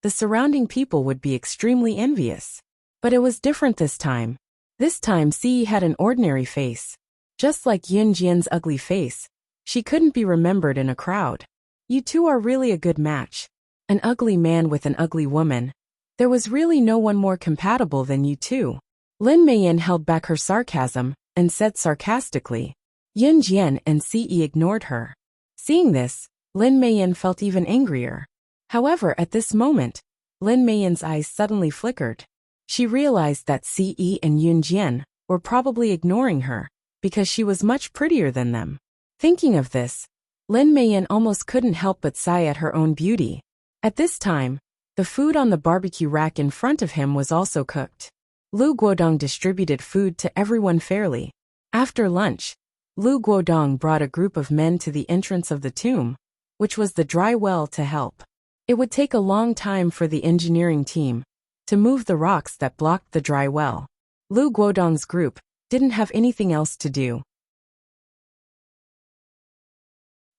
the surrounding people would be extremely envious. But it was different this time. This time Ce had an ordinary face. Just like Yun Jian's ugly face, she couldn't be remembered in a crowd. "You two are really a good match. An ugly man with an ugly woman. There was really no one more compatible than you two." Lin Meiyan held back her sarcasm and said sarcastically. Yun Jian and Ce ignored her. Seeing this, Lin Meiyan felt even angrier. However, at this moment, Lin Meiyan's eyes suddenly flickered. She realized that Ce and Yun Jian were probably ignoring her because she was much prettier than them. Thinking of this, Lin Meiyan almost couldn't help but sigh at her own beauty. At this time, the food on the barbecue rack in front of him was also cooked. Lu Guodong distributed food to everyone fairly. After lunch, Lu Guodong brought a group of men to the entrance of the tomb, which was the dry well, to help. It would take a long time for the engineering team to move the rocks that blocked the dry well. Lu Guodong's group didn't have anything else to do.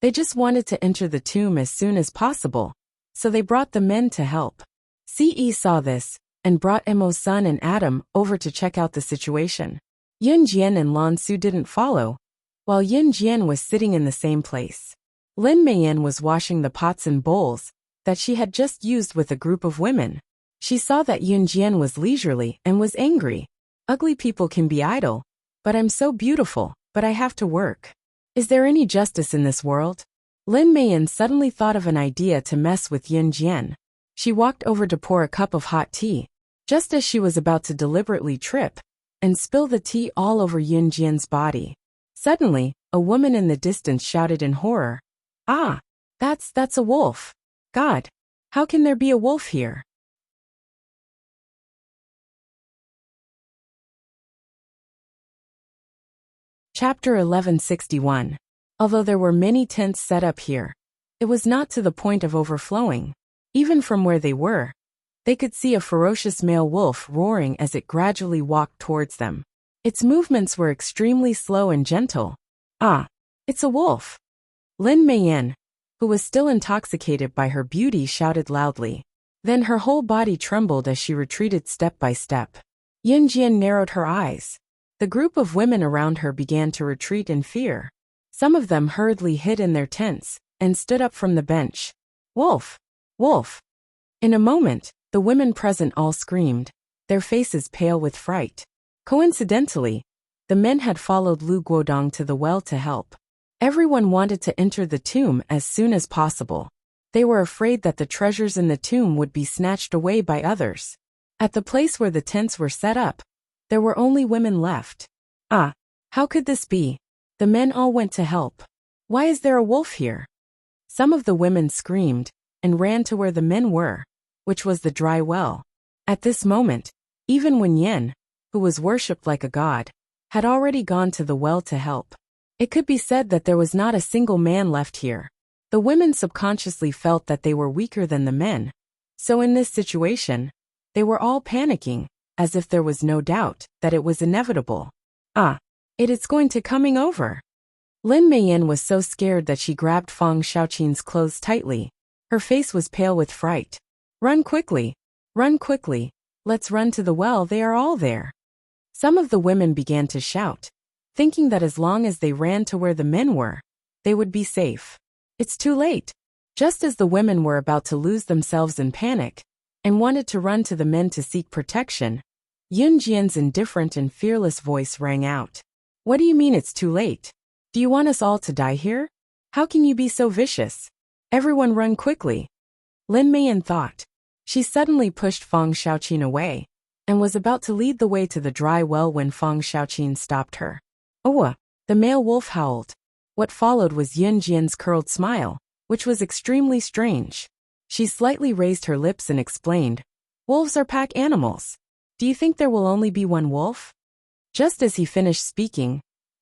They just wanted to enter the tomb as soon as possible, so they brought the men to help. Ce saw this and brought Emo's son and Adam over to check out the situation. Yun Jian and Lan Su didn't follow, while Yun Jian was sitting in the same place. Lin Meiyan was washing the pots and bowls that she had just used with a group of women. She saw that Yun Jian was leisurely and was angry. "Ugly people can be idle, but I'm so beautiful, but I have to work. Is there any justice in this world?" Lin Meiyan suddenly thought of an idea to mess with Yun Jian. She walked over to pour a cup of hot tea, just as she was about to deliberately trip and spill the tea all over Yun Jian's body. Suddenly, a woman in the distance shouted in horror, "Ah! That's a wolf! God! How can there be a wolf here?" Chapter 1161. Although there were many tents set up here, it was not to the point of overflowing. Even from where they were, they could see a ferocious male wolf roaring as it gradually walked towards them. Its movements were extremely slow and gentle. "Ah, it's a wolf!" Lin Meiyan, who was still intoxicated by her beauty, shouted loudly. Then her whole body trembled as she retreated step by step. Yun Jian narrowed her eyes. The group of women around her began to retreat in fear. Some of them hurriedly hid in their tents and stood up from the bench. "Wolf! Wolf!" In a moment, the women present all screamed, their faces pale with fright. Coincidentally, the men had followed Lu Guodong to the well to help. Everyone wanted to enter the tomb as soon as possible. They were afraid that the treasures in the tomb would be snatched away by others. At the place where the tents were set up, there were only women left. Ah, how could this be? The men all went to help. Why is there a wolf here? Some of the women screamed and ran to where the men were, which was the dry well. At this moment, even Wen Yen, who was worshipped like a god, had already gone to the well to help. It could be said that there was not a single man left here. The women subconsciously felt that they were weaker than the men. So in this situation, they were all panicking, as if there was no doubt that it was inevitable. Ah, it is going to coming over. Lin Meiyan was so scared that she grabbed Feng Xiaoqin's clothes tightly. Her face was pale with fright. Run quickly! Run quickly! Let's run to the well, they are all there. Some of the women began to shout, thinking that as long as they ran to where the men were, they would be safe. It's too late. Just as the women were about to lose themselves in panic and wanted to run to the men to seek protection, Yun Jian's indifferent and fearless voice rang out. What do you mean it's too late? Do you want us all to die here? How can you be so vicious? Everyone run quickly. Lin Meiyan thought. She suddenly pushed Feng Xiaoqin away and was about to lead the way to the dry well when Feng Xiaoqin stopped her. Oh, the male wolf howled. What followed was Yun Jian's curled smile, which was extremely strange. She slightly raised her lips and explained, wolves are pack animals. Do you think there will only be one wolf? Just as he finished speaking,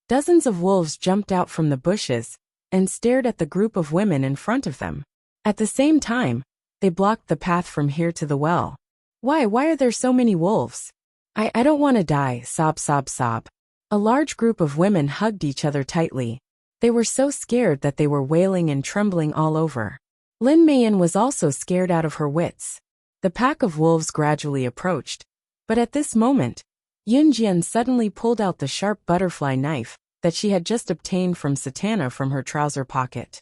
dozens of wolves jumped out from the bushes and stared at the group of women in front of them. At the same time, they blocked the path from here to the well. Why are there so many wolves? I don't want to die, sob sob sob. A large group of women hugged each other tightly. They were so scared that they were wailing and trembling all over. Lin Meiyan was also scared out of her wits. The pack of wolves gradually approached, but at this moment, Yun Jian suddenly pulled out the sharp butterfly knife that she had just obtained from Satana from her trouser pocket.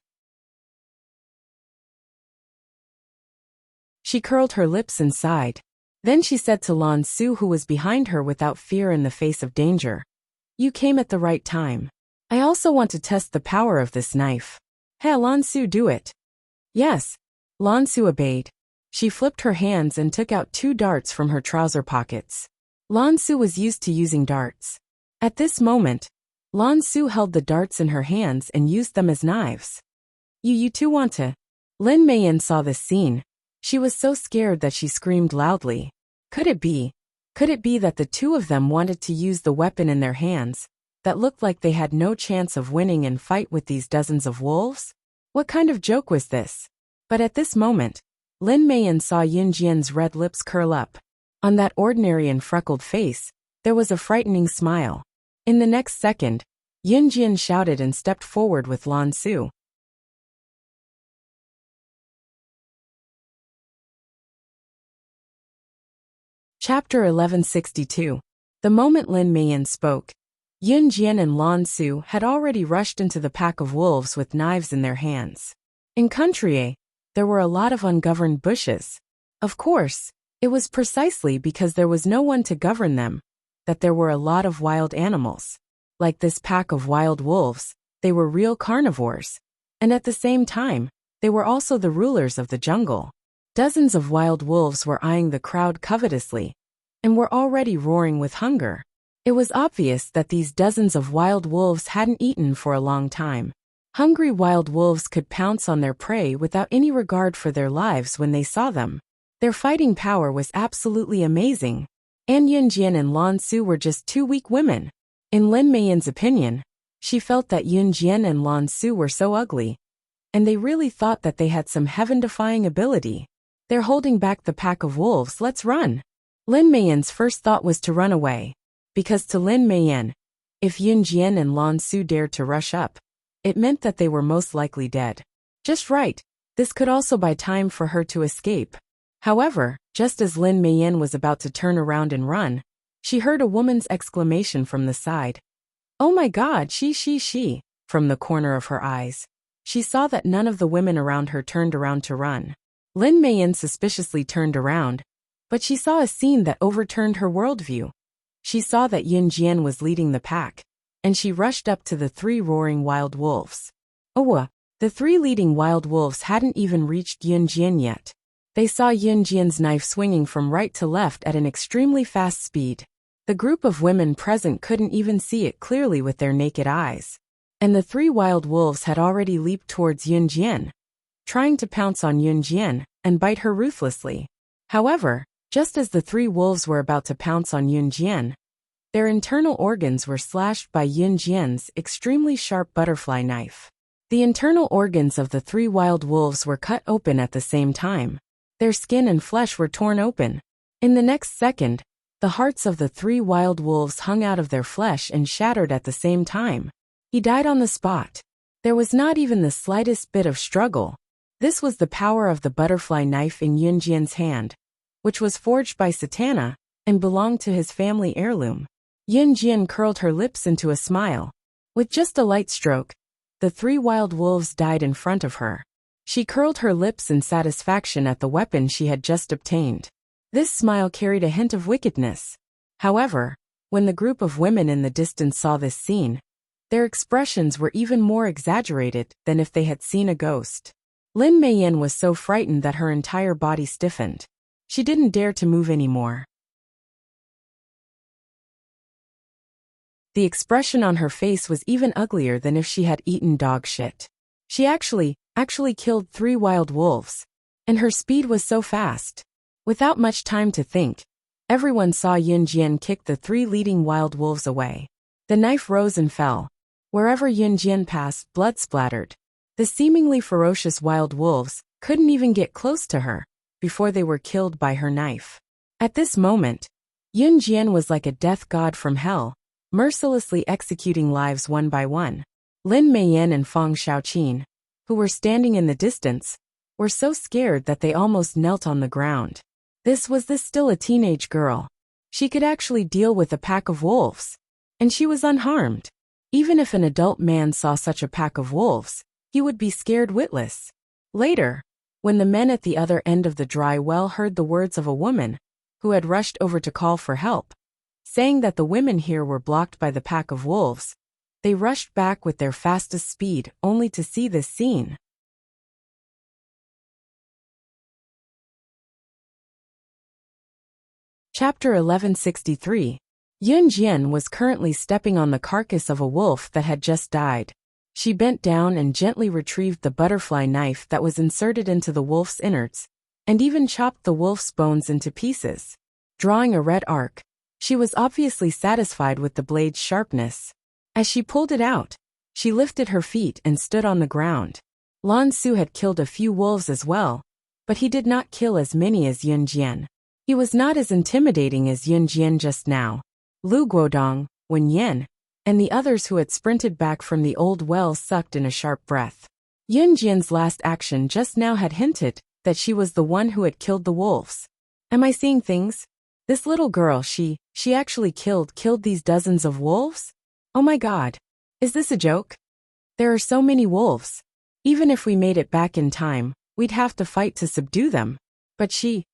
She curled her lips and sighed. Then she said to Lan Su, who was behind her without fear in the face of danger, "You came at the right time. I also want to test the power of this knife." Hey, Lan Su, do it. Yes. Lan Su obeyed. She flipped her hands and took out 2 darts from her trouser pockets. Lan Su was used to using darts. At this moment, Lan Su held the darts in her hands and used them as knives. You two want to? Lin Meiyan saw this scene. She was so scared that she screamed loudly. Could it be that the two of them wanted to use the weapon in their hands that looked like they had no chance of winning and fight with these dozens of wolves? What kind of joke was this? But at this moment, Lin Meiyan saw Yun Jian's red lips curl up. On that ordinary and freckled face, there was a frightening smile. In the next second, Yun Jian shouted and stepped forward with Lan Su. Chapter 1162. The moment Lin Meiyan spoke, Yun Jian and Lan Su had already rushed into the pack of wolves with knives in their hands. In Country, there were a lot of ungoverned bushes. Of course, it was precisely because there was no one to govern them that there were a lot of wild animals. Like this pack of wild wolves, they were real carnivores. And at the same time, they were also the rulers of the jungle. Dozens of wild wolves were eyeing the crowd covetously and were already roaring with hunger. It was obvious that these dozens of wild wolves hadn't eaten for a long time. Hungry wild wolves could pounce on their prey without any regard for their lives when they saw them. Their fighting power was absolutely amazing. And Yun Jian and Lan Su were just 2 weak women. In Lin Meiyan's opinion, she felt that Yun Jian and Lan Su were so ugly, and they really thought that they had some heaven-defying ability. They're holding back the pack of wolves, let's run. Lin Meiyan's first thought was to run away, because to Lin Meiyan, if Yun Jian and Lan Su dared to rush up, it meant that they were most likely dead. Just right, this could also buy time for her to escape. However, just as Lin Meiyan was about to turn around and run, she heard a woman's exclamation from the side. Oh my God, she, from the corner of her eyes. She saw that none of the women around her turned around to run. Lin Meiyan suspiciously turned around, but she saw a scene that overturned her worldview. She saw that Yun Jian was leading the pack, and she rushed up to the 3 roaring wild wolves. The 3 leading wild wolves hadn't even reached Yunjian yet. They saw Yunjian's knife swinging from right to left at an extremely fast speed. The group of women present couldn't even see it clearly with their naked eyes. And the 3 wild wolves had already leaped towards Yunjian, trying to pounce on Yunjian and bite her ruthlessly. However, just as the 3 wolves were about to pounce on Yunjian, their internal organs were slashed by Yunjian's extremely sharp butterfly knife. The internal organs of the 3 wild wolves were cut open at the same time. Their skin and flesh were torn open. In the next second, the hearts of the 3 wild wolves hung out of their flesh and shattered at the same time. He died on the spot. There was not even the slightest bit of struggle. This was the power of the butterfly knife in Yunjian's hand, which was forged by Satana and belonged to his family heirloom. Yunjian curled her lips into a smile. With just a light stroke, the 3 wild wolves died in front of her. She curled her lips in satisfaction at the weapon she had just obtained. This smile carried a hint of wickedness. However, when the group of women in the distance saw this scene, their expressions were even more exaggerated than if they had seen a ghost. Lin Meiyan was so frightened that her entire body stiffened. She didn't dare to move anymore. The expression on her face was even uglier than if she had eaten dog shit. She actually killed 3 wild wolves. And her speed was so fast. Without much time to think, everyone saw Yunjian kick the 3 leading wild wolves away. The knife rose and fell. Wherever Yunjian passed, blood splattered. The seemingly ferocious wild wolves couldn't even get close to her before they were killed by her knife. At this moment, Yunjian was like a death god from hell, mercilessly executing lives one by one. Lin Meiyan and Fang Xiaoqin, who were standing in the distance, were so scared that they almost knelt on the ground. This still a teenage girl. She could actually deal with a pack of wolves. And she was unharmed. Even if an adult man saw such a pack of wolves, he would be scared witless. Later, when the men at the other end of the dry well heard the words of a woman who had rushed over to call for help, saying that the women here were blocked by the pack of wolves, they rushed back with their fastest speed only to see this scene. Chapter 1163. Yunjian was currently stepping on the carcass of a wolf that had just died. She bent down and gently retrieved the butterfly knife that was inserted into the wolf's innards, and even chopped the wolf's bones into pieces. Drawing a red arc, she was obviously satisfied with the blade's sharpness. As she pulled it out, she lifted her feet and stood on the ground. Lan Su had killed a few wolves as well, but he did not kill as many as Yunjian. He was not as intimidating as Yunjian just now. Lu Guodong, Wen Yen, and the others who had sprinted back from the old well sucked in a sharp breath. Yunjian's last action just now had hinted that she was the one who had killed the wolves. Am I seeing things? This little girl, she actually killed these dozens of wolves? Oh my god. Is this a joke? There are so many wolves. Even if we made it back in time, we'd have to fight to subdue them. But she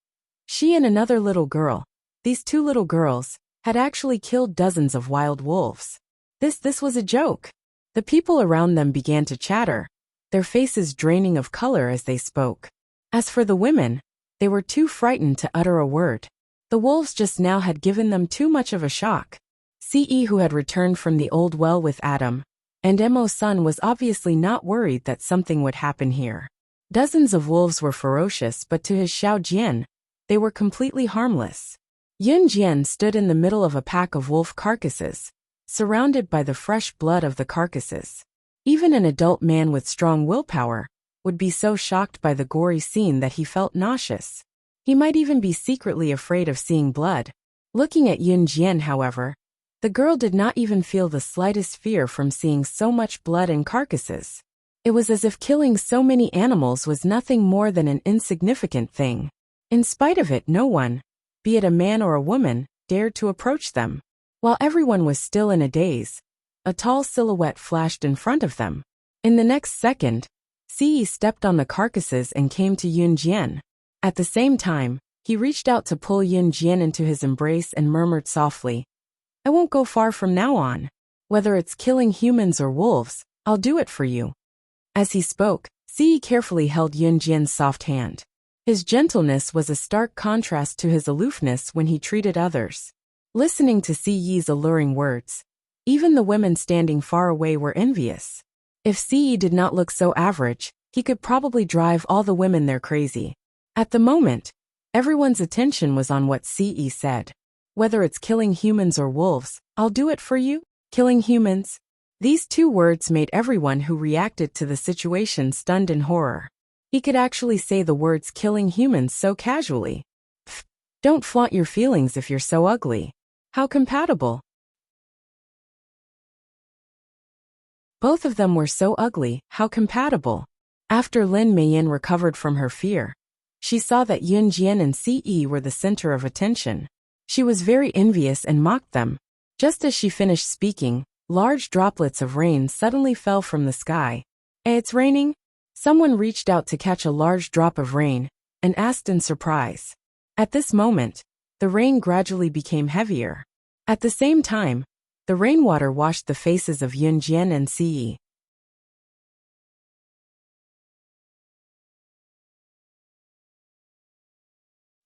and another little girl, these 2 little girls, had actually killed dozens of wild wolves. This was a joke. The people around them began to chatter, their faces draining of color as they spoke. As for the women, they were too frightened to utter a word. The wolves just now had given them too much of a shock. Ce, who had returned from the old well with Adam, and Mo's son, was obviously not worried that something would happen here. Dozens of wolves were ferocious, but to his Xiao Jian, they were completely harmless. Yunjian stood in the middle of a pack of wolf carcasses, surrounded by the fresh blood of the carcasses. Even an adult man with strong willpower would be so shocked by the gory scene that he felt nauseous. He might even be secretly afraid of seeing blood. Looking at Yunjian, however, the girl did not even feel the slightest fear from seeing so much blood and carcasses. It was as if killing so many animals was nothing more than an insignificant thing. In spite of it, no one, be it a man or a woman, dared to approach them. While everyone was still in a daze, a tall silhouette flashed in front of them. In the next second, Ce stepped on the carcasses and came to Yunjian. At the same time, he reached out to pull Yunjian into his embrace and murmured softly, "I won't go far from now on." Whether it's killing humans or wolves, I'll do it for you. As he spoke, Ce carefully held Yun Jian's soft hand. His gentleness was a stark contrast to his aloofness when he treated others. Listening to Ce's alluring words, even the women standing far away were envious. If Ce did not look so average, he could probably drive all the women there crazy. At the moment, everyone's attention was on what Ce said. Whether it's killing humans or wolves, I'll do it for you. Killing humans? These two words made everyone who reacted to the situation stunned in horror. He could actually say the words killing humans so casually. Pfft, don't flaunt your feelings if you're so ugly. How compatible. Both of them were so ugly, how compatible. After Lin Meiyin recovered from her fear, she saw that Yun Jian and Ce were the center of attention. She was very envious and mocked them. Just as she finished speaking, large droplets of rain suddenly fell from the sky. It's raining? Someone reached out to catch a large drop of rain and asked in surprise. At this moment, the rain gradually became heavier. At the same time, the rainwater washed the faces of Yun Jian and Ce.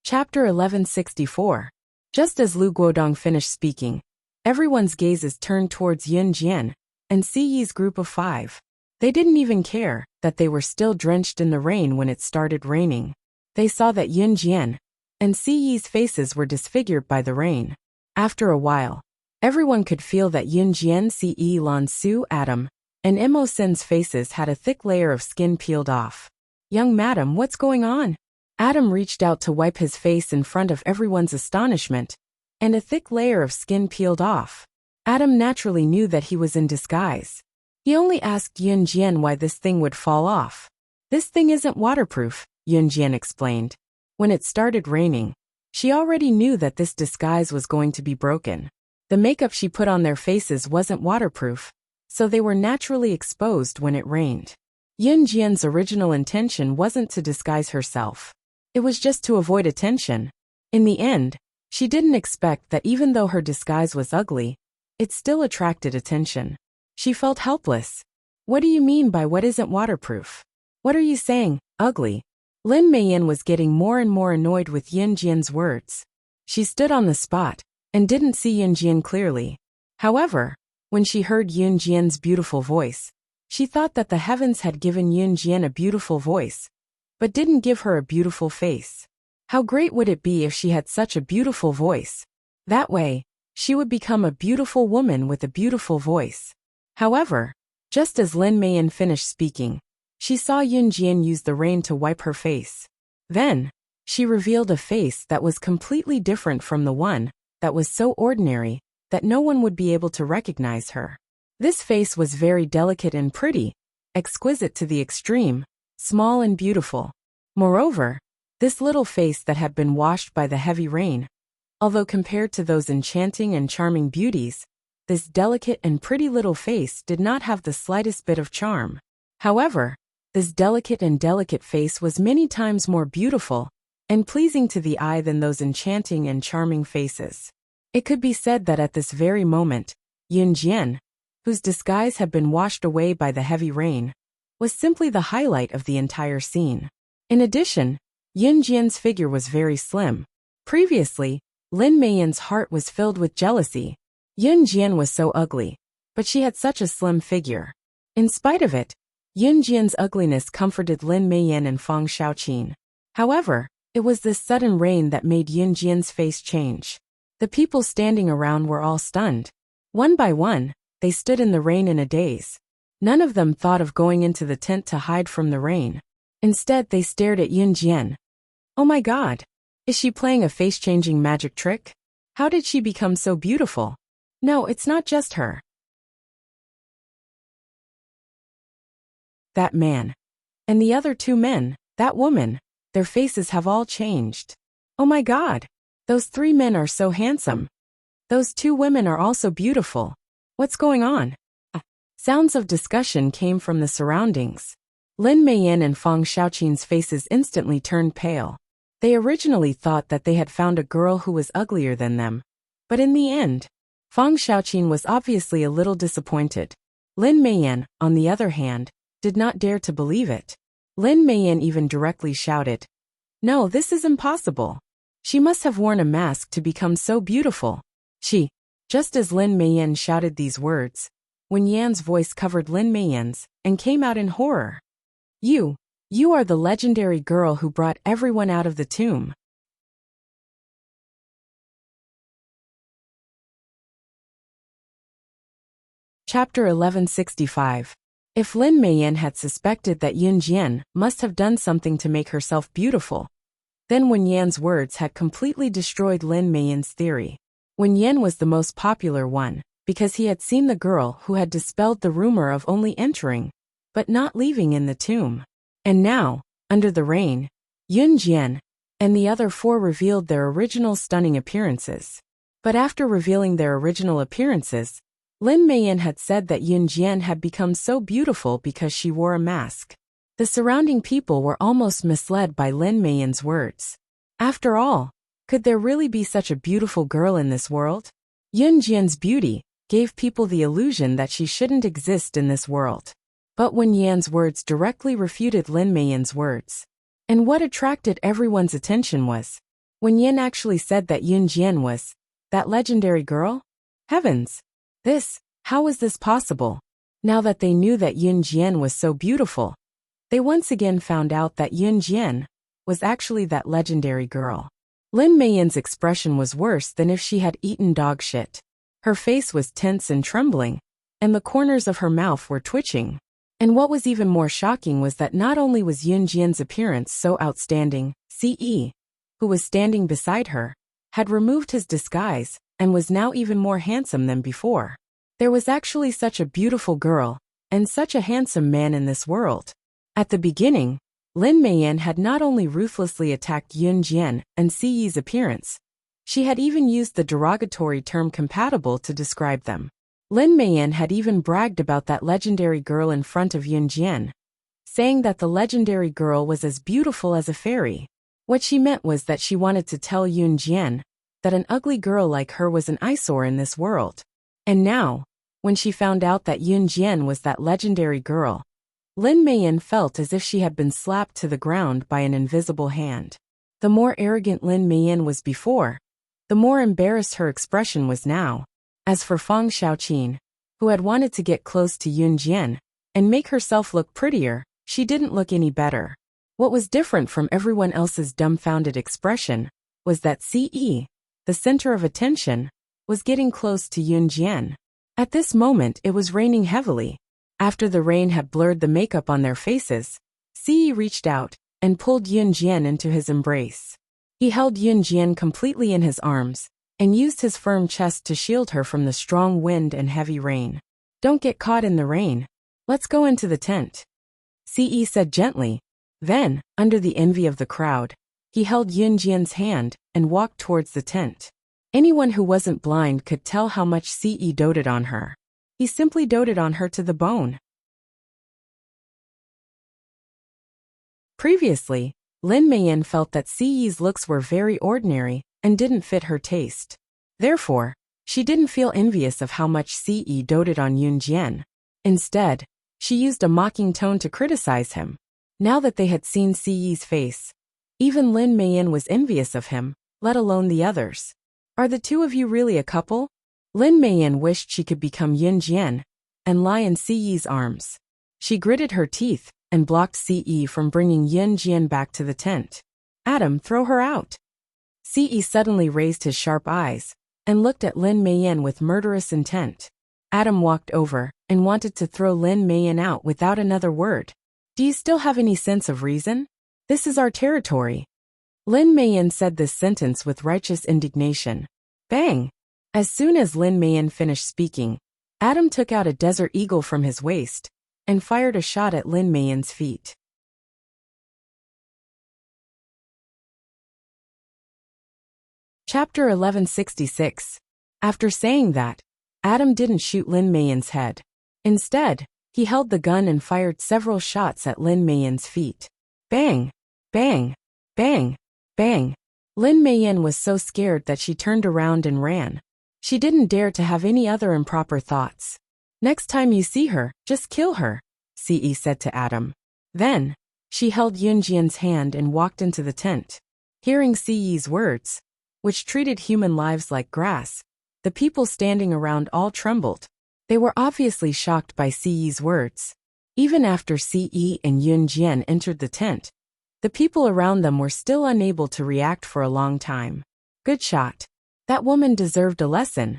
Chapter 1164. Just as Lu Guodong finished speaking, everyone's gazes turned towards Yun Jian and Ce's group of 5. They didn't even care that they were still drenched in the rain when it started raining. They saw that Yun Jian and Ce's faces were disfigured by the rain. After a while, everyone could feel that Yun Jian, Ce, Lan Su, Adam, and Mo Sin's faces had a thick layer of skin peeled off. Young madam, what's going on? Adam reached out to wipe his face in front of everyone's astonishment, and a thick layer of skin peeled off. Adam naturally knew that he was in disguise. He only asked Yun Jian why this thing would fall off. This thing isn't waterproof, Yun Jian explained. When it started raining, she already knew that this disguise was going to be broken. The makeup she put on their faces wasn't waterproof, so they were naturally exposed when it rained. Yun Jian's original intention wasn't to disguise herself. It was just to avoid attention. In the end, she didn't expect that even though her disguise was ugly, it still attracted attention. She felt helpless. What do you mean by what isn't waterproof? What are you saying, ugly? Lin Meiyin was getting more and more annoyed with Yun Jian's words. She stood on the spot and didn't see Yun Jian clearly. However, when she heard Yun Jian's beautiful voice, she thought that the heavens had given Yun Jian a beautiful voice, but didn't give her a beautiful face. How great would it be if she had such a beautiful voice? That way, she would become a beautiful woman with a beautiful voice. However, just as Lin Meiyin finished speaking, she saw Yun Jian use the rain to wipe her face. Then, she revealed a face that was completely different from the one that was so ordinary that no one would be able to recognize her. This face was very delicate and pretty, exquisite to the extreme, small and beautiful. Moreover, this little face that had been washed by the heavy rain, although compared to those enchanting and charming beauties, this delicate and pretty little face did not have the slightest bit of charm. However, this delicate face was many times more beautiful and pleasing to the eye than those enchanting and charming faces. It could be said that at this very moment, Yun Jian, whose disguise had been washed away by the heavy rain, was simply the highlight of the entire scene. In addition, Yun Jian's figure was very slim. Previously, Lin Meiyin's heart was filled with jealousy. Yun Jian was so ugly, but she had such a slim figure. In spite of it, Yun Jian's ugliness comforted Lin Meiyin and Fang Shaoqin. However, it was this sudden rain that made Yun Jian's face change. The people standing around were all stunned. One by one, they stood in the rain in a daze. None of them thought of going into the tent to hide from the rain. Instead, they stared at Yun Jian. Oh my God! Is she playing a face-changing magic trick? How did she become so beautiful? No, it's not just her. That man. And the other two men, that woman, their faces have all changed. Oh my God! Those 3 men are so handsome. Those 2 women are also beautiful. What's going on? Sounds of discussion came from the surroundings. Lin Meiyin and Fang Shaoqin's faces instantly turned pale. They originally thought that they had found a girl who was uglier than them, but in the end, Fang Xiaoqin was obviously a little disappointed. Lin Meiyan, on the other hand, did not dare to believe it. Lin Meiyan even directly shouted, "No, this is impossible. She must have worn a mask to become so beautiful." Just as Lin Meiyan shouted these words, Wen Yan's voice covered Lin Meiyan's and came out in horror. You are the legendary girl who brought everyone out of the tomb." Chapter 1165. If Lin Meiyan had suspected that Yun Jian must have done something to make herself beautiful, then Wen Yan's words had completely destroyed Lin Meiyan's theory. Wen Yan was the most popular one, because he had seen the girl who had dispelled the rumor of only entering, but not leaving in the tomb. And now, under the rain, Yun Jian and the other four revealed their original stunning appearances. But after revealing their original appearances, Lin Meiyan had said that Yun Jian had become so beautiful because she wore a mask. The surrounding people were almost misled by Lin Meiyan's words. After all, could there really be such a beautiful girl in this world? Yun Jian's beauty gave people the illusion that she shouldn't exist in this world. But Wen Yan's words directly refuted Lin Meiyan's words. And what attracted everyone's attention was, Wen Yan actually said that Yun Jian was that legendary girl? Heavens! How was this possible? Now that they knew that Yun Jian was so beautiful, they once again found out that Yun Jian was actually that legendary girl. Lin Meiyan's expression was worse than if she had eaten dog shit. Her face was tense and trembling, and the corners of her mouth were twitching. And what was even more shocking was that not only was Yun Jian's appearance so outstanding, Ce, who was standing beside her, had removed his disguise and was now even more handsome than before. There was actually such a beautiful girl and such a handsome man in this world. At the beginning, Lin Meiyan had not only ruthlessly attacked Yun Jian and Ce's appearance, she had even used the derogatory term compatible to describe them. Lin Meiyan had even bragged about that legendary girl in front of Yun Jian, saying that the legendary girl was as beautiful as a fairy. What she meant was that she wanted to tell Yun Jian that an ugly girl like her was an eyesore in this world. And now, when she found out that Yun Jian was that legendary girl, Lin Meiyan felt as if she had been slapped to the ground by an invisible hand. The more arrogant Lin Meiyan was before, the more embarrassed her expression was now. As for Fang Xiaoqin, who had wanted to get close to Yun Jian and make herself look prettier, she didn't look any better. What was different from everyone else's dumbfounded expression was that Ce, the center of attention, was getting close to Yun Jian. At this moment it was raining heavily. After the rain had blurred the makeup on their faces, Ce reached out and pulled Yun Jian into his embrace. He held Yun Jian completely in his arms and used his firm chest to shield her from the strong wind and heavy rain. "Don't get caught in the rain. Let's go into the tent," Ce said gently. Then, under the envy of the crowd, he held Yun Jian's hand and walked towards the tent. Anyone who wasn't blind could tell how much Ce doted on her. He simply doted on her to the bone. Previously, Lin Meiyan felt that Ce's looks were very ordinary and didn't fit her taste. Therefore, she didn't feel envious of how much Ce doted on Yun Jian. Instead, she used a mocking tone to criticize him. Now that they had seen Ce's face, even Lin Meiyan was envious of him, let alone the others. "Are the two of you really a couple?" Lin Meiyan wished she could become Yun Jian and lie in Ce's arms. She gritted her teeth and blocked Ce from bringing Yun Jian back to the tent. "Adam, throw her out." Ce suddenly raised his sharp eyes and looked at Lin Meiyan with murderous intent. Adam walked over and wanted to throw Lin Meiyan out without another word. "Do you still have any sense of reason? This is our territory." Lin Meiyan said this sentence with righteous indignation. Bang! As soon as Lin Meiyan finished speaking, Adam took out a desert eagle from his waist and fired a shot at Lin Meiyan's feet. Chapter 1166. After saying that, Adam didn't shoot Lin Meiyan's head. Instead, he held the gun and fired several shots at Lin Meiyan's feet. Bang! Bang! Bang! Bang! Lin Meiyan was so scared that she turned around and ran. She didn't dare to have any other improper thoughts. Next time you see her, just kill her, Ce said to Adam. Then, she held Yunjian's hand and walked into the tent. Hearing Ce's words, which treated human lives like grass, the people standing around all trembled. They were obviously shocked by Ce's words. Even after Ce and Yunjian entered the tent, the people around them were still unable to react for a long time. Good shot. That woman deserved a lesson.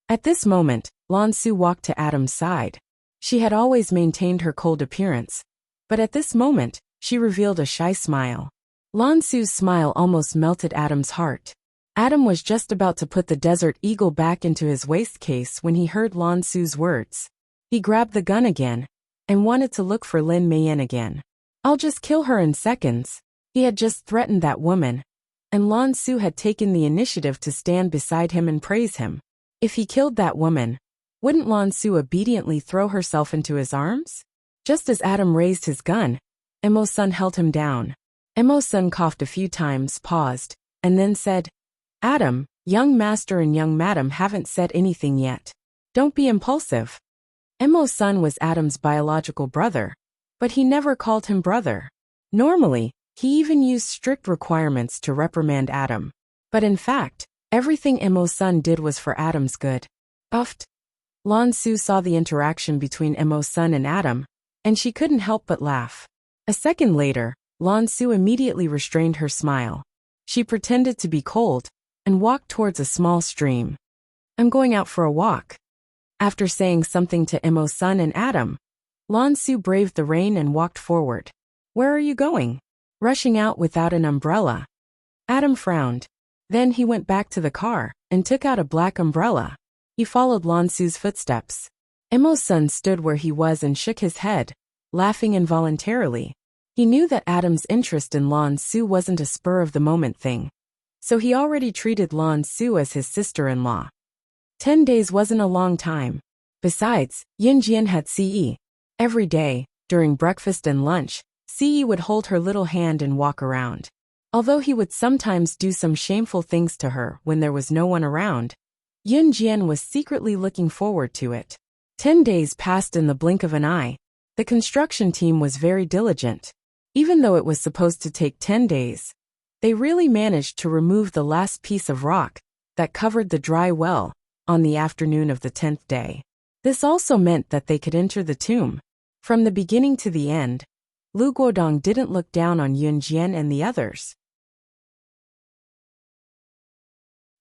At this moment, Lan Su walked to Adam's side. She had always maintained her cold appearance, but at this moment, she revealed a shy smile. Lan Su's smile almost melted Adam's heart. Adam was just about to put the Desert Eagle back into his waist case when he heard Lan Su's words. He grabbed the gun again and wanted to look for Lin Meiyan again. I'll just kill her in seconds. He had just threatened that woman, and Lan Su had taken the initiative to stand beside him and praise him. If he killed that woman, wouldn't Lan Su obediently throw herself into his arms? Just as Adam raised his gun, Emo-sun held him down. Emo-sun coughed a few times, paused, and then said, Adam, young master and young madam haven't said anything yet. Don't be impulsive. Emo-sun was Adam's biological brother, but he never called him brother. Normally, he even used strict requirements to reprimand Adam. But in fact, everything Emo-sun did was for Adam's good. Uffed. Lan Su saw the interaction between Emo-sun and Adam, and she couldn't help but laugh. A second later, Lan Su immediately restrained her smile. She pretended to be cold and walked towards a small stream. I'm going out for a walk. After saying something to Emo-sun and Adam, Lan Su braved the rain and walked forward. Where are you going? Rushing out without an umbrella. Adam frowned. Then he went back to the car and took out a black umbrella. He followed Lan Su's footsteps. Emo-sun stood where he was and shook his head, laughing involuntarily. He knew that Adam's interest in Lan Su wasn't a spur-of-the-moment thing, so he already treated Lan Su as his sister-in-law. 10 days wasn't a long time. Besides, Yunjian had Ce. Every day, during breakfast and lunch, Ce would hold her little hand and walk around. Although he would sometimes do some shameful things to her when there was no one around, Yunjian was secretly looking forward to it. 10 days passed in the blink of an eye. The construction team was very diligent. Even though it was supposed to take 10 days, they really managed to remove the last piece of rock that covered the dry well on the afternoon of the 10th day. This also meant that they could enter the tomb. From the beginning to the end, Lu Guodong didn't look down on Yunjian and the others.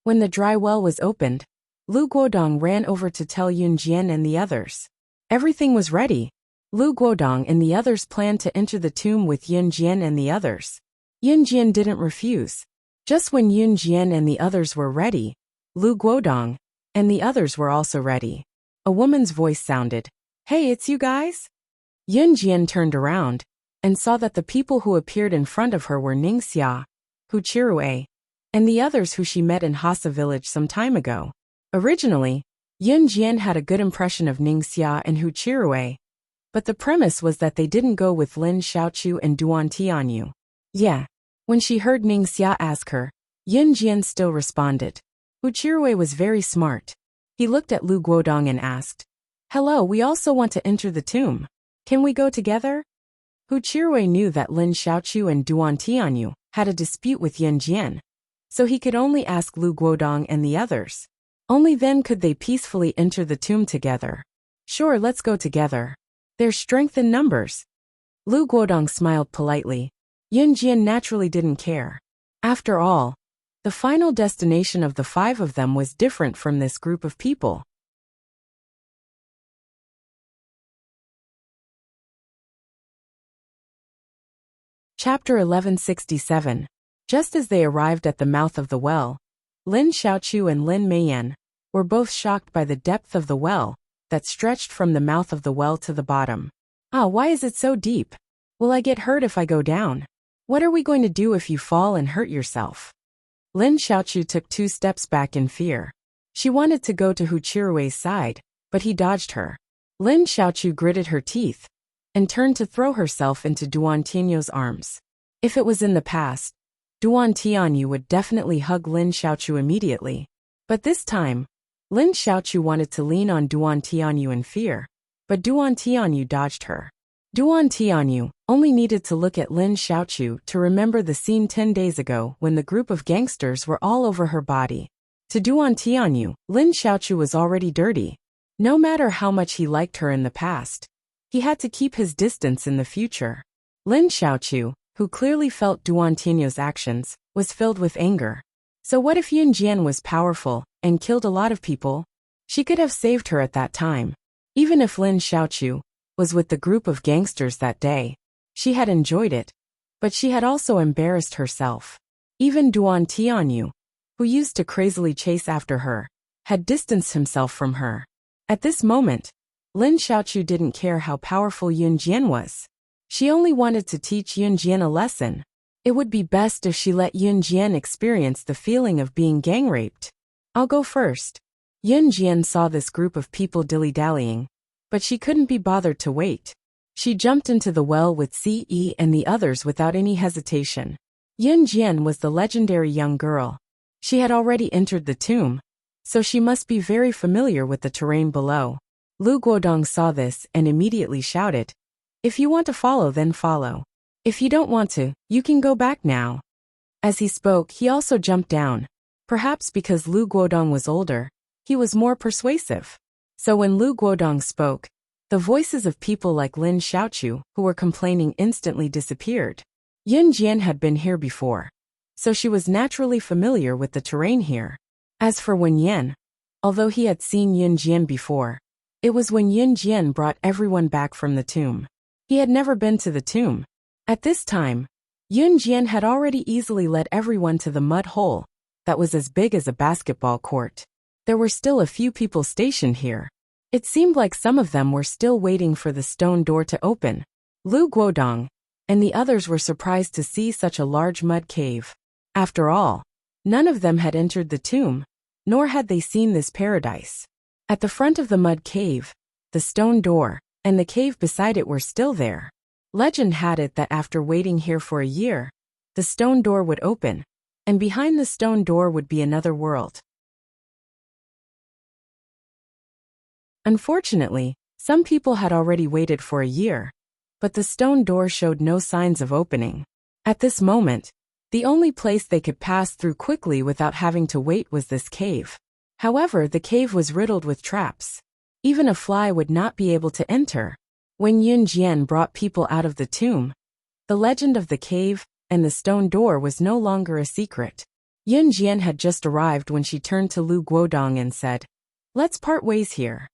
When the dry well was opened, Lu Guodong ran over to tell Yunjian and the others. Everything was ready. Lu Guodong and the others planned to enter the tomb with Yunjian and the others. Yunjian didn't refuse. Just when Yunjian and the others were ready, Lu Guodong and the others were also ready. A woman's voice sounded, Hey, it's you guys? Yunjian turned around and saw that the people who appeared in front of her were Ningxia, Hu Chirue, and the others who she met in Hasa village some time ago. Originally, Yunjian had a good impression of Ningxia and Hu Chirue, but the premise was that they didn't go with Lin Xiaoqiu and Duan Tianyu. Yeah. When she heard Ningxia ask her, Yunjian still responded. Hu Chirue was very smart. He looked at Lu Guodong and asked, Hello, we also want to enter the tomb. Can we go together? Hu Chirue knew that Lin Xiaoqiu and Duan Tianyu had a dispute with Yunjian, so he could only ask Lu Guodong and the others. Only then could they peacefully enter the tomb together. Sure, let's go together. There's strength in numbers. Lu Guodong smiled politely. Yunjian naturally didn't care. After all, the final destination of the 5 of them was different from this group of people. Chapter 1167. Just as they arrived at the mouth of the well, Lin Xiaoqiu and Lin Meiyan were both shocked by the depth of the well that stretched from the mouth of the well to the bottom. Why is it so deep? Will I get hurt if I go down? What are we going to do if you fall and hurt yourself? Lin Xiaoqiu took 2 steps back in fear. She wanted to go to Hu Chirue's side, but he dodged her. Lin Xiaoqiu gritted her teeth and turned to throw herself into Duan Tianyu's arms. If it was in the past, Duan Tianyu would definitely hug Lin Xiaoqiu immediately. But this time, Lin Xiaochu wanted to lean on Duan Tianyu in fear, but Duan Tianyu dodged her. Duan Tianyu only needed to look at Lin Xiaochu to remember the scene 10 days ago when the group of gangsters were all over her body. To Duan Tianyu, Lin Xiaochu was already dirty. No matter how much he liked her in the past, he had to keep his distance in the future. Lin Xiaochu, who clearly felt Duan Tianyu's actions, was filled with anger. So what if Yun Jian was powerful and killed a lot of people? She could have saved her at that time. Even if Lin Xiaochu was with the group of gangsters that day, she had enjoyed it, but she had also embarrassed herself. Even Duan Tianyu, who used to crazily chase after her, had distanced himself from her. At this moment, Lin Xiaochu didn't care how powerful Yun Jian was. She only wanted to teach Yun Jian a lesson. It would be best if she let Yun Jian experience the feeling of being gang raped. I'll go first. Yun Jian saw this group of people dilly-dallying, but she couldn't be bothered to wait. She jumped into the well with Ce and the others without any hesitation. Yun Jian was the legendary young girl. She had already entered the tomb, so she must be very familiar with the terrain below. Lu Guodong saw this and immediately shouted, "If you want to follow, then follow. If you don't want to, you can go back now." As he spoke, he also jumped down. Perhaps because Lu Guodong was older, he was more persuasive. So when Lu Guodong spoke, the voices of people like Lin Xiaochu, who were complaining, instantly disappeared. Yun Jian had been here before, so she was naturally familiar with the terrain here. As for Wen Yan, although he had seen Yun Jian before, it was when Yun Jian brought everyone back from the tomb. He had never been to the tomb. At this time, Yun Jian had already easily led everyone to the mud hole that was as big as a basketball court. There were still a few people stationed here. It seemed like some of them were still waiting for the stone door to open. Lu Guodong and the others were surprised to see such a large mud cave. After all, none of them had entered the tomb, nor had they seen this paradise. At the front of the mud cave, the stone door and the cave beside it were still there. Legend had it that after waiting here for a year, the stone door would open, and behind the stone door would be another world. Unfortunately, some people had already waited for a year, but the stone door showed no signs of opening. At this moment, the only place they could pass through quickly without having to wait was this cave. However, the cave was riddled with traps. Even a fly would not be able to enter. When Yun Jian brought people out of the tomb, the legend of the cave and the stone door was no longer a secret. Yun Jian had just arrived when she turned to Lu Guodong and said, "Let's part ways here."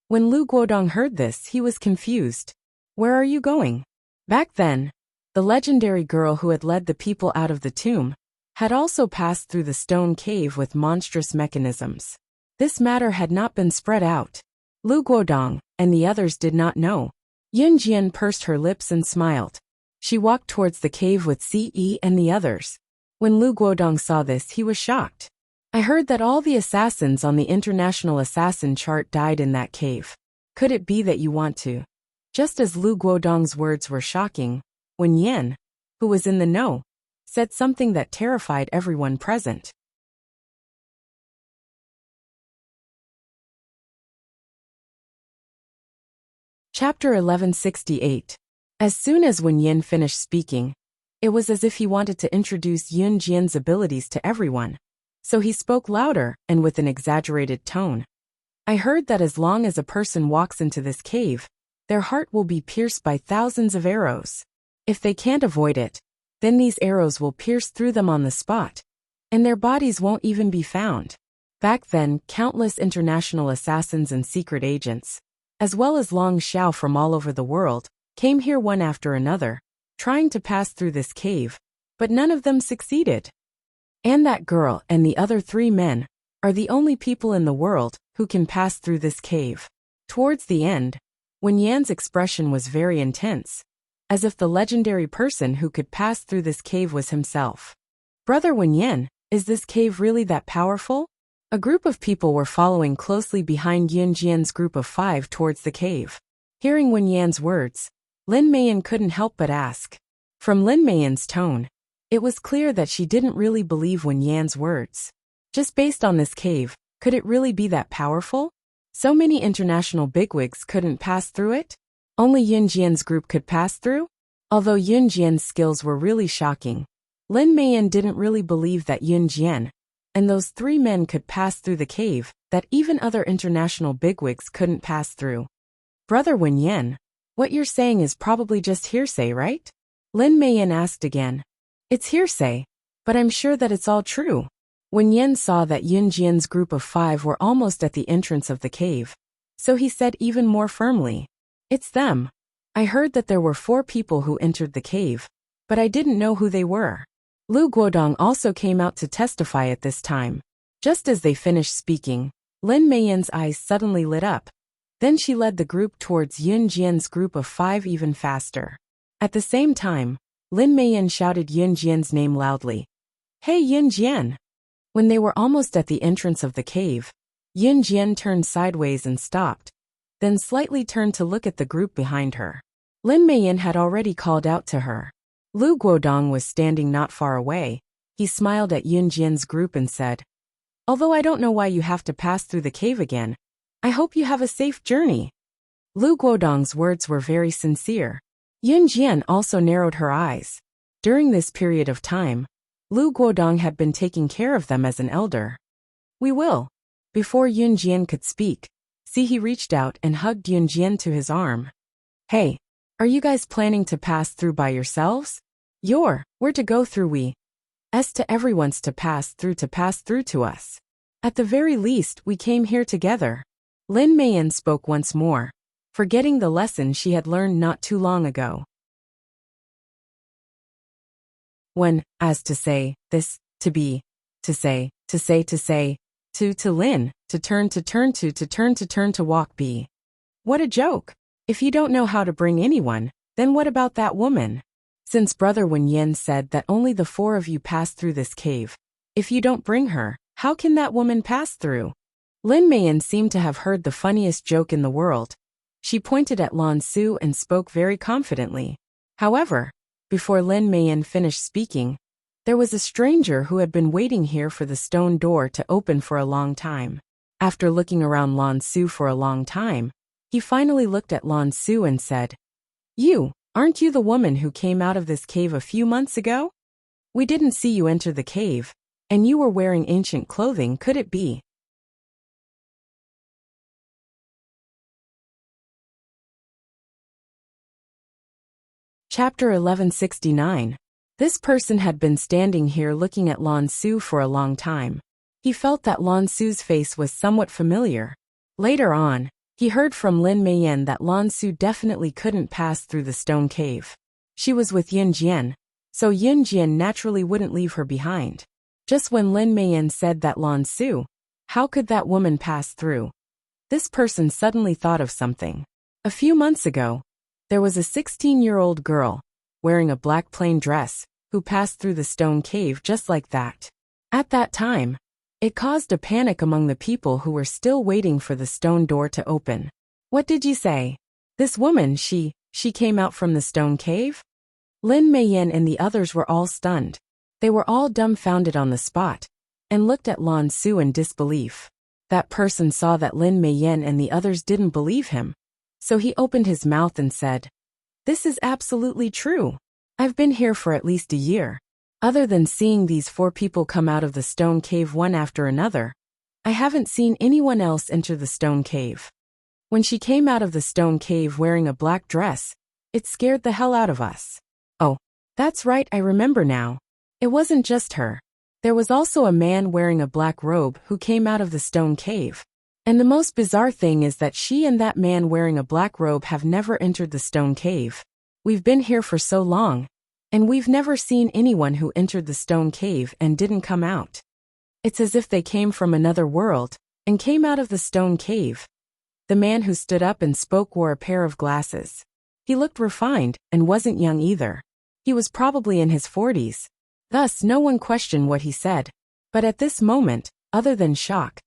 When Lu Guodong heard this, he was confused. "Where are you going?" Back then, the legendary girl who had led the people out of the tomb had also passed through the stone cave with monstrous mechanisms. This matter had not been spread out. Lu Guodong and the others did not know. Yun Jian pursed her lips and smiled. She walked towards the cave with Ce and the others. When Lu Guodong saw this, he was shocked. "I heard that all the assassins on the International Assassin chart died in that cave. Could it be that you want to?" Just as Lu Guodong's words were shocking, Wen Yan, who was in the know, said something that terrified everyone present. Chapter 1168. As soon as Wen Yan finished speaking, it was as if he wanted to introduce Yun Jian's abilities to everyone. So he spoke louder and with an exaggerated tone. "I heard that as long as a person walks into this cave, their heart will be pierced by thousands of arrows. If they can't avoid it, then these arrows will pierce through them on the spot, and their bodies won't even be found." Back then, countless international assassins and secret agents, as well as Long Xiao from all over the world, came here one after another, trying to pass through this cave, but none of them succeeded. And that girl and the other 3 men are the only people in the world who can pass through this cave. Towards the end, Wen Yan's expression was very intense, as if the legendary person who could pass through this cave was himself. "Brother Wen Yan, is this cave really that powerful?" A group of people were following closely behind Yun Jian's group of 5 towards the cave. Hearing Wen Yan's words, Lin Meiyan couldn't help but ask. From Lin Meiyan's tone, it was clear that she didn't really believe Wen Yan's words. Just based on this cave, Could it really be that powerful? So many international bigwigs couldn't pass through it? Only Yun Jian's group could pass through? Although Yun Jian's skills were really shocking, Lin Meiyan didn't really believe that Yun Jian and those 3 men could pass through the cave that even other international bigwigs couldn't pass through. Brother Wen Yan, what you're saying is probably just hearsay, right? Lin Meiyan asked again. It's hearsay, but I'm sure that it's all true. Wen Yan saw that Yun Jian's group of 5 were almost at the entrance of the cave, so he said even more firmly, it's them. I heard that there were 4 people who entered the cave, but I didn't know who they were. Lu Guodong also came out to testify at this time. Just as they finished speaking, Lin Meiyan's eyes suddenly lit up. Then she led the group towards Yun Jian's group of 5 even faster. At the same time, Lin Meiyan shouted Yun Jian's name loudly. Hey Yun Jian! When they were almost at the entrance of the cave, Yun Jian turned sideways and stopped, then slightly turned to look at the group behind her. Lin Meiyan had already called out to her. Lu Guodong was standing not far away. He smiled at Yun Jian's group and said, although I don't know why you have to pass through the cave again, I hope you have a safe journey. Lu Guodong's words were very sincere. Yun Jian also narrowed her eyes. During this period of time, Lu Guodong had been taking care of them as an elder. We will. Before Yun Jian could speak, he reached out and hugged Yun Jian to his arm. Hey, are you guys planning to pass through by yourselves? We're to go through to everyone's to pass through to us. At the very least, we came here together. Lin Meiyan spoke once more, forgetting the lesson she had learned not too long ago. When, as to say, this, to be, to say, to Lin, to turn to walk be. What a joke! If you don't know how to bring anyone, then what about that woman? Since Brother Wen Yan said that only the 4 of you pass through this cave, if you don't bring her, how can that woman pass through? Lin Meiyan seemed to have heard the funniest joke in the world. She pointed at Lan Su and spoke very confidently. However, before Lin Meiyan finished speaking, there was a stranger who had been waiting here for the stone door to open for a long time. After looking around Lan Su for a long time, he finally looked at Lan Su and said, Aren't you the woman who came out of this cave a few months ago? We didn't see you enter the cave, and you were wearing ancient clothing, could it be? Chapter 1169. This person had been standing here looking at Lan Su for a long time. He felt that Lan Su's face was somewhat familiar. Later on, he heard from Lin Meiyan that Lan Su definitely couldn't pass through the stone cave. She was with Yun Jian, so Yun Jian naturally wouldn't leave her behind. Just when Lin Meiyan said that Lan Su, how could that woman pass through? This person suddenly thought of something. A few months ago, there was a 16-year-old girl, wearing a black plain dress, who passed through the stone cave just like that. At that time, it caused a panic among the people who were still waiting for the stone door to open. What did you say? This woman, she came out from the stone cave? Lin Meiyan and the others were all stunned. They were all dumbfounded on the spot, and looked at Lan Su in disbelief. That person saw that Lin Meiyan and the others didn't believe him, so he opened his mouth and said, This is absolutely true. I've been here for at least a year. Other than seeing these 4 people come out of the stone cave one after another, I haven't seen anyone else enter the stone cave. When she came out of the stone cave wearing a black dress, it scared the hell out of us. Oh, that's right, I remember now. It wasn't just her. There was also a man wearing a black robe who came out of the stone cave. And the most bizarre thing is that she and that man wearing a black robe have never entered the stone cave. We've been here for so long, and we've never seen anyone who entered the stone cave and didn't come out. It's as if they came from another world and came out of the stone cave. The man who stood up and spoke wore a pair of glasses. He looked refined and wasn't young either. He was probably in his 40s. Thus, no one questioned what he said. But at this moment, other than shock,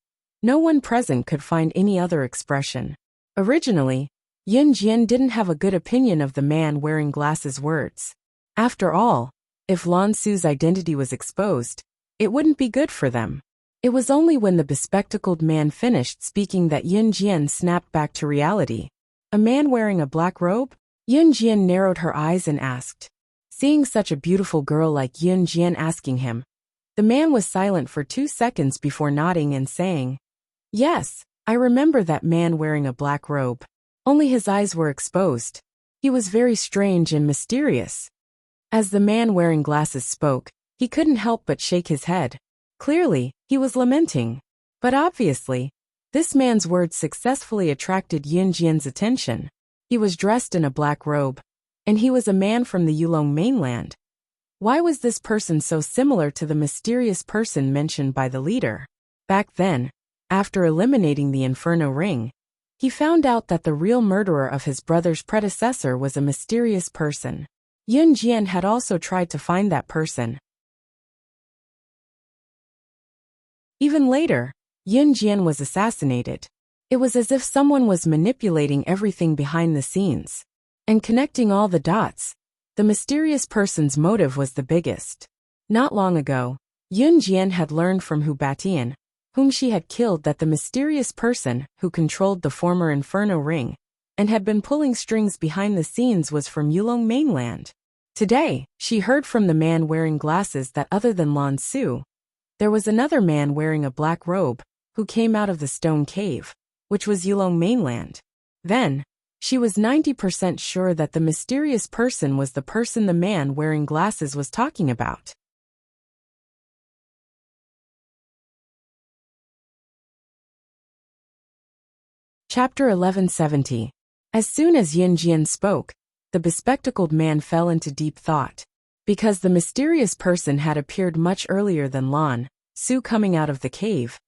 no one present could find any other expression. Originally, Yun Jian didn't have a good opinion of the man wearing glasses' words. After all, if Lan Su's identity was exposed, it wouldn't be good for them. It was only when the bespectacled man finished speaking that Yun Jian snapped back to reality. A man wearing a black robe? Yun Jian narrowed her eyes and asked. Seeing such a beautiful girl like Yun Jian asking him, the man was silent for 2 seconds before nodding and saying, Yes, I remember that man wearing a black robe. Only his eyes were exposed. He was very strange and mysterious. As the man wearing glasses spoke, he couldn't help but shake his head. Clearly, he was lamenting. But obviously, this man's words successfully attracted Yun Jian's attention. He was dressed in a black robe, and he was a man from the Yulong mainland. Why was this person so similar to the mysterious person mentioned by the leader? Back then, after eliminating the Inferno Ring, he found out that the real murderer of his brother's predecessor was a mysterious person. Yun Jian had also tried to find that person. Even later, Yun Jian was assassinated. It was as if someone was manipulating everything behind the scenes and connecting all the dots. The mysterious person's motive was the biggest. Not long ago, Yun Jian had learned from Hu Batian, whom she had killed, that the mysterious person who controlled the former Inferno Ring and had been pulling strings behind the scenes was from Yulong mainland. Today, she heard from the man wearing glasses that other than Lan Su, there was another man wearing a black robe who came out of the stone cave, which was Yulong mainland. Then, she was 90% sure that the mysterious person was the person the man wearing glasses was talking about. Chapter 1170. As soon as Yun Jian spoke, the bespectacled man fell into deep thought. Because the mysterious person had appeared much earlier than Lan Su coming out of the cave,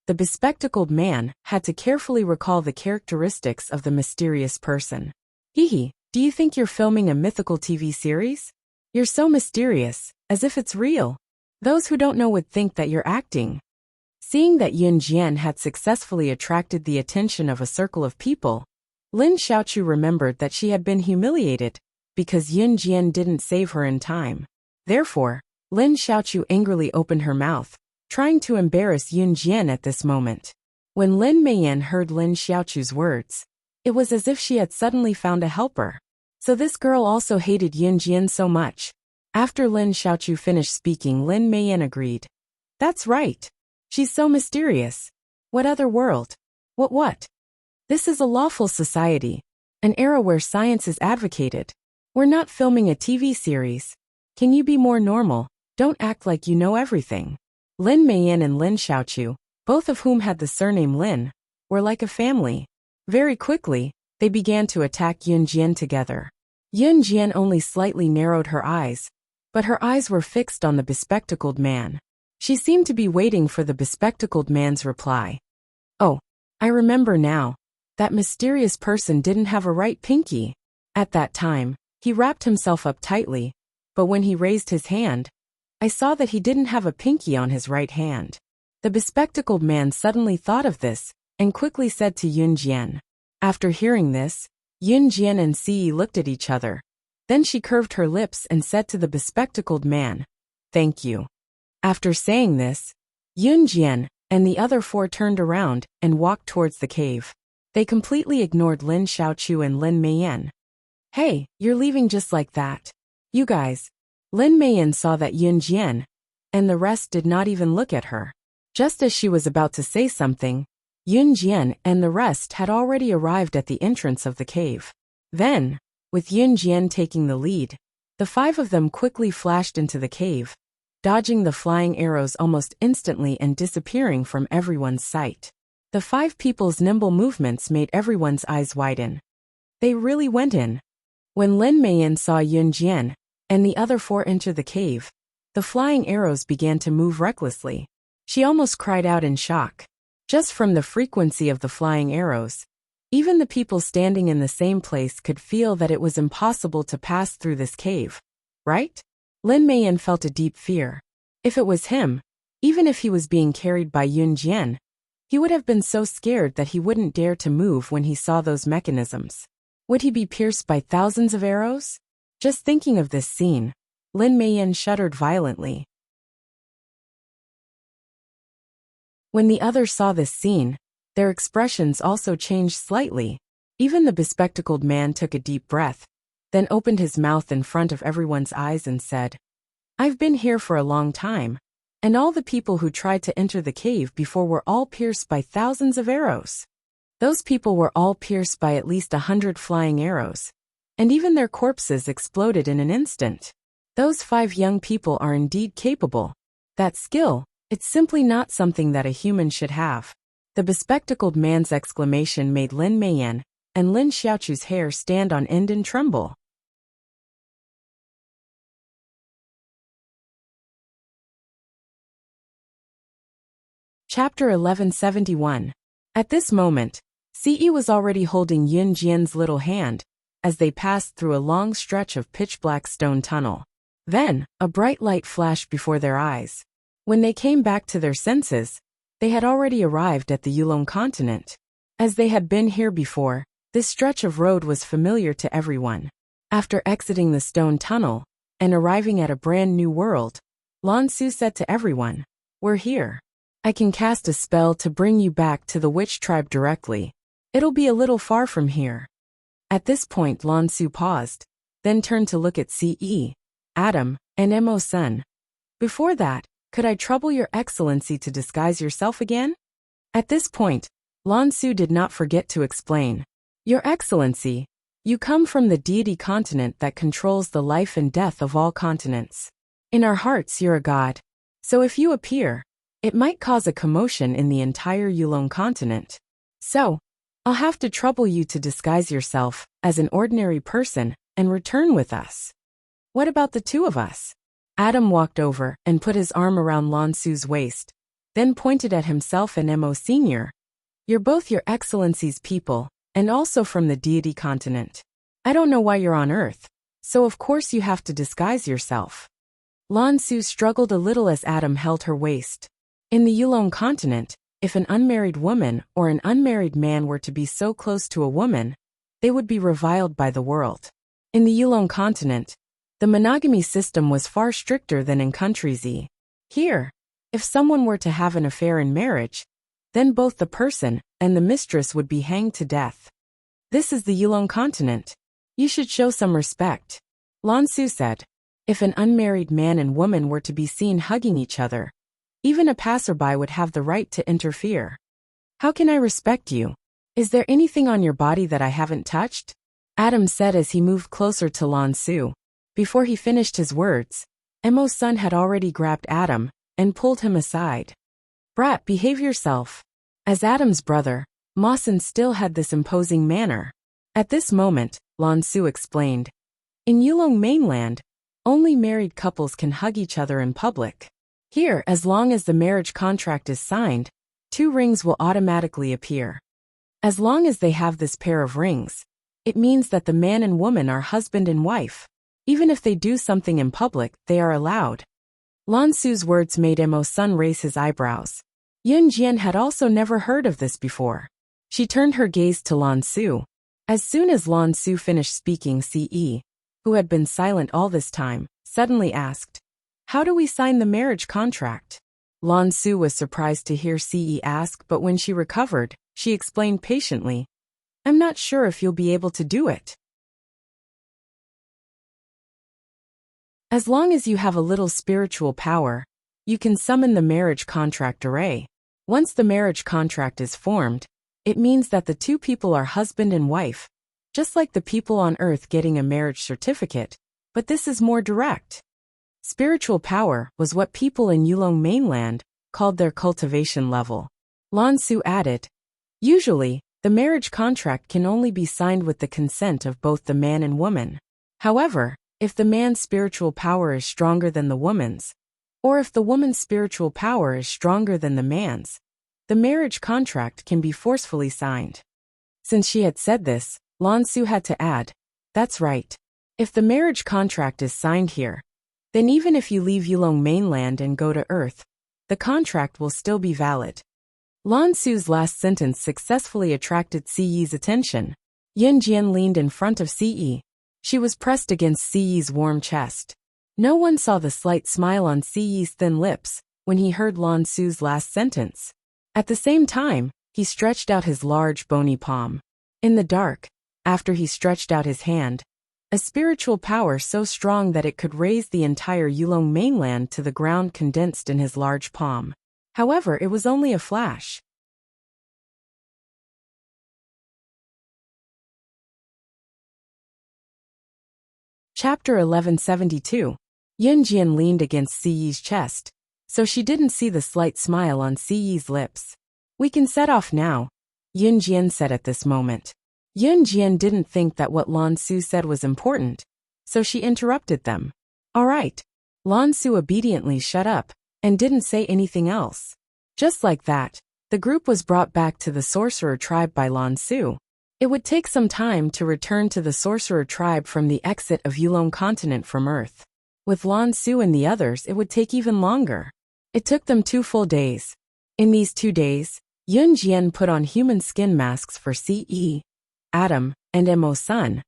the bespectacled man had to carefully recall the characteristics of the mysterious person. Hee, do you think you're filming a mythical TV series? You're so mysterious, as if it's real. Those who don't know would think that you're acting. Seeing that Yun Jian had successfully attracted the attention of a circle of people, Lin Xiaochu remembered that she had been humiliated because Yun Jian didn't save her in time. Therefore, Lin Xiaochu angrily opened her mouth, trying to embarrass Yun Jian at this moment. When Lin Meiyan heard Lin Xiaochu's words, it was as if she had suddenly found a helper. So this girl also hated Yun Jian so much. After Lin Xiaochu finished speaking, Lin Meiyan agreed. That's right. She's so mysterious. What other world? What? This is a lawful society, an era where science is advocated. We're not filming a TV series. Can you be more normal? Don't act like you know everything. Lin Meiyan and Lin Xiaochu, both of whom had the surname Lin, were like a family. Very quickly, they began to attack Yun Jian together. Yun Jian only slightly narrowed her eyes, but her eyes were fixed on the bespectacled man. She seemed to be waiting for the bespectacled man's reply. Oh, I remember now. That mysterious person didn't have a right pinky. At that time, he wrapped himself up tightly, but when he raised his hand, I saw that he didn't have a pinky on his right hand. The bespectacled man suddenly thought of this, and quickly said to Yun Jian. After hearing this, Yun Jian and Si looked at each other. Then she curved her lips and said to the bespectacled man, Thank you. After saying this, Yun Jian and the other four turned around and walked towards the cave. They completely ignored Lin Xiaochu and Lin Meiyan. Hey, you're leaving just like that. You guys. Lin Meiyan saw that Yun Jian and the rest did not even look at her. Just as she was about to say something, Yun Jian and the rest had already arrived at the entrance of the cave. Then, with Yun Jian taking the lead, the five of them quickly flashed into the cave, dodging the flying arrows almost instantly and disappearing from everyone's sight. The five people's nimble movements made everyone's eyes widen. They really went in. When Lin Meiyan saw Yun Jian and the other four enter the cave, the flying arrows began to move recklessly. She almost cried out in shock. Just from the frequency of the flying arrows, even the people standing in the same place could feel that it was impossible to pass through this cave. Right? Lin Meiyan felt a deep fear. If it was him, even if he was being carried by Yun Jian, he would have been so scared that he wouldn't dare to move when he saw those mechanisms. Would he be pierced by thousands of arrows? Just thinking of this scene, Lin Meiyan shuddered violently. When the others saw this scene, their expressions also changed slightly. Even the bespectacled man took a deep breath, then opened his mouth in front of everyone's eyes and said, "I've been here for a long time, and all the people who tried to enter the cave before were all pierced by thousands of arrows. Those people were all pierced by at least 100 flying arrows, and even their corpses exploded in an instant. Those 5 young people are indeed capable. That skill, it's simply not something that a human should have." The bespectacled man's exclamation made Lin Meiyan and Lin Xiaochu's hair stand on end and tremble. Chapter 1171. At this moment, Ce was already holding Yun Jian's little hand as they passed through a long stretch of pitch-black stone tunnel. Then, a bright light flashed before their eyes. When they came back to their senses, they had already arrived at the Yulong continent. As they had been here before, this stretch of road was familiar to everyone. After exiting the stone tunnel and arriving at a brand new world, Lan Su said to everyone, "We're here. I can cast a spell to bring you back to the witch tribe directly. It'll be a little far from here." At this point Lan Su paused, then turned to look at Ce, Adam, and Mo-sun. "Before that, could I trouble your excellency to disguise yourself again?" At this point, Lan Su did not forget to explain. "Your excellency, you come from the deity continent that controls the life and death of all continents. In our hearts you're a god. So if you appear, it might cause a commotion in the entire Yulong continent. So, I'll have to trouble you to disguise yourself as an ordinary person and return with us." "What about the 2 of us?" Adam walked over and put his arm around Lan Su's waist, then pointed at himself and Mo Sr. "You're both your excellency's people, and also from the deity continent. I don't know why you're on Earth, so of course you have to disguise yourself." Lan Su struggled a little as Adam held her waist. In the Yulong continent, if an unmarried woman or an unmarried man were to be so close to a woman, they would be reviled by the world. In the Yulong continent, the monogamy system was far stricter than in countries E. Here, if someone were to have an affair in marriage, then both the person and the mistress would be hanged to death. "This is the Yulong continent. You should show some respect," Lan Su said. "If an unmarried man and woman were to be seen hugging each other, even a passerby would have the right to interfere. How can I respect you? Is there anything on your body that I haven't touched?" Adam said as he moved closer to Lan Su. Before he finished his words, Mo-sun had already grabbed Adam and pulled him aside. "Brat, behave yourself." As Adam's brother, Ma-sun still had this imposing manner. At this moment, Lan Su explained, "In Yulong mainland, only married couples can hug each other in public. Here, as long as the marriage contract is signed, 2 rings will automatically appear. As long as they have this pair of rings, it means that the man and woman are husband and wife. Even if they do something in public, they are allowed." Lan Su's words made Mo-sun raise his eyebrows. Yun Jian had also never heard of this before. She turned her gaze to Lan Su. As soon as Lan Su finished speaking, Ce, who had been silent all this time, suddenly asked, "How do we sign the marriage contract?" Lan Su was surprised to hear Ce ask, but when she recovered, she explained patiently, "I'm not sure if you'll be able to do it. As long as you have a little spiritual power, you can summon the marriage contract array. Once the marriage contract is formed, it means that the 2 people are husband and wife, just like the people on Earth getting a marriage certificate, but this is more direct." Spiritual power was what people in Yulong mainland called their cultivation level. Lan Su added, "Usually, the marriage contract can only be signed with the consent of both the man and woman. However, if the man's spiritual power is stronger than the woman's, or if the woman's spiritual power is stronger than the man's, the marriage contract can be forcefully signed." Since she had said this, Lan Su had to add, "That's right. If the marriage contract is signed here, then even if you leave Yulong mainland and go to Earth, the contract will still be valid." Lan Su's last sentence successfully attracted Ce's attention. Yun Jian leaned in front of Ce. She was pressed against Ce's warm chest. No one saw the slight smile on Ce's thin lips when he heard Lan Su's last sentence. At the same time, he stretched out his large bony palm. In the dark, after he stretched out his hand, a spiritual power so strong that it could raise the entire Yulong mainland to the ground condensed in his large palm. However, it was only a flash. Chapter 1172. Yunjian leaned against Siyi's chest, so she didn't see the slight smile on Siyi's lips. We can set off now, Yunjian said at this moment. Yunjian didn't think that what Lan Su said was important, so she interrupted them. All right. Lan Su obediently shut up and didn't say anything else. Just like that, the group was brought back to the sorcerer tribe by Lan Su. It would take some time to return to the sorcerer tribe from the exit of Yulong continent from Earth. With Lan Su and the others, it would take even longer. It took them 2 full days. In these 2 days, Yunjian put on human skin masks for Ce, Adam, and Mo-san,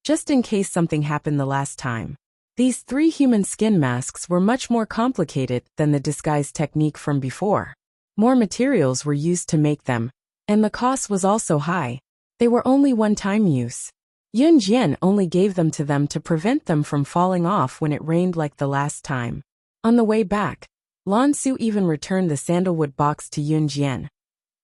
just in case something happened the last time. These 3 human skin masks were much more complicated than the disguise technique from before. More materials were used to make them, and the cost was also high. They were only one-time use. Yunjian only gave them to prevent them from falling off when it rained like the last time. On the way back, Lan Su even returned the sandalwood box to Yunjian.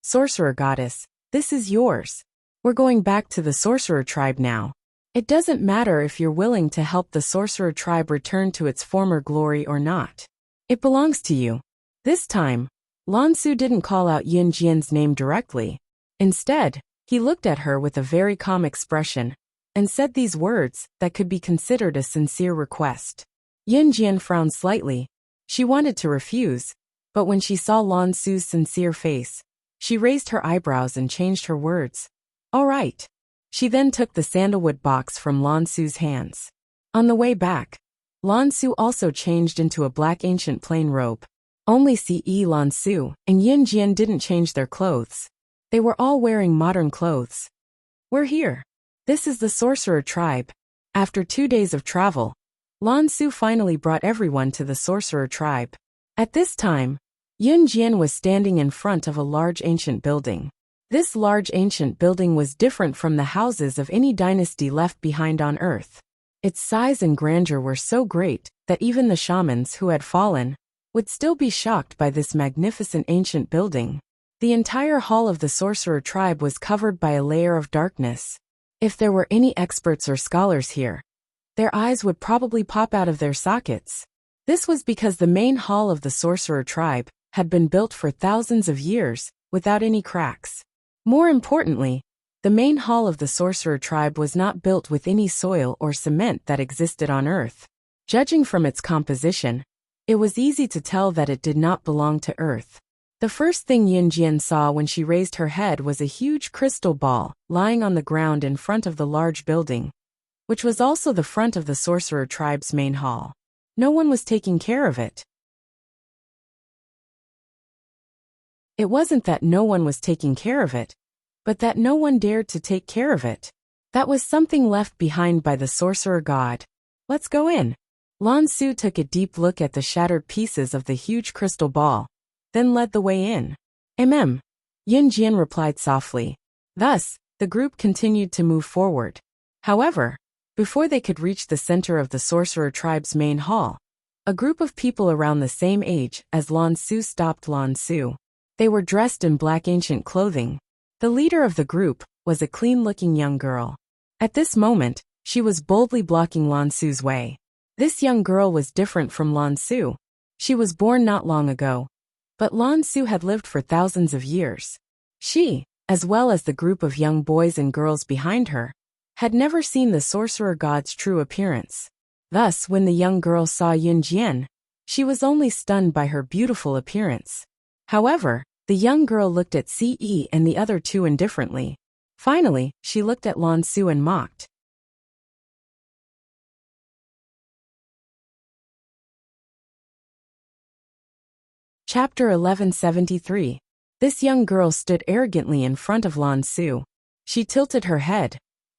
Sorcerer goddess, this is yours. We're going back to the sorcerer tribe now. It doesn't matter if you're willing to help the sorcerer tribe return to its former glory or not. It belongs to you. This time, Lan Su didn't call out Yunjian's name directly. Instead, he looked at her with a very calm expression and said these words that could be considered a sincere request. Yunjian frowned slightly. She wanted to refuse, but when she saw Lan Su's sincere face, she raised her eyebrows and changed her words. All right. She then took the sandalwood box from Lan Su's hands. On the way back, Lan Su also changed into a black ancient plain robe. Only Ce, Lan Su, and Yunjian didn't change their clothes. They were all wearing modern clothes. We're here. This is the sorcerer tribe. After 2 days of travel, Lan Su finally brought everyone to the sorcerer tribe. At this time, Yunjian was standing in front of a large ancient building. This large ancient building was different from the houses of any dynasty left behind on Earth. Its size and grandeur were so great that even the shamans who had fallen would still be shocked by this magnificent ancient building. The entire hall of the sorcerer tribe was covered by a layer of darkness. If there were any experts or scholars here, their eyes would probably pop out of their sockets. This was because the main hall of the sorcerer tribe had been built for thousands of years without any cracks. More importantly, the main hall of the sorcerer tribe was not built with any soil or cement that existed on Earth. Judging from its composition, it was easy to tell that it did not belong to Earth. The first thing Yunjian saw when she raised her head was a huge crystal ball lying on the ground in front of the large building, which was also the front of the sorcerer tribe's main hall. No one was taking care of it. It wasn't that no one was taking care of it, but that no one dared to take care of it. That was something left behind by the sorcerer god. Let's go in. Lan Su took a deep look at the shattered pieces of the huge crystal ball, then led the way in. Yunjian replied softly. Thus, the group continued to move forward. However, before they could reach the center of the sorcerer tribe's main hall, a group of people around the same age as Lan Su stopped Lan Su. They were dressed in black ancient clothing. The leader of the group was a clean-looking young girl. At this moment, she was boldly blocking Lan Su's way. This young girl was different from Lan Su. She was born not long ago, but Lan Su had lived for thousands of years. She, as well as the group of young boys and girls behind her, had never seen the sorcerer god's true appearance. Thus, when the young girl saw Yunjian, she was only stunned by her beautiful appearance. However, the young girl looked at Ce and the other two indifferently. Finally, she looked at Lan Su and mocked. Chapter 1173. This young girl stood arrogantly in front of Lan Su. She tilted her head,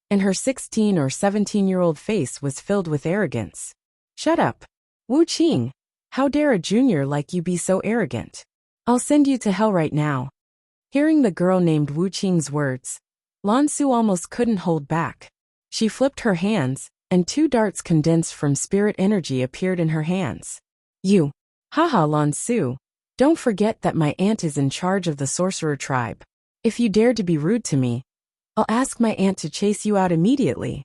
and her 16 or 17-year-old face was filled with arrogance. Shut up. Wu Qing. How dare a junior like you be so arrogant? I'll send you to hell right now. Hearing the girl named Wu Qing's words, Lan Su almost couldn't hold back. She flipped her hands, and 2 darts condensed from spirit energy appeared in her hands. You! Haha, Lan Su! Don't forget that my aunt is in charge of the sorcerer tribe. If you dare to be rude to me, I'll ask my aunt to chase you out immediately.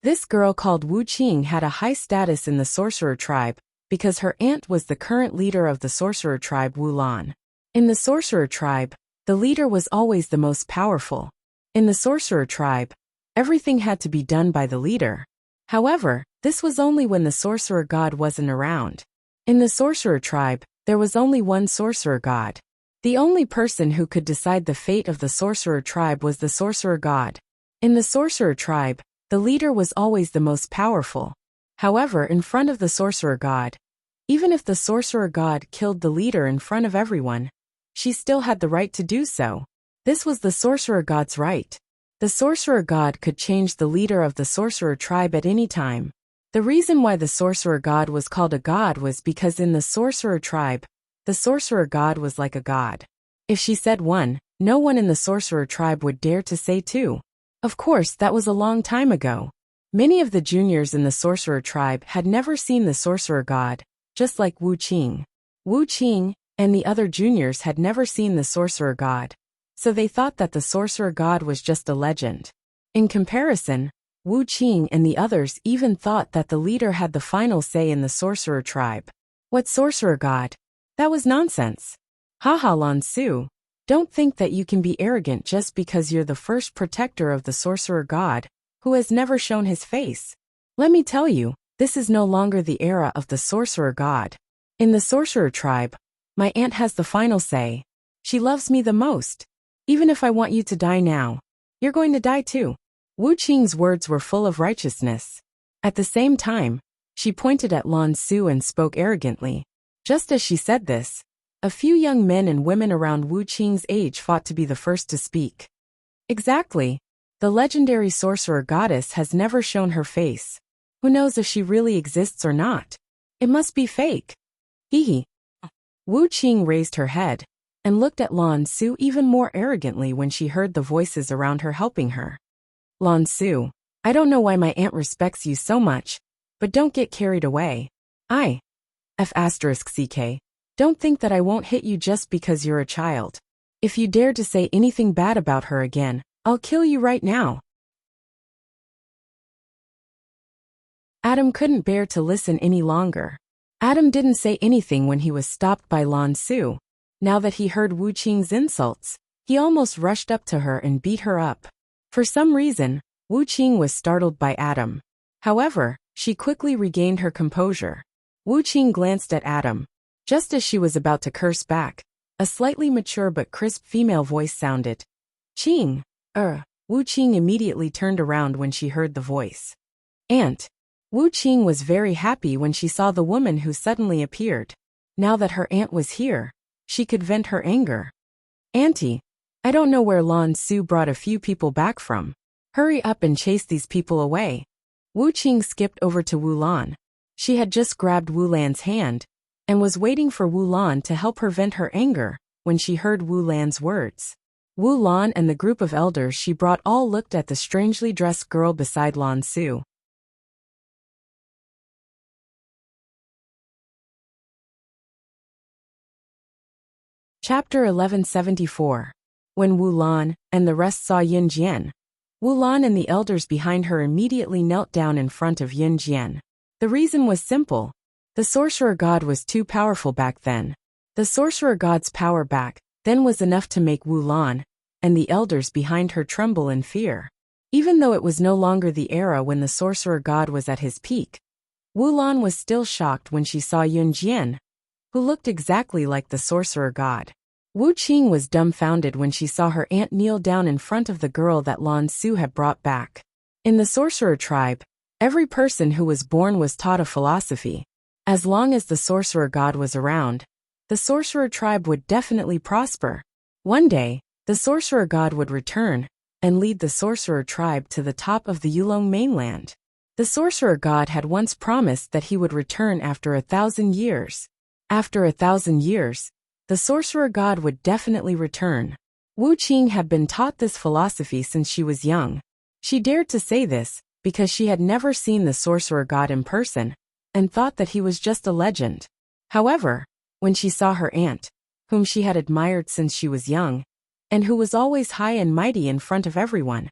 This girl called Wu Qing had a high status in the sorcerer tribe, because her aunt was the current leader of the sorcerer tribe Wu Lan. In the sorcerer tribe, the leader was always the most powerful. In the sorcerer tribe, everything had to be done by the leader. However, this was only when the sorcerer god wasn't around. In the sorcerer tribe, there was only one sorcerer god. The only person who could decide the fate of the sorcerer tribe was the sorcerer god. In the sorcerer tribe, the leader was always the most powerful. However, in front of the sorcerer god, even if the sorcerer god killed the leader in front of everyone, she still had the right to do so. This was the sorcerer god's right. The sorcerer god could change the leader of the sorcerer tribe at any time. The reason why the sorcerer god was called a god was because in the sorcerer tribe, the sorcerer god was like a god. If she said 1, no one in the sorcerer tribe would dare to say 2. Of course, that was a long time ago. Many of the juniors in the sorcerer tribe had never seen the sorcerer god, just like Wu Qing. Wu Qing and the other juniors had never seen the sorcerer god, so they thought that the sorcerer god was just a legend. In comparison, Wu Qing and the others even thought that the leader had the final say in the sorcerer tribe. What sorcerer god? That was nonsense. Haha, Lan Su. Don't think that you can be arrogant just because you're the first protector of the sorcerer god, who has never shown his face. Let me tell you, this is no longer the era of the sorcerer god. In the sorcerer tribe, my aunt has the final say. She loves me the most. Even if I want you to die now, you're going to die too. Wu Qing's words were full of righteousness. At the same time, she pointed at Lan Su and spoke arrogantly. Just as she said this, a few young men and women around Wu Qing's age fought to be the first to speak. Exactly. The legendary sorcerer goddess has never shown her face. Who knows if she really exists or not? It must be fake. Hee. Wu Qing raised her head and looked at Lan Su even more arrogantly when she heard the voices around her helping her. Lan Su, I don't know why my aunt respects you so much, but don't get carried away. F***ck. Don't think that I won't hit you just because you're a child. If you dare to say anything bad about her again, I'll kill you right now. Adam couldn't bear to listen any longer. Adam didn't say anything when he was stopped by Lan Su. Now that he heard Wu Qing's insults, he almost rushed up to her and beat her up. For some reason, Wu Qing was startled by Adam. However, she quickly regained her composure. Wu Qing glanced at Adam. Just as she was about to curse back, a slightly mature but crisp female voice sounded. Qing. Wu Qing immediately turned around when she heard the voice. Aunt. Wu Qing was very happy when she saw the woman who suddenly appeared. Now that her aunt was here, she could vent her anger. Auntie, I don't know where Lan Su brought a few people back from. Hurry up and chase these people away. Wu Qing skipped over to Wu Lan. She had just grabbed Wu Lan's hand and was waiting for Wu Lan to help her vent her anger when she heard Wu Lan's words. Wu Lan and the group of elders she brought all looked at the strangely dressed girl beside Lan Su. Chapter 1174. When Wu Lan and the rest saw Yin Jian, Wu Lan and the elders behind her immediately knelt down in front of Yin Jian. The reason was simple. The sorcerer god was too powerful back then. The sorcerer god's power back then was enough to make Wu Lan and the elders behind her tremble in fear. Even though it was no longer the era when the sorcerer god was at his peak, Wu Lan was still shocked when she saw Yin Jian, who looked exactly like the sorcerer god. Wu Qing was dumbfounded when she saw her aunt kneel down in front of the girl that Lan Su had brought back. In the sorcerer tribe, every person who was born was taught a philosophy. As long as the sorcerer god was around, the sorcerer tribe would definitely prosper. One day, the sorcerer god would return and lead the sorcerer tribe to the top of the Yulong mainland. The sorcerer god had once promised that he would return after 1,000 years. After 1,000 years, the sorcerer god would definitely return. Wu Qing had been taught this philosophy since she was young. She dared to say this because she had never seen the sorcerer god in person and thought that he was just a legend. However, when she saw her aunt, whom she had admired since she was young, and who was always high and mighty in front of everyone,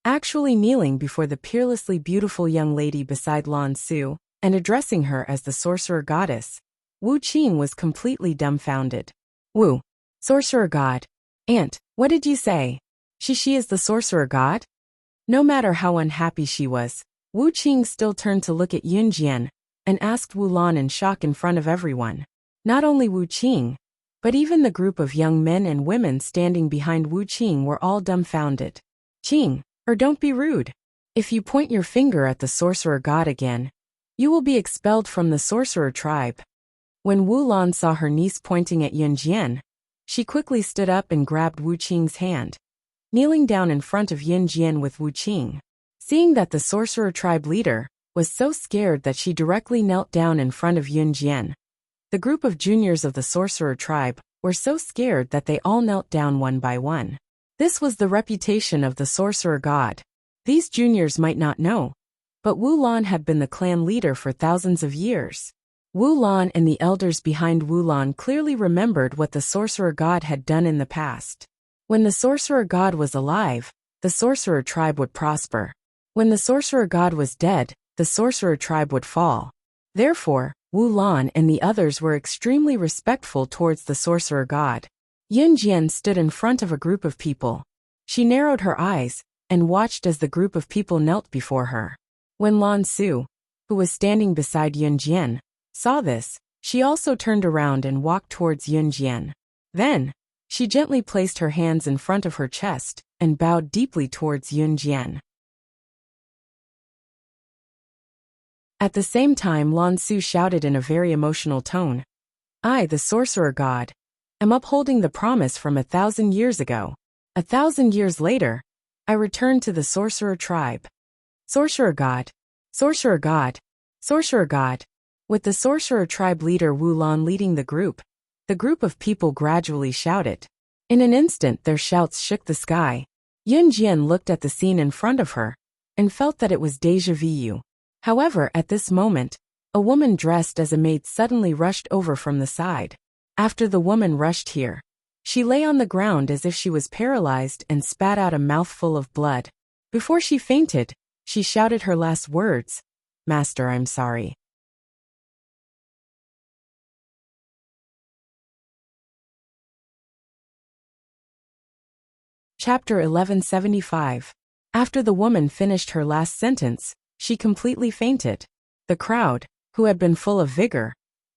actually kneeling before the peerlessly beautiful young lady beside Lan Su and addressing her as the sorcerer goddess, Wu Qing was completely dumbfounded. Wu, sorcerer god. Aunt, what did you say? She is the sorcerer god? No matter how unhappy she was, Wu Qing still turned to look at Yun Jian and asked Wu Lan in shock in front of everyone. Not only Wu Qing, but even the group of young men and women standing behind Wu Qing were all dumbfounded. Qing, or don't be rude. If you point your finger at the sorcerer god again, you will be expelled from the sorcerer tribe. When Wu Lan saw her niece pointing at Yun Jian, she quickly stood up and grabbed Wu Qing's hand, kneeling down in front of Yun Jian with Wu Qing. Seeing that the sorcerer tribe leader was so scared that she directly knelt down in front of Yun Jian, the group of juniors of the sorcerer tribe were so scared that they all knelt down one by one. This was the reputation of the sorcerer god. These juniors might not know, but Wu Lan had been the clan leader for thousands of years. Wu Lan and the elders behind Wu Lan clearly remembered what the sorcerer god had done in the past. When the sorcerer god was alive, the sorcerer tribe would prosper. When the sorcerer god was dead, the sorcerer tribe would fall. Therefore, Wu Lan and the others were extremely respectful towards the sorcerer god. Yun Jian stood in front of a group of people. She narrowed her eyes and watched as the group of people knelt before her. When Lan Su, who was standing beside Yun Jian, saw this, she also turned around and walked towards Yun Jian. Then, she gently placed her hands in front of her chest and bowed deeply towards Yun Jian. At the same time, Lan Su shouted in a very emotional tone, I, the sorcerer god, am upholding the promise from 1,000 years ago. 1,000 years later, I return to the sorcerer tribe. Sorcerer god, sorcerer god, sorcerer god. With the sorcerer tribe leader Wu Lan leading the group of people gradually shouted. In an instant their shouts shook the sky. Yun Jian looked at the scene in front of her and felt that it was déjà vu. However, at this moment, a woman dressed as a maid suddenly rushed over from the side. After the woman rushed here, she lay on the ground as if she was paralyzed and spat out a mouthful of blood. Before she fainted, she shouted her last words, Master, I'm sorry. Chapter 1175. After the woman finished her last sentence, she completely fainted. The crowd, who had been full of vigor,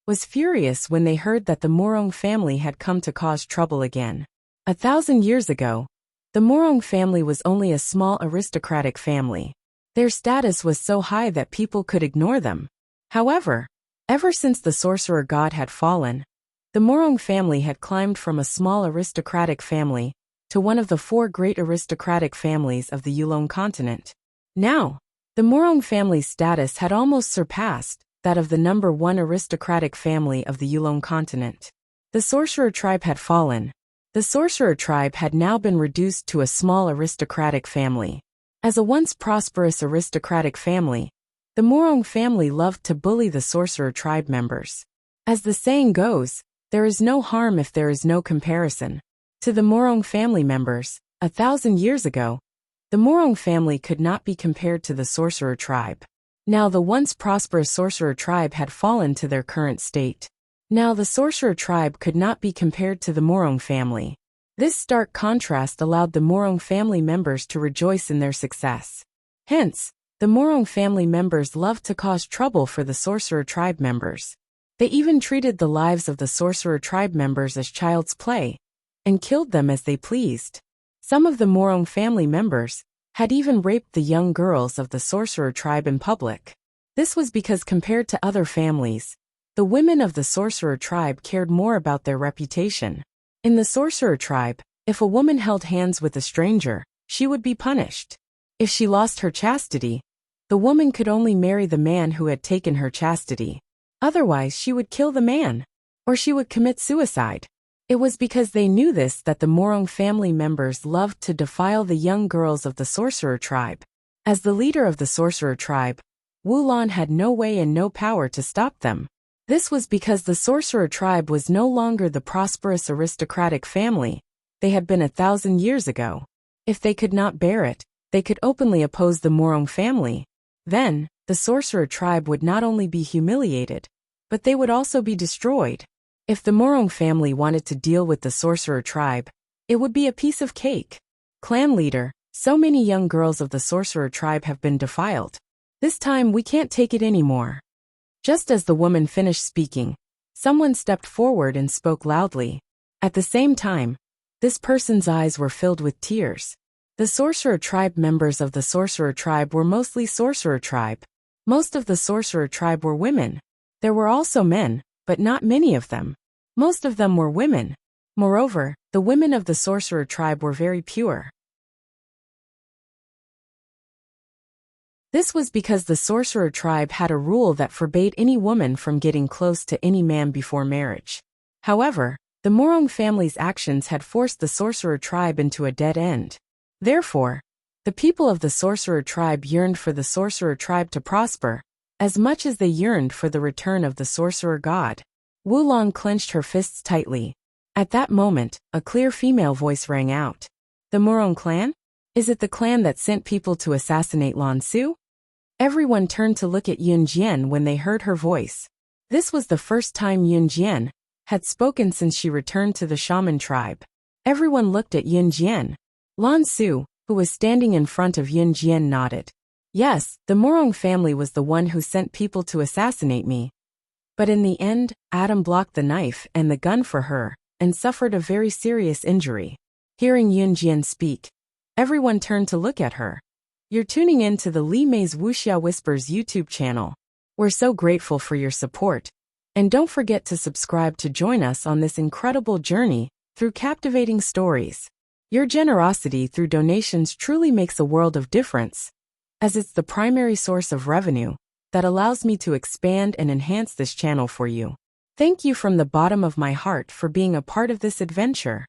was furious when they heard that the Morong family had come to cause trouble again. 1,000 years ago, the Morong family was only a small aristocratic family. Their status was so high that people could ignore them. However, ever since the sorcerer god had fallen, the Morong family had climbed from a small aristocratic family to one of the 4 great aristocratic families of the Yulong continent. Now, the Morong family's status had almost surpassed that of the number 1 aristocratic family of the Yulong continent. The sorcerer tribe had fallen. The sorcerer tribe had now been reduced to a small aristocratic family. As a once prosperous aristocratic family, the Morong family loved to bully the sorcerer tribe members. As the saying goes, there is no harm if there is no comparison. To the Morong family members, 1,000 years ago, the Morong family could not be compared to the sorcerer tribe. Now the once prosperous sorcerer tribe had fallen to their current state. Now the sorcerer tribe could not be compared to the Morong family. This stark contrast allowed the Morong family members to rejoice in their success. Hence, the Morong family members loved to cause trouble for the sorcerer tribe members. They even treated the lives of the sorcerer tribe members as child's play, and killed them as they pleased. Some of the Morong family members had even raped the young girls of the sorcerer tribe in public. This was because compared to other families, the women of the sorcerer tribe cared more about their reputation. In the sorcerer tribe, if a woman held hands with a stranger, she would be punished. If she lost her chastity, the woman could only marry the man who had taken her chastity. Otherwise, she would kill the man, or she would commit suicide. It was because they knew this that the Morong family members loved to defile the young girls of the sorcerer tribe. As the leader of the sorcerer tribe, Wulan had no way and no power to stop them. This was because the sorcerer tribe was no longer the prosperous aristocratic family they had been 1,000 years ago. If they could not bear it, they could openly oppose the Morong family. Then, the sorcerer tribe would not only be humiliated, but they would also be destroyed. If the Morong family wanted to deal with the sorcerer tribe, it would be a piece of cake. Clan leader, so many young girls of the sorcerer tribe have been defiled. This time we can't take it anymore. Just as the woman finished speaking, someone stepped forward and spoke loudly. At the same time, this person's eyes were filled with tears. The sorcerer tribe members of the sorcerer tribe were mostly sorcerer tribe. Most of the sorcerer tribe were women. There were also men, but not many of them. Most of them were women. Moreover, the women of the sorcerer tribe were very pure. This was because the sorcerer tribe had a rule that forbade any woman from getting close to any man before marriage. However, the Morong family's actions had forced the sorcerer tribe into a dead end. Therefore, the people of the sorcerer tribe yearned for the sorcerer tribe to prosper, as much as they yearned for the return of the sorcerer god. Wulan clenched her fists tightly. At that moment, a clear female voice rang out. The Morong clan? Is it the clan that sent people to assassinate Lan Su? Everyone turned to look at Yun Jian when they heard her voice. This was the first time Yun Jian had spoken since she returned to the shaman tribe. Everyone looked at Yun Jian. Lan Su, who was standing in front of Yun Jian, nodded. Yes, the Morong family was the one who sent people to assassinate me. But in the end, Adam blocked the knife and the gun for her, and suffered a very serious injury. Hearing Yun Jian speak, everyone turned to look at her. You're tuning in to the Li Mei's Wuxia Whispers YouTube channel. We're so grateful for your support. And don't forget to subscribe to join us on this incredible journey through captivating stories. Your generosity through donations truly makes a world of difference, as it's the primary source of revenue that allows me to expand and enhance this channel for you. Thank you from the bottom of my heart for being a part of this adventure.